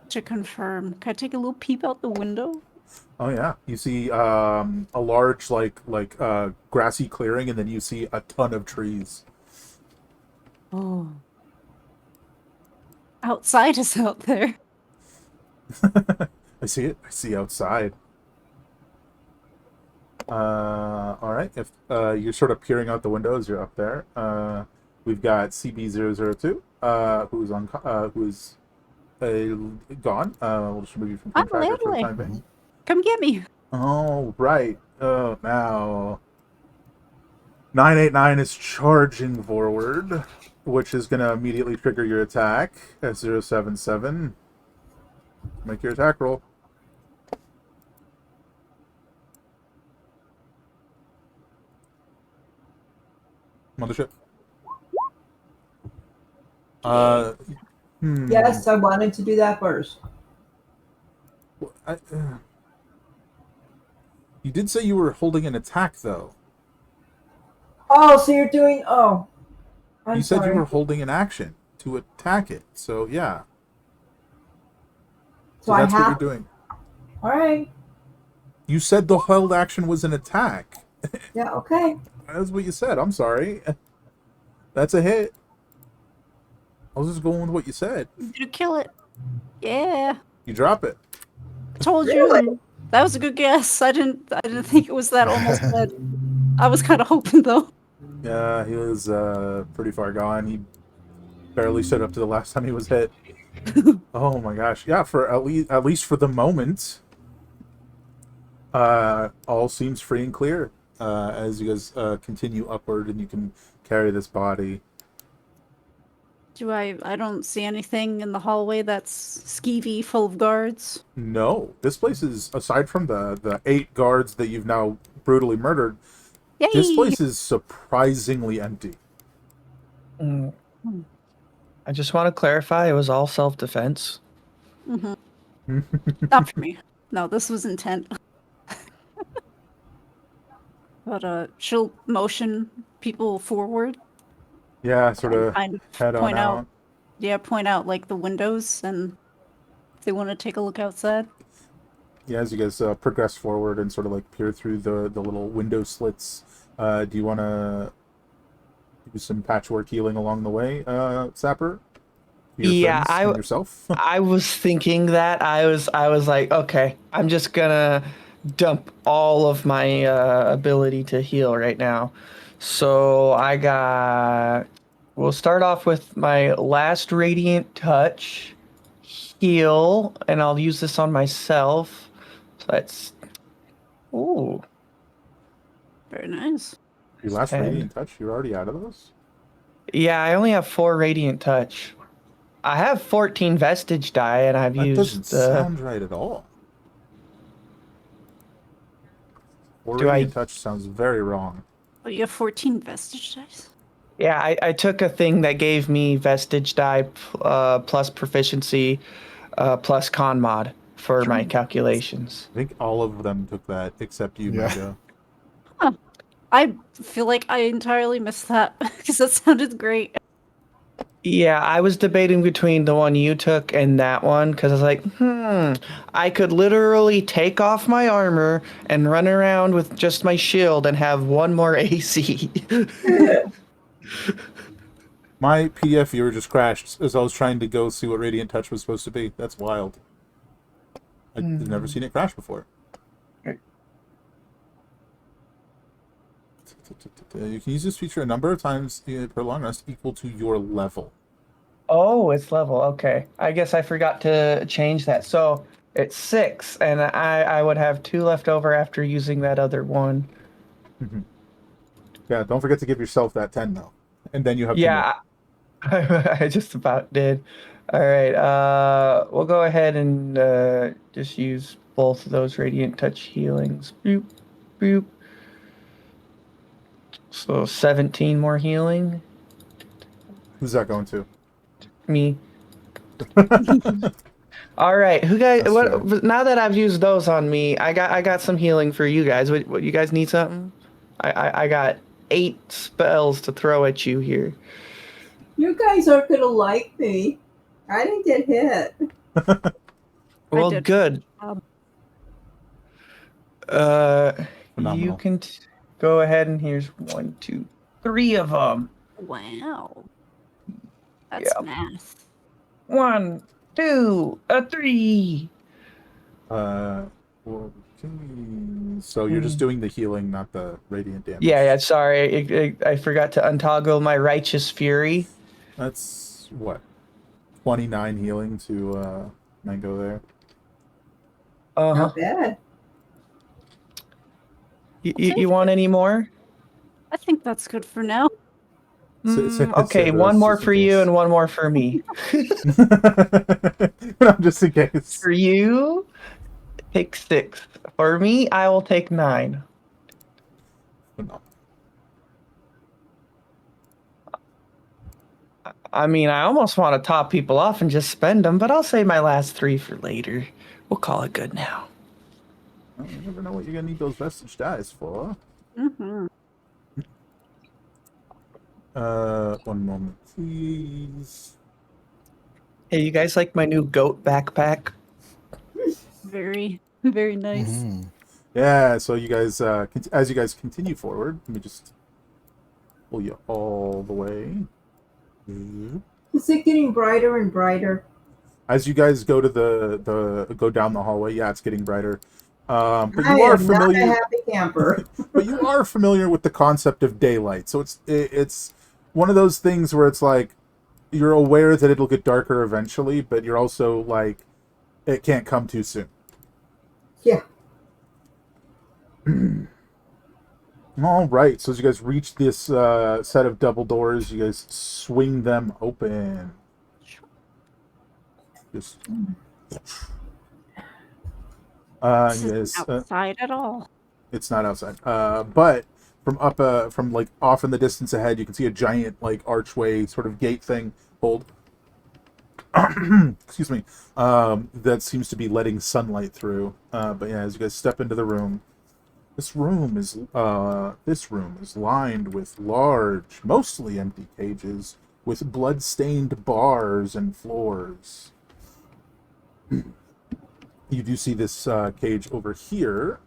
To confirm, can I take a little peep out the window? Oh yeah. You see a large grassy clearing, and then you see a ton of trees. Oh. Outside is out there. I see it. I see outside. All right. If you're sort of peering out the windows, you're up there. We've got CB002, who's gone. We'll just remove you from I'm Team Tracker for the Lily. time being. Come get me. Oh, right. Oh, now 989 is charging forward, which is going to immediately trigger your attack at 077. Make your attack roll. Mothership. Yes, I wanted to do that first. You did say you were holding an attack, though. Oh, so you're doing. Oh, I'm You said sorry. you were holding an action to attack it. So yeah. So I that's what you're have. doing. All right. You said the held action was an attack. Yeah. Okay. That's what you said. I'm sorry. That's a hit. I was just going with what you said. Did you kill it? Yeah. You drop it. I told Really? you. That was a good guess. I didn't think it was that almost dead. I was kind of hoping though. Yeah, he was pretty far gone. He barely stood up to the last time he was hit. Oh my gosh. Yeah, for at least for the moment, all seems free and clear. As you guys continue upward and you can carry this body. I don't see anything in the hallway that's skeevy, full of guards. No, this place is, aside from the 8 guards that you've now brutally murdered, Yay! this place is surprisingly empty. Mm. I just want to clarify, it was all self-defense. Mm-hmm. Not for me. No, this was intent. But she'll motion people forward. Yeah, sort of kind of head on point out. Point out like the windows and if they want to take a look outside. Yeah, as you guys progress forward and sort of like peer through the little window slits, do you want to do some patchwork healing along the way, Sapper? Yeah, and yourself. I was thinking that. I was like, okay, I'm just gonna dump all of my ability to heal right now. So we'll start off with my last radiant touch, heal, and I'll use this on myself. So that's, ooh, Very nice. Your last 10. radiant touch. You're already out of those. Yeah, I only have 4 radiant touch. I have 14 vestige die, and I've That used. doesn't sound right at all. 4 radiant touch sounds very wrong. Oh, you have 14 vestige dice? Yeah, I took a thing that gave me vestige die plus proficiency plus con mod for my calculations. I think all of them took that except you, Yeah. Mega. Huh. I feel like I entirely missed that because that sounded great. Yeah, I was debating between the one you took and that one because I was like, I could literally take off my armor and run around with just my shield and have 1 more AC. My PDF viewer just crashed as I was trying to go see what radiant touch was supposed to be. That's wild. I've never seen it crash before. You can use this feature a number of times per long rest equal to your level. Oh, it's level. Okay. I guess I forgot to change that. So it's 6, and I would have 2 left over after using that other one. Yeah, don't forget to give yourself that 10 though. And then you have 2 more. Yeah, I just about did. All right. We'll go ahead and just use both of those radiant touch healings. Boop, boop. So 17 more healing. Who's that going to? Me. All right. Who guys? That's What? fair. Now that I've used those on me, I got some healing for you guys. What you guys need something? I got 8 spells to throw at you here. You guys aren't gonna like me. I didn't get hit. Well, did. good. Phenomenal. You can go ahead and here's 1, 2, 3 of them. Wow. That's Yep. math. 1, 2, 3. Well, so you're just doing the healing, not the radiant damage. Yeah. Sorry, I forgot to untoggle my righteous fury. That's what? 29 healing to Mango there. Not bad. You want any more? I think that's good for now. Okay, 1 more for you and 1 more for me. No, just in case. For you, take 6. For me, I will take 9. No. I mean, I almost want to top people off and just spend them, but I'll save my last 3 for later. We'll call it good now. Well, you never know what you're gonna need those vestige dice for. Mm-hmm. One moment, please. Hey, you guys like my new goat backpack? Very, very nice. Mm-hmm. Yeah, so you guys, as you guys continue forward, let me just pull you all the way. Is it getting brighter and brighter? As you guys go to the go down the hallway, yeah, it's getting brighter. But I you are am not a familiar. happy camper. But you are familiar with the concept of daylight, so it's one of those things where it's like you're aware that it'll get darker eventually, but you're also like it can't come too soon. Yeah. All right, so as you guys reach this set of double doors, you guys swing them open. Just This you isn't guys, outside at all. it's not outside. But from like off in the distance ahead, you can see a giant like archway sort of gate thing. Hold. Excuse me. That seems to be letting sunlight through. But yeah, as you guys step into the room, this room is lined with large, mostly empty cages with blood-stained bars and floors. You do see this cage over here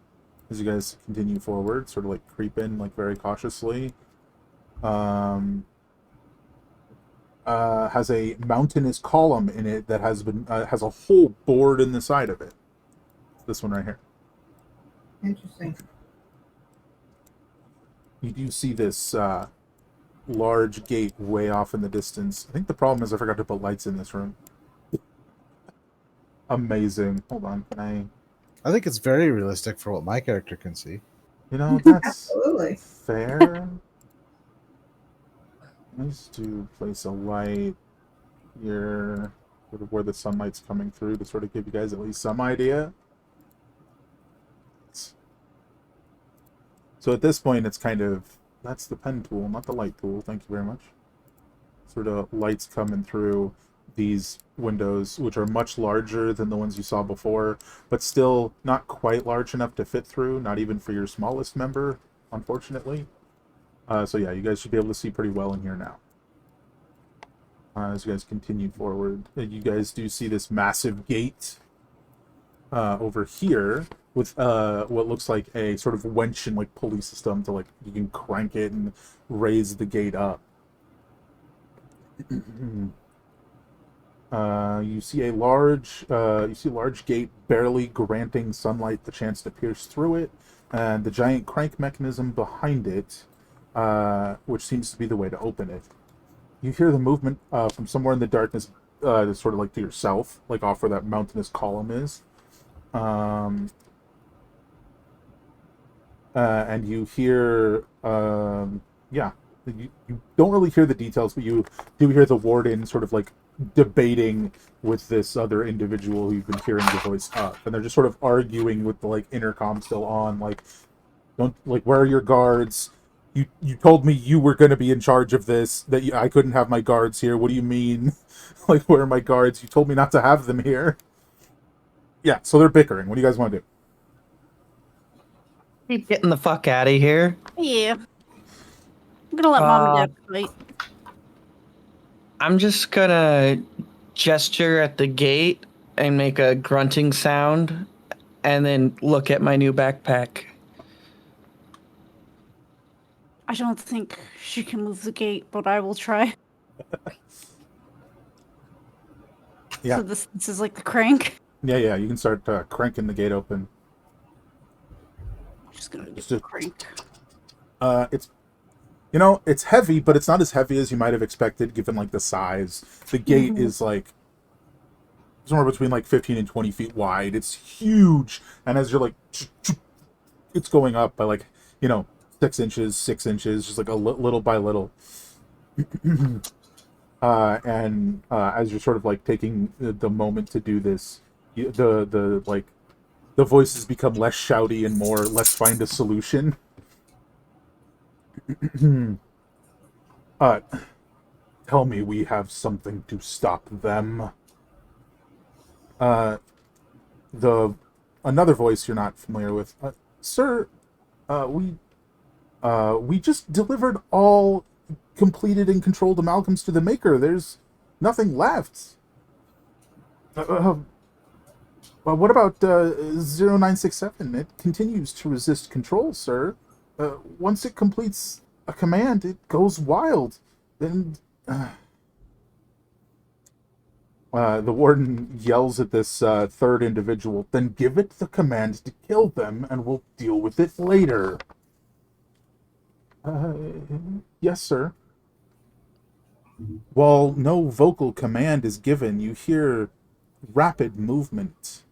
as you guys continue forward, sort of like creep in like very cautiously. Has a mountainous column in it that has a hole bored in the side of it. This one right here. Interesting. You do see this large gate way off in the distance. I think the problem is I forgot to put lights in this room. Amazing. Hold on, can I think it's very realistic for what my character can see. that's Absolutely. fair. Nice to place a light here, sort of where the sunlight's coming through to sort of give you guys at least some idea. So at this point, it's kind of, that's the pen tool, not the light tool. Thank you very much. Sort of lights coming through these windows, which are much larger than the ones you saw before, but still not quite large enough to fit through, not even for your smallest member, unfortunately. So yeah, you guys should be able to see pretty well in here now. As you guys continue forward, you guys do see this massive gate over here with what looks like a sort of wench and like pulley system to like you can crank it and raise the gate up. You see a large gate barely granting sunlight the chance to pierce through it, and the giant crank mechanism behind it, which seems to be the way to open it. You hear the movement from somewhere in the darkness, sort of like to yourself, like off where that mountainous column is. And you hear, you don't really hear the details, but you do hear the warden sort of like debating with this other individual who you've been hearing the voice up, and they're just sort of arguing with the like intercom still on, like, don't, like, where are your guards? You told me you were going to be in charge of this, that I couldn't have my guards here. What do you mean? Like, where are my guards? You told me not to have them here. Yeah, so they're bickering. What do you guys want to do? Keep getting the fuck out of here. Yeah. I'm gonna let mom and dad fight. I'm just gonna gesture at the gate and make a grunting sound and then look at my new backpack. I don't think she can move the gate, but I will try. Yeah. So this is like the crank. Yeah, you can start cranking the gate open. I'm just gonna do Just the a- crank. It's, it's heavy, but it's not as heavy as you might have expected given like the size. The gate is like somewhere between like 15 and 20 feet wide. It's huge, and as you're like, it's going up by like 6 inches, just like a little by little. And as you're sort of like taking the moment to do this, the voices become less shouty and more, let's find a solution. tell me we have something to stop them. Uh, the another voice you're not familiar with. Sir, we just delivered all completed and controlled amalgams to the maker. There's nothing left. Well, what about 0967? It continues to resist control, sir. Once it completes a command, it goes wild. Then the warden yells at this third individual. Then give it the command to kill them, and we'll deal with it later. Uh, yes, sir. While no vocal command is given, you hear rapid movement.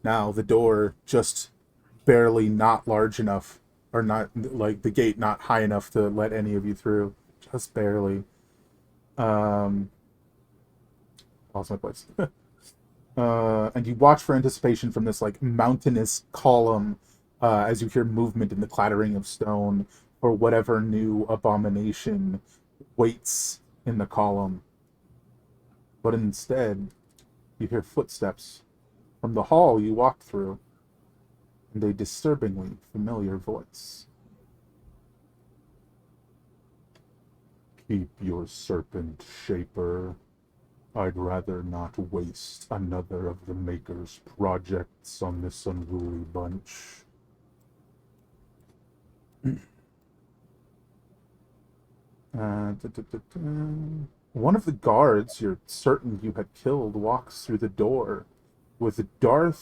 Now the door just barely not large enough, or not like the gate not high enough to let any of you through. Just barely. Lost my place. And you watch for anticipation from this like mountainous column as you hear movement in the clattering of stone or whatever new abomination waits in the column. But instead, you hear footsteps from the hall you walked through, and a disturbingly familiar voice. Keep your serpent, Shaper. I'd rather not waste another of the Maker's projects on this unruly bunch. One of the guards you're certain you had killed walks through the door with dark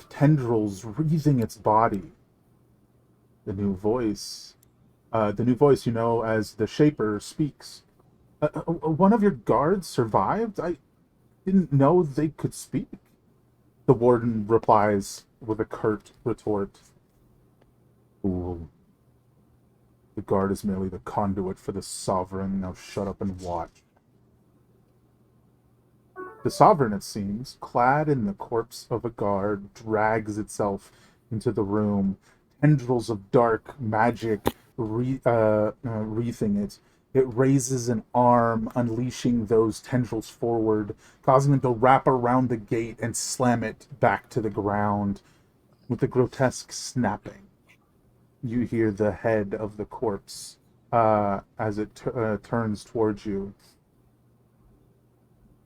tendrils wreathing its body. The new voice you know as the Shaper speaks. One of your guards survived? I didn't know they could speak. The warden replies with a curt retort. Fool. The guard is merely the conduit for the sovereign. Now shut up and watch. The sovereign, it seems, clad in the corpse of a guard, drags itself into the room, tendrils of dark magic wreathing it. It raises an arm, unleashing those tendrils forward, causing them to wrap around the gate and slam it back to the ground. With a grotesque snapping, you hear the head of the corpse as it turns towards you.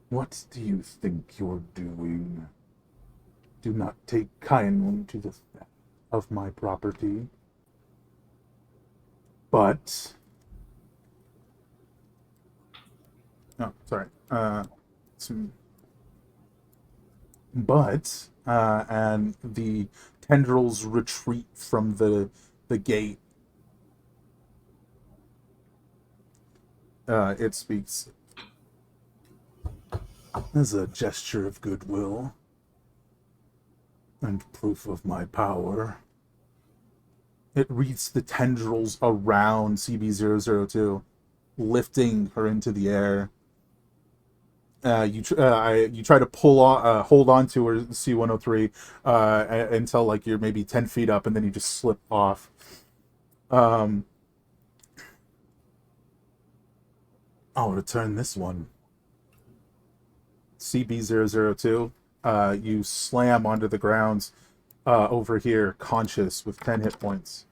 What do you think you're doing? Do not take kindly to the theft of my property. But... Oh, sorry. And the tendrils retreat from the gate. It speaks as a gesture of goodwill and proof of my power. It wreaths the tendrils around CB002, lifting her into the air. You try to hold on to her, C103, until like you're maybe 10 feet up, and then you just slip off. I'll return this one. CB002, you slam onto the ground over here, conscious with 10 hit points.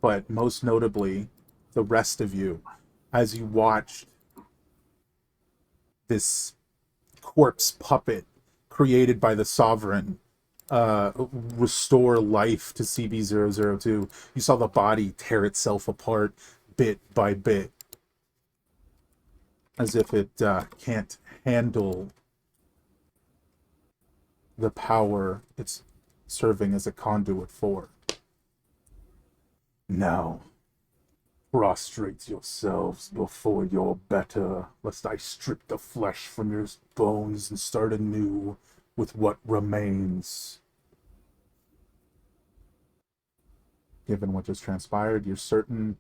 But most notably, the rest of you, as you watched this corpse puppet created by the Sovereign restore life to CB002. You saw the body tear itself apart bit by bit, as if it can't handle the power it's serving as a conduit for. Now, prostrate yourselves before your better, lest I strip the flesh from your bones and start anew with what remains. Given what just transpired, you're certain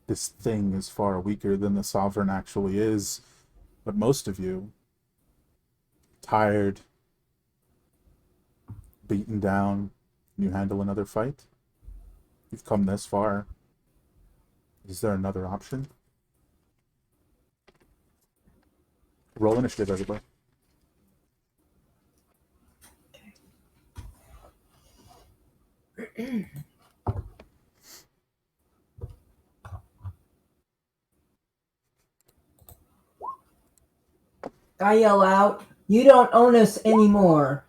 this thing is far weaker than the Sovereign actually is. But most of you, tired, beaten down, can you handle another fight? You've come this far. Is there another option? Roll initiative, everybody. I yell out, "You don't own us anymore."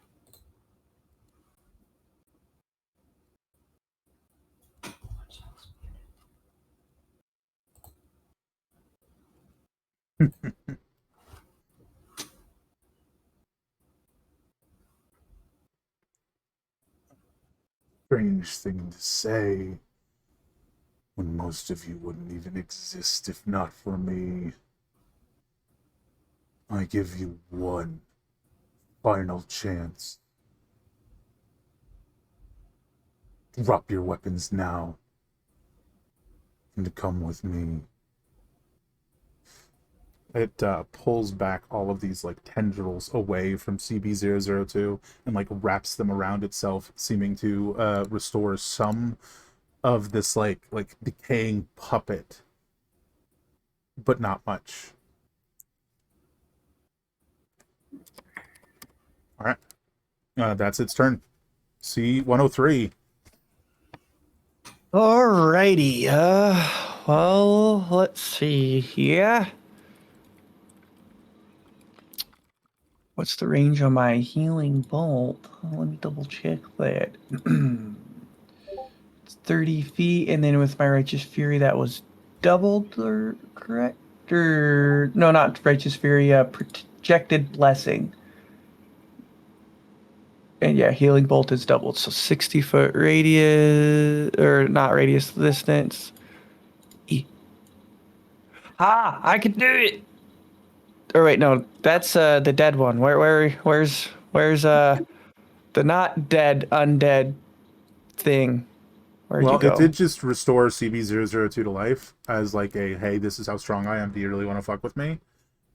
Strange thing to say, when most of you wouldn't even exist if not for me. I give you one final chance. Drop your weapons now and come with me. It pulls back all of these like tendrils away from CB002 and like wraps them around itself, seeming to restore some of this like decaying puppet, but not much. All right, that's its turn. C103. Alrighty. Well, let's see. Yeah. What's the range on my healing bolt? Let me double check that. It's 30 feet, and then with my righteous fury, that was doubled, or correct? Or no, not righteous fury. Projected blessing. And yeah, healing bolt is doubled, so 60-foot radius, or not radius, distance. I can do it. Or wait, no, that's the dead one. Where's the not dead undead thing? Where'd you Well, it go? did just restore CB002 to life as like a, hey, this is how strong I am. Do you really want to fuck with me?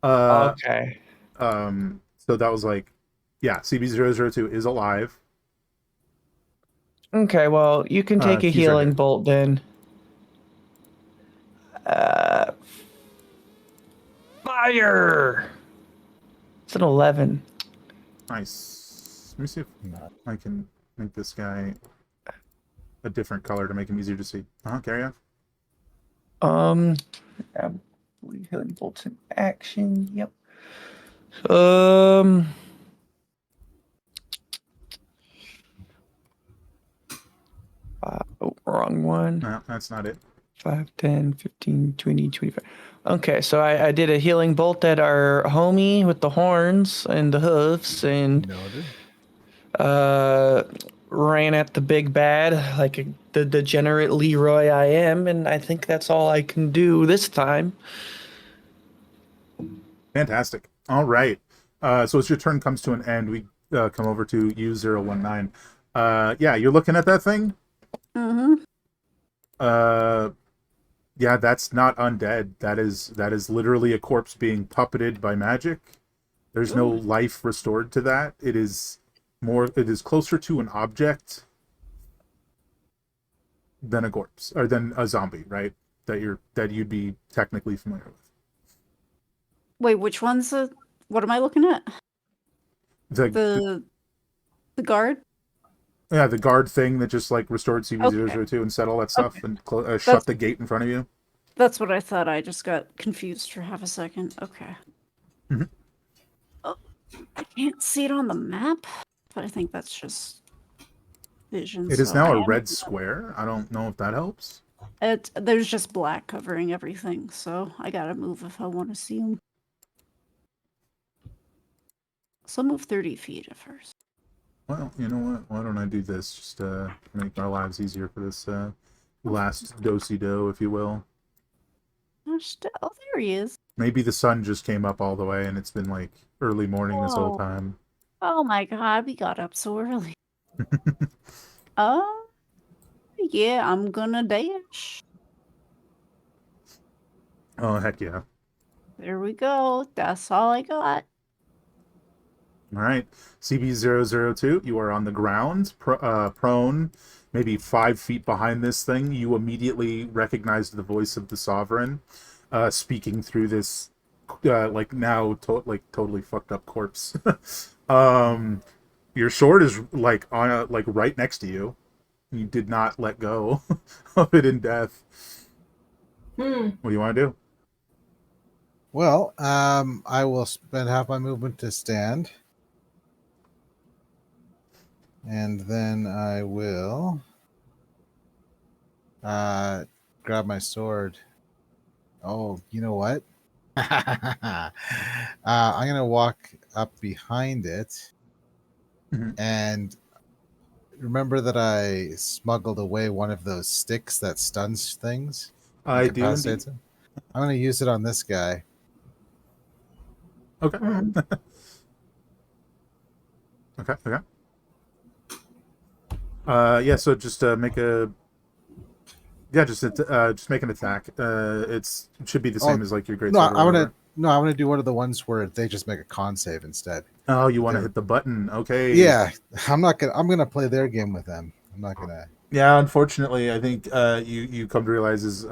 Okay. So that was like, yeah, CB002 is alive. Okay, well, you can take a He's right healing here. bolt then. Fire! It's an 11. Nice. Let me see if I can make this guy a different color to make him easier to see. Carry on. I believe healing bolt's in action. Yep. Oh, wrong one. No, that's not it. 5, 10, 15, 20, 25. Okay, so I did a healing bolt at our homie with the horns and the hoofs and Noted. ran at the big bad like the degenerate Leroy I am, and I think that's all I can do this time. Fantastic. All right. So as your turn comes to an end, we come over to U019. Yeah, you're looking at that thing? Mm-hmm. Yeah, that's not undead. That is literally a corpse being puppeted by magic. There's no life restored to that. It is closer to an object than a corpse, or than a zombie, right? That you'd be technically familiar with. Wait, which one's the? What am I looking at? The The guard. yeah, the guard thing that just like restored CB002 and said all that stuff and shut the gate in front of you. That's what I thought. I just got confused for half a second. Okay. Mm-hmm. Oh, I can't see it on the map, but I think that's just vision. It is so now I a am- red square. I don't know if that helps. There's just black covering everything, so I gotta move if I want to see them. So I'll move 30 feet at first. Well, you know what? Why don't I do this just to make our lives easier for this last do-si-do, if you will. Oh, there he is. Maybe the sun just came up all the way and it's been like early morning this whole Whoa. time. Oh my god, we got up so early. Yeah, I'm gonna dash. Oh, heck yeah. There we go. That's all I got. All right. CB002, you are on the ground, prone. maybe 5 feet behind this thing, you immediately recognized the voice of the sovereign, speaking through this, like now totally fucked up corpse. um, your sword is like on like right next to you. You did not let go of it in death. Hmm. What do you want to do? Well, I will spend half my movement to stand. And then I will grab my sword. Oh, you know what? I'm going to walk up behind it. Mhm. And remember that I smuggled away one of those sticks that stuns things? I do indeed. Incapacitates him? I'm going to use it on this guy. Okay. Hmm. Okay. Okay. Yeah. So just make a. Yeah, just make an attack. It should be the Oh, same as like your great no, sword or I want whatever. to. No, I want to do one of the ones where they just make a con save instead. Oh, you want to They're, hit the button? Okay. yeah, I'm not gonna. I'm gonna play their game with them. I'm not gonna. Yeah, unfortunately, I think you come to realize is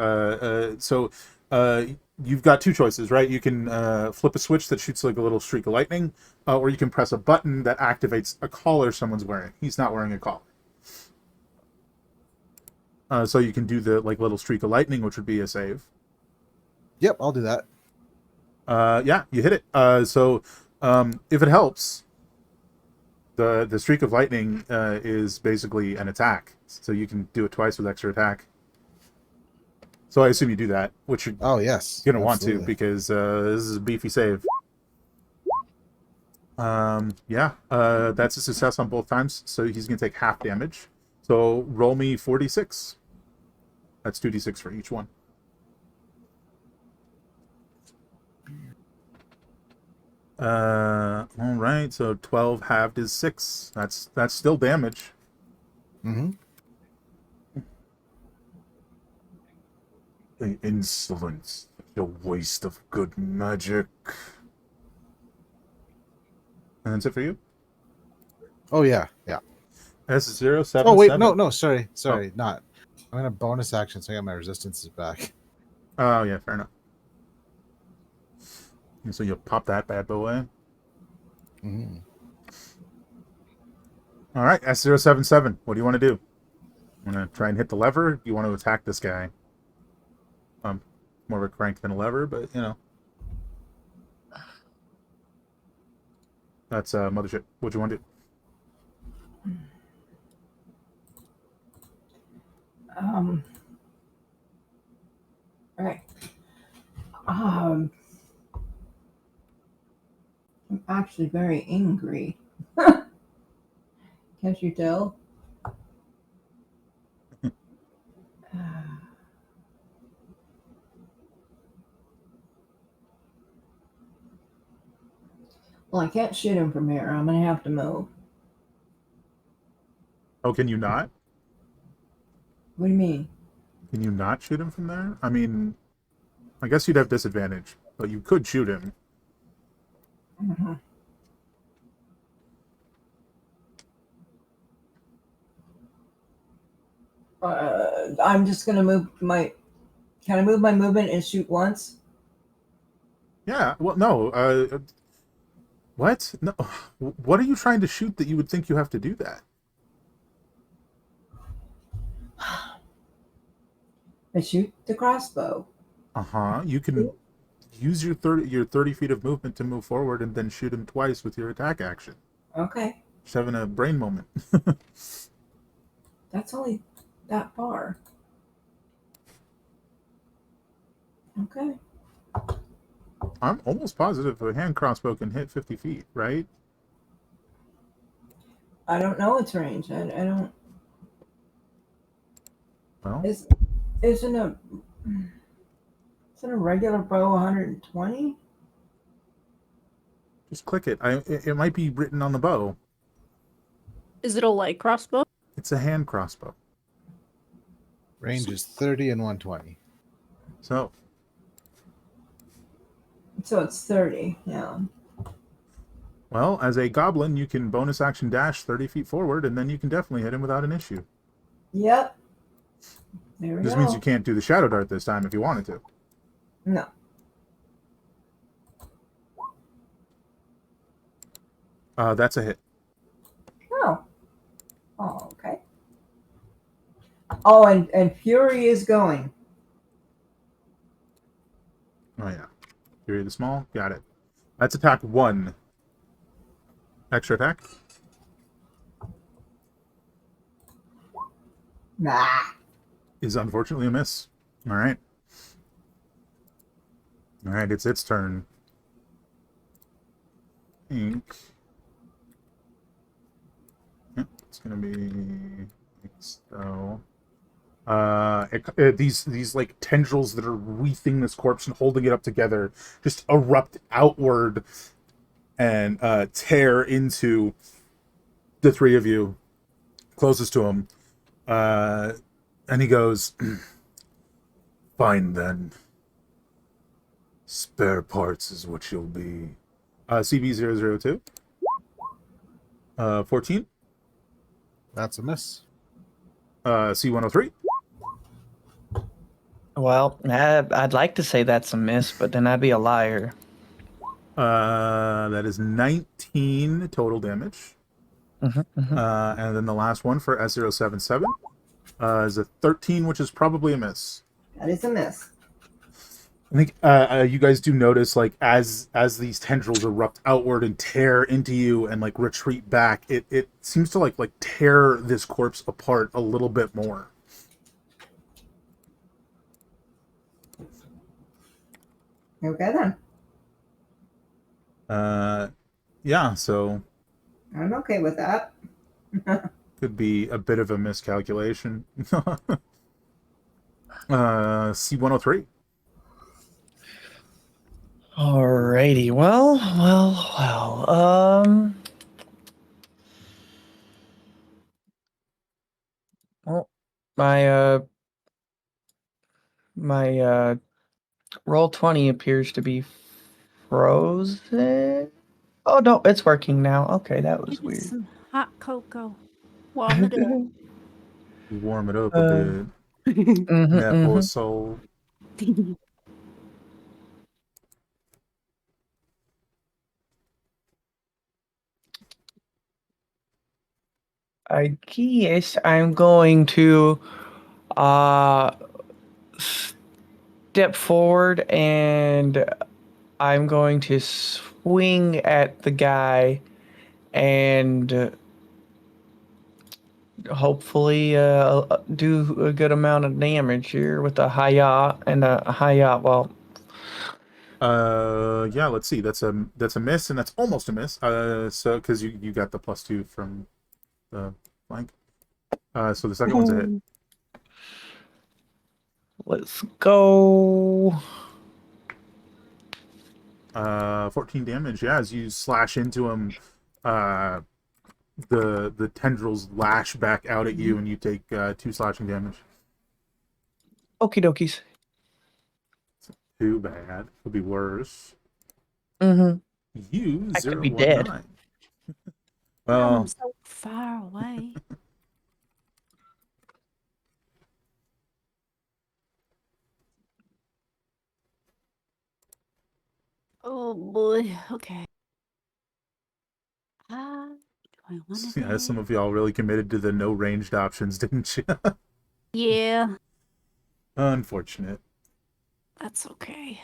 you've got two choices, right? You can flip a switch that shoots like a little streak of lightning, or you can press a button that activates a collar someone's wearing. He's not wearing a collar. So you can do the like little streak of lightning, which would be a save. Yep, I'll do that. Yeah, you hit it. If it helps, the streak of lightning is basically an attack, so you can do it twice with extra attack. So I assume you do that, which you're Oh yes, gonna want to absolutely. because this is a beefy save. Yeah, that's a success on both times, so he's gonna take half damage. So roll me 4d6. That's 2d6 for each one. All right. So 12 halved is 6. That's still damage. Mm-hmm. The insolence, the waste of good magic. And that's it for you. Oh yeah, yeah. S077. Oh wait, no, sorry, not. I'm gonna bonus action, so I got my resistances back. Oh yeah, fair enough. And so you'll pop that bad boy. Mm-hmm. All right, S077. What do you want to do? Want to try and hit the lever? You want to attack this guy? More of a crank than a lever, but you know. That's mothership. What do you want to do? All right. I'm actually very angry. Can't you tell? Well, I can't shoot him from here. I'm gonna have to move. Oh, can you not? What do you mean? Can you not shoot him from there? I mean, I guess you'd have disadvantage, but you could shoot him. Mm-hmm. I'm just gonna move my. Can I move my movement and shoot once? Yeah. Well, no. What? No. What are you trying to shoot that you would think you have to do that? I shoot the crossbow. Uh-huh. You can use your 30 feet of movement to move forward and then shoot him twice with your attack action. Okay. Just having a brain moment. That's only that far. Okay. I'm almost positive a hand crossbow can hit 50 feet, right? I don't know its range. I don't. Well, Isn't a regular bow 120? just click it. It might be written on the bow. Is it a light crossbow? It's a hand crossbow. Range is 30 and 120. So, So it's 30. Yeah. well, as a goblin, you can bonus action dash 30 feet forward, and then you can definitely hit him without an issue. Yep. There we This go. means you can't do the shadow dart this time if you wanted to. No. That's a hit. Oh. Oh, okay. Oh, and Fury is going. Oh yeah. Fury the Small. Got it. That's attack 1. Extra attack. Nah. Is unfortunately a miss. All right. All right, it's its turn. I think. Yep, it's gonna be like so. These like tendrils that are wreathing this corpse and holding it up together just erupt outward and tear into the three of you closest to him. And he goes, "Fine then. Spare parts is what you'll be." CB002. 14. That's a miss. C103. Well, I'd like to say that's a miss, but then I'd be a liar. That is 19 total damage. And then the last one for S077 is a 13, which is probably a miss. That is a miss. I think you guys do notice, like, as these tendrils erupt outward and tear into you and like retreat back, it seems to like tear this corpse apart a little bit more. Okay then. Yeah, so I'm okay with that. could be a bit of a miscalculation. C103. Alrighty. Well. Well, my roll 20 appears to be frozen. Oh no, it's working now. Okay, that was Give me weird. some hot cocoa. Warm it up. Warm it up a bit. Mhm, That poor mhm. soul. I guess I'm going to uh step forward and I'm going to swing at the guy and hopefully do a good amount of damage here with a hayat and a hayat. Well, Yeah, let's see. That's a miss, and that's almost a miss. So because you got the +2 from the flank. So the second one's a hit. let's go. 14 damage. Yeah, as you slash into him, the tendrils lash back out at you, and you take 2 slashing damage. Okie dokies. Too bad. Could be worse. Mm-hmm. You I could 019. be dead. Well, I'm so far away. Oh boy. Okay. Do I want to? yeah, some of y'all really committed to the no ranged options, didn't you? Yeah, Unfortunate. that's okay.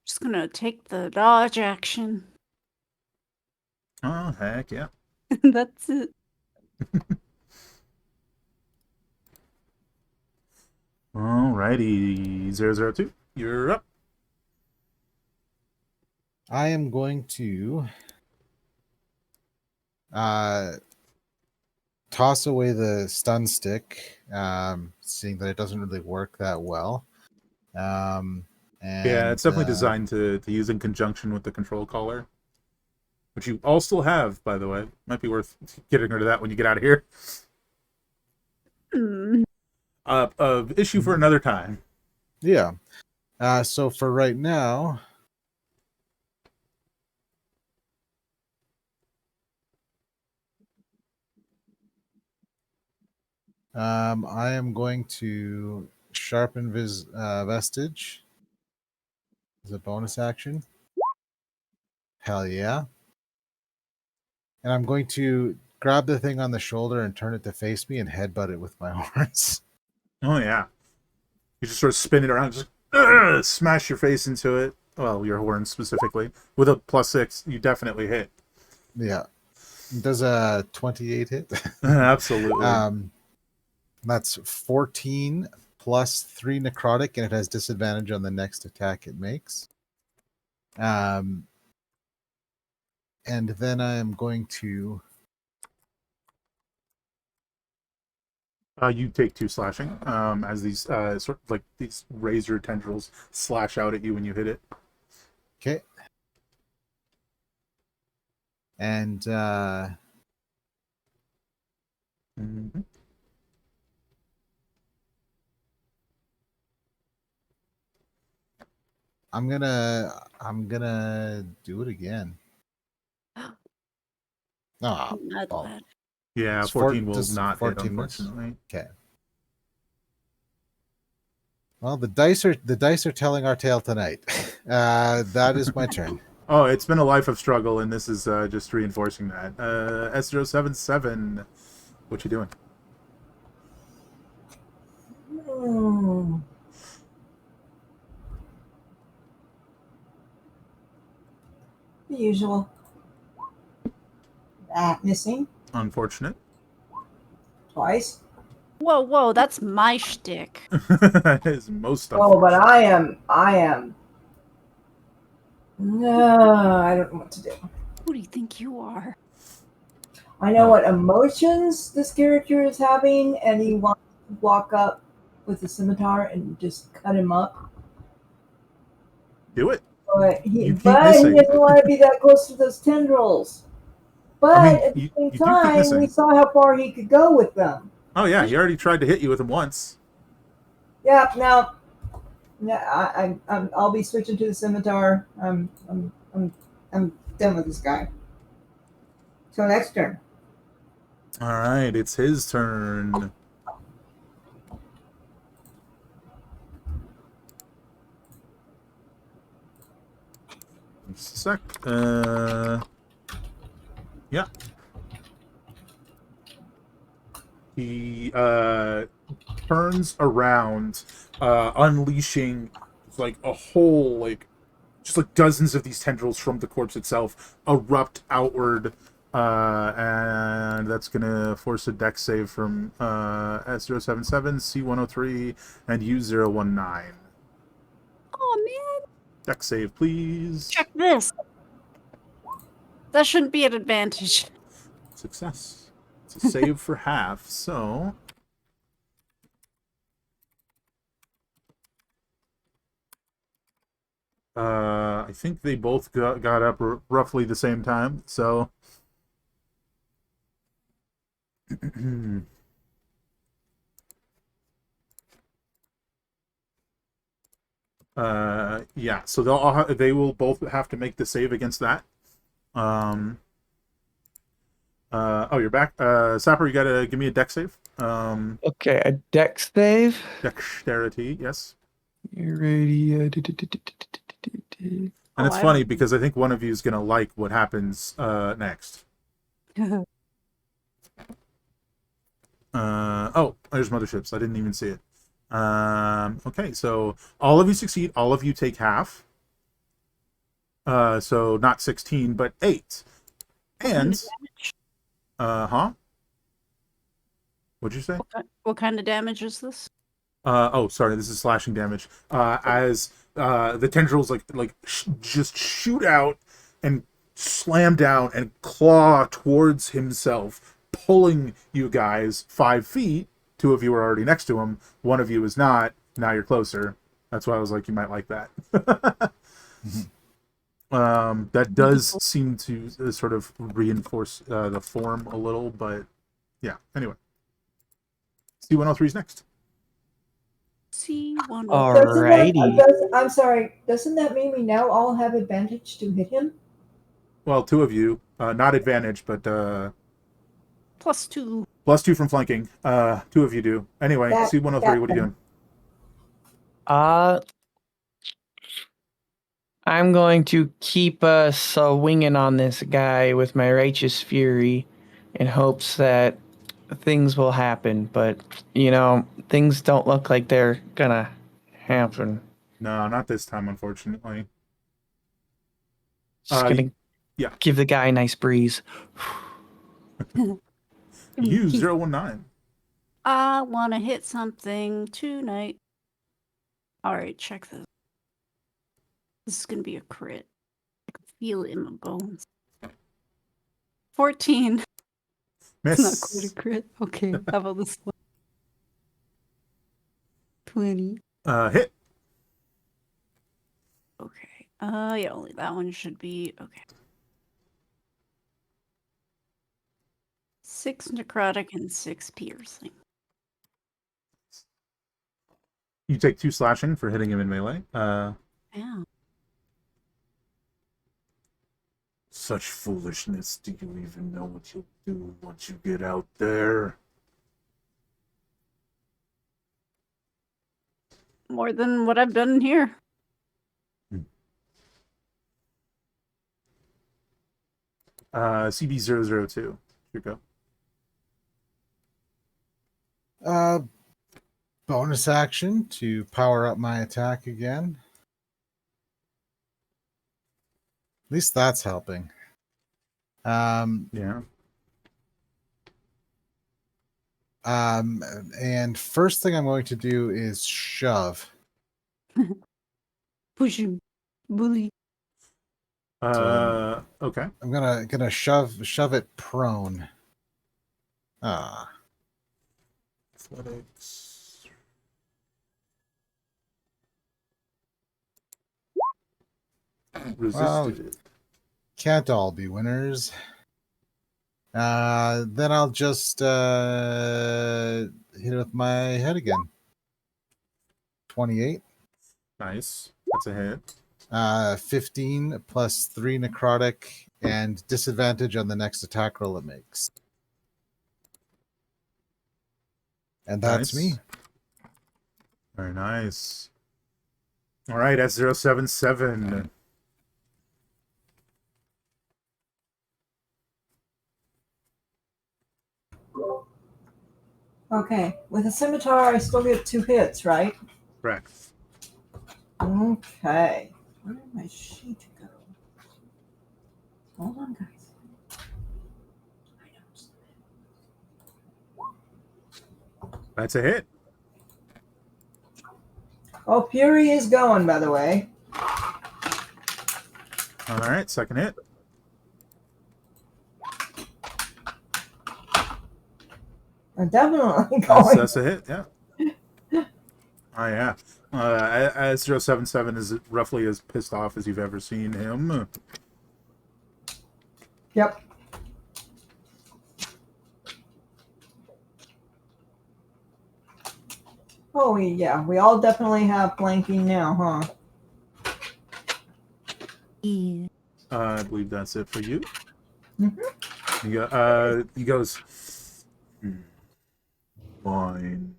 Just gonna take the dodge action. Oh, heck yeah. That's it. Alrighty, 002. You're up. I am going to toss away the stun stick, seeing that it doesn't really work that well. And Yeah, it's definitely designed to use in conjunction with the control collar, which you all still have, by the way. Might be worth getting rid of that when you get out of here. Issue for another time. Yeah. So for right now, I am going to sharpen vestige as a bonus action. Hell yeah. And I'm going to grab the thing on the shoulder and turn it to face me and headbutt it with my horns. Oh yeah. You just sort of spin it around, just smash your face into it. Well, your horns specifically. With a +6, you definitely hit. Yeah. Does a 28 hit? Absolutely. That's 14 plus 3 necrotic, and it has disadvantage on the next attack it makes. And then I am going to... You take 2 slashing as these sort of like these razor tendrils slash out at you when you hit it. Okay. And Mm-hmm. I'm gonna do it again. Ah, Mad oh. lad. Yeah, It's 14 will does not 14 hit, miss? unfortunately. Okay. Well, the dice are telling our tale tonight. That is my turn. Oh, it's been a life of struggle, and this is just reinforcing that. S077, what you doing? The usual. That missing Unfortunate. twice. Whoa, that's my shtick. That is most Oh, but unfortunate. I am. No, I don't know what to do. Who do you think you are? I know Oh. what emotions this character is having, and he wants to walk up with a scimitar and just cut him up. Do it. But You he keep doesn't missing. want to be that close to those tendrils. But I mean, at the you same do keep time, we missing. saw how far he could go with them. Oh yeah, he already tried to hit you with him once. Yeah, now, I'll be switching to the scimitar. I'm done with this guy. So next turn. All right, it's his turn. Just a sec. Yeah. He turns around, unleashing like a whole just like dozens of these tendrils from the corpse itself erupt outward, and that's gonna force a dex save from S077, C103, and U019. Oh man, Dex save, please. check this. That shouldn't be an advantage. Success. It's a save for half, so I think they both got up roughly the same time, so yeah, so they will both have to make the save against that. Oh, you're back. Sapper, you gotta give me a dex save. Okay, a dex save. Dexterity, yes. You're ready. And it's funny because I think one of you is gonna like what happens next. Oh, there's motherships. I didn't even see it. Okay, so all of you succeed. All of you take half. So not 16, but 8. And huh? What'd you say? What kind of damage is this? Oh, sorry. This is slashing damage. As the tendrils just shoot out and slam down and claw towards himself, pulling you guys 5 feet. 2 of you are already next to him. 1 of you is not. Now you're closer. That's why I was like, you might like that. That does seem to sort of reinforce the form a little, but yeah. Anyway, C103 is next. C1. Alrighty. I'm sorry. Doesn't that mean we now all have advantage to hit him? Well, 2 of you, not advantage, but +2. +2 from flanking. 2 of you do. Anyway, C103, what are you doing? I'm going to keep us winging on this guy with my righteous fury in hopes that things will happen. But, things don't look like they're gonna happen. No, not this time, unfortunately. Just gonna give the guy a nice breeze. You 019. I want to hit something tonight. All right, check this. This is going to be a crit. I can feel it in my bones. 14. Miss. It's not quite a crit. Okay, how about this one? 20. Hit. Okay. Yeah, only that one should be okay. 6 necrotic and 6 piercing. You take 2 slashing for hitting him in melee. Yeah. Such foolishness. Do you even know what you'll do once you get out there? More than what I've done here. CB002. Here you go. Bonus action to power up my attack again. At least that's helping. Yeah. And first thing I'm going to do is shove. Push him. Bully. Okay. I'm gonna shove it prone. Athletics. Resisted. Well, can't all be winners. Then I'll just hit it with my head again. 28. Nice. That's a hit. 15 plus 3 necrotic and disadvantage on the next attack roll it makes. And that's nice. me. Very nice. All right, S077. Okay, with a scimitar, I still get 2 hits, right? Correct. Okay. Where did my sheet go? Hold on, guys. That's a hit. Oh, Fury is going, by the way. All right, second hit. I'm definitely going. That's a hit, yeah. Oh, yeah. S077 is roughly as pissed off as you've ever seen him. Yep. Oh, yeah. We all definitely have flanking now, huh? Yeah. I believe that's it for you. Mm-hmm. He goes, fine.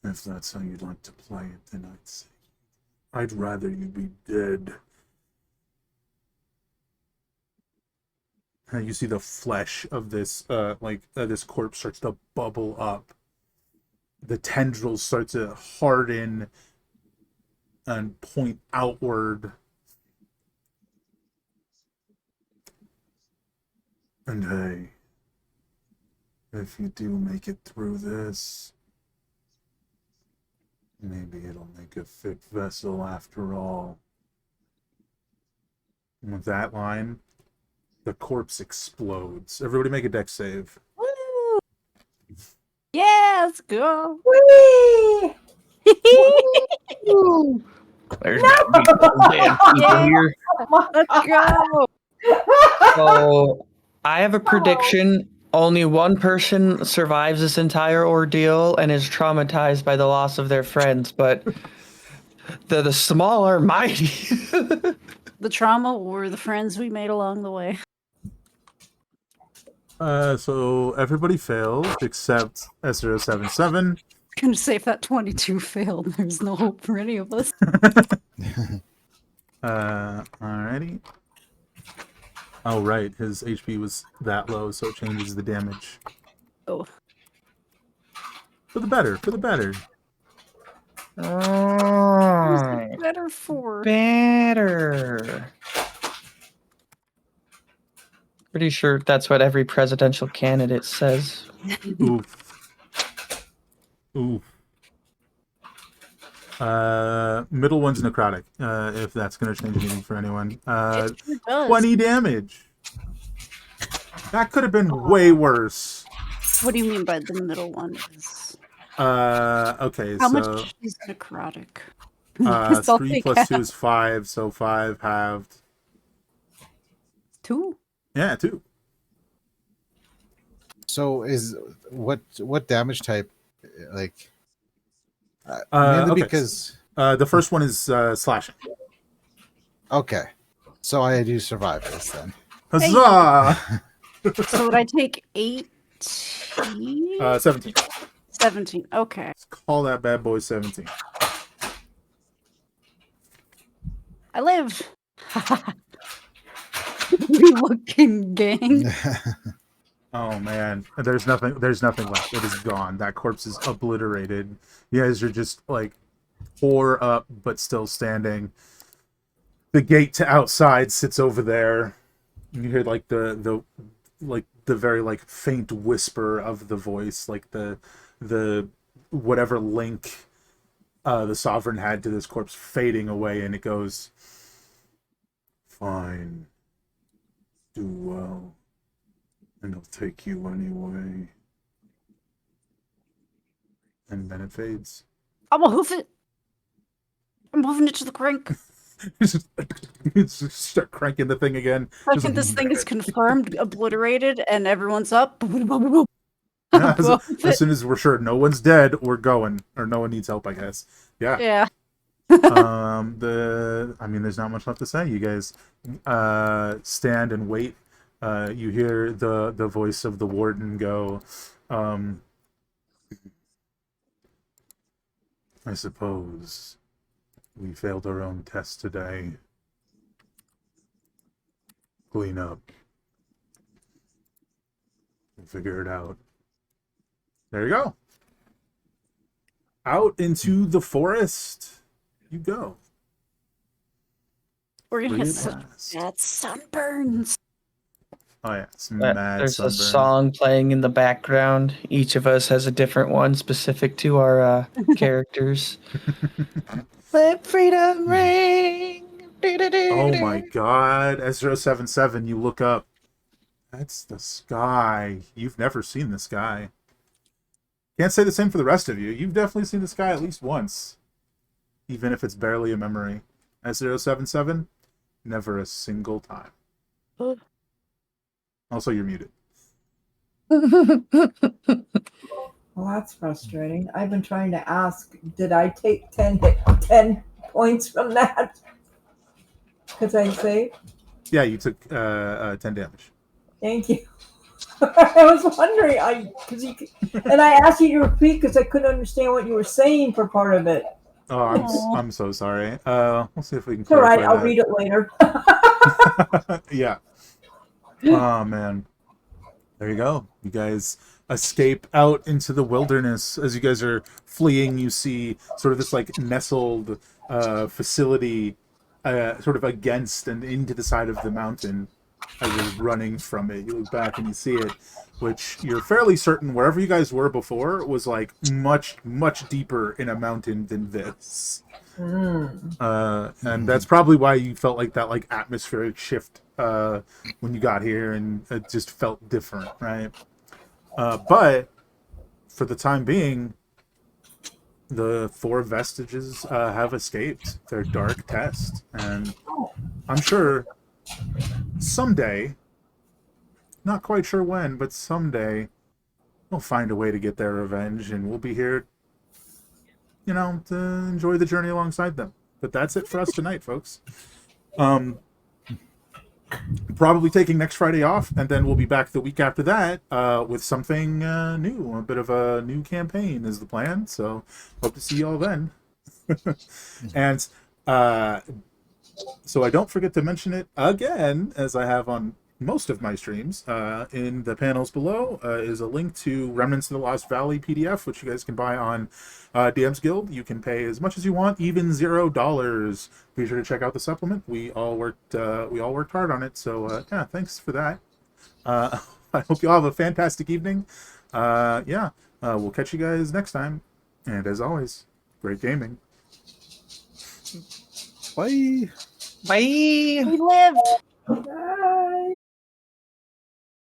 If that's how you'd like to play it, then I'd say I'd rather you be dead. And you see the flesh of this, this corpse starts to bubble up. The tendrils start to harden and point outward. And hey, if you do make it through this, maybe it'll make a fit vessel after all. And with that line, the corpse explodes. Everybody make a dex save. Woo! Yeah, let's go. Whee! There's gotta be some dead people here. Let's go. So I have a prediction. Only one person survives this entire ordeal and is traumatized by the loss of their friends, but the small are mighty. The trauma or the friends we made along the way. So everybody failed except S077. Gonna say if that 22 failed, there's no hope for any of us. Alrighty. Oh, right. His HP was that low, so it changes the damage. Oh. For the better, for the better. Alright. Who's it better for? Better. Pretty sure that's what every presidential candidate says. Oof. Oof. Middle one's necrotic, if that's going to change anything for anyone. It sure does. 20 damage. That could have been way worse. What do you mean by the middle one is? Okay, How so much is necrotic? That's all 3 they plus 2 have. is 5, so 5 halved. 2? Yeah, 2. So is what damage type like? Mainly Okay. because The first one is slashing. okay, so I do survive this then. Huzzah! So would I take 18? 17. 17. Okay. Let's call that bad boy 17. I live. We looking gang. Oh man, there's nothing left. It is gone. That corpse is obliterated. You guys are just like tore up but still standing. The gate to outside sits over there. You hear like the very like faint whisper of the voice, like the whatever link the sovereign had to this corpse fading away, and it goes, "Fine, do well, and I'll take you anyway." And then it fades. I'm gonna hoof it. I'm moving it to the crank. Just start cranking the thing again. Second this thing is confirmed, obliterated, and everyone's up. As soon as we're sure no one's dead, we're going, or no one needs help, I guess. Yeah. Yeah. I mean, there's not much left to say. You guys stand and wait. You hear the voice of the warden go, I suppose we failed our own test today. Clean up. We'll figure it out. There you go. Out into the forest you go. We're gonna get Real such fast. bad sunburns. Oh yeah, it's mad There's a sunburn. song playing in the background. Each of us has a different one specific to our characters. Let freedom ring. Oh my god, S077, you look up. That's the sky. You've never seen the sky. Can't say the same for the rest of you. You've definitely seen the sky at least once. Even if it's barely a memory. S077, never a single time. Also, you're muted. Well, that's frustrating. I've been trying to ask, did I take 10 points from that? Because I saved? Yeah, you took 10 damage. Thank you. I was wondering, and I asked you to repeat because I couldn't understand what you were saying for part of it. Oh, I'm so sorry. We'll see if we can It's all right, clarify I'll read it later. that. Yeah. Oh, man. There you go. You guys escape out into the wilderness. As you guys are fleeing, you see sort of this like nestled facility sort of against and into the side of the mountain as you're running from it. You look back and you see it, which you're fairly certain wherever you guys were before was like much, much deeper in a mountain than this. And that's probably why you felt like that like atmospheric shift when you got here, and it just felt different, right? But for the time being, the 4 vestiges have escaped their dark test, and I'm sure someday, not quite sure when, but someday they'll find a way to get their revenge, and we'll be here, you know, to enjoy the journey alongside them. But that's it for us tonight, folks. probably taking next Friday off, and then we'll be back the week after that with something new. A bit of a new campaign is the plan. So hope to see you all then. And so I don't forget to mention it again, as I have on most of my streams. In the panels below is a link to Remnants of the Lost Valley PDF, which you guys can buy on DM's Guild. You can pay as much as you want, even $0. Be sure to check out the supplement. We all worked hard on it. So yeah, thanks for that. I hope you all have a fantastic evening. We'll catch you guys next time. And as always, great gaming. Bye. Bye. We lived.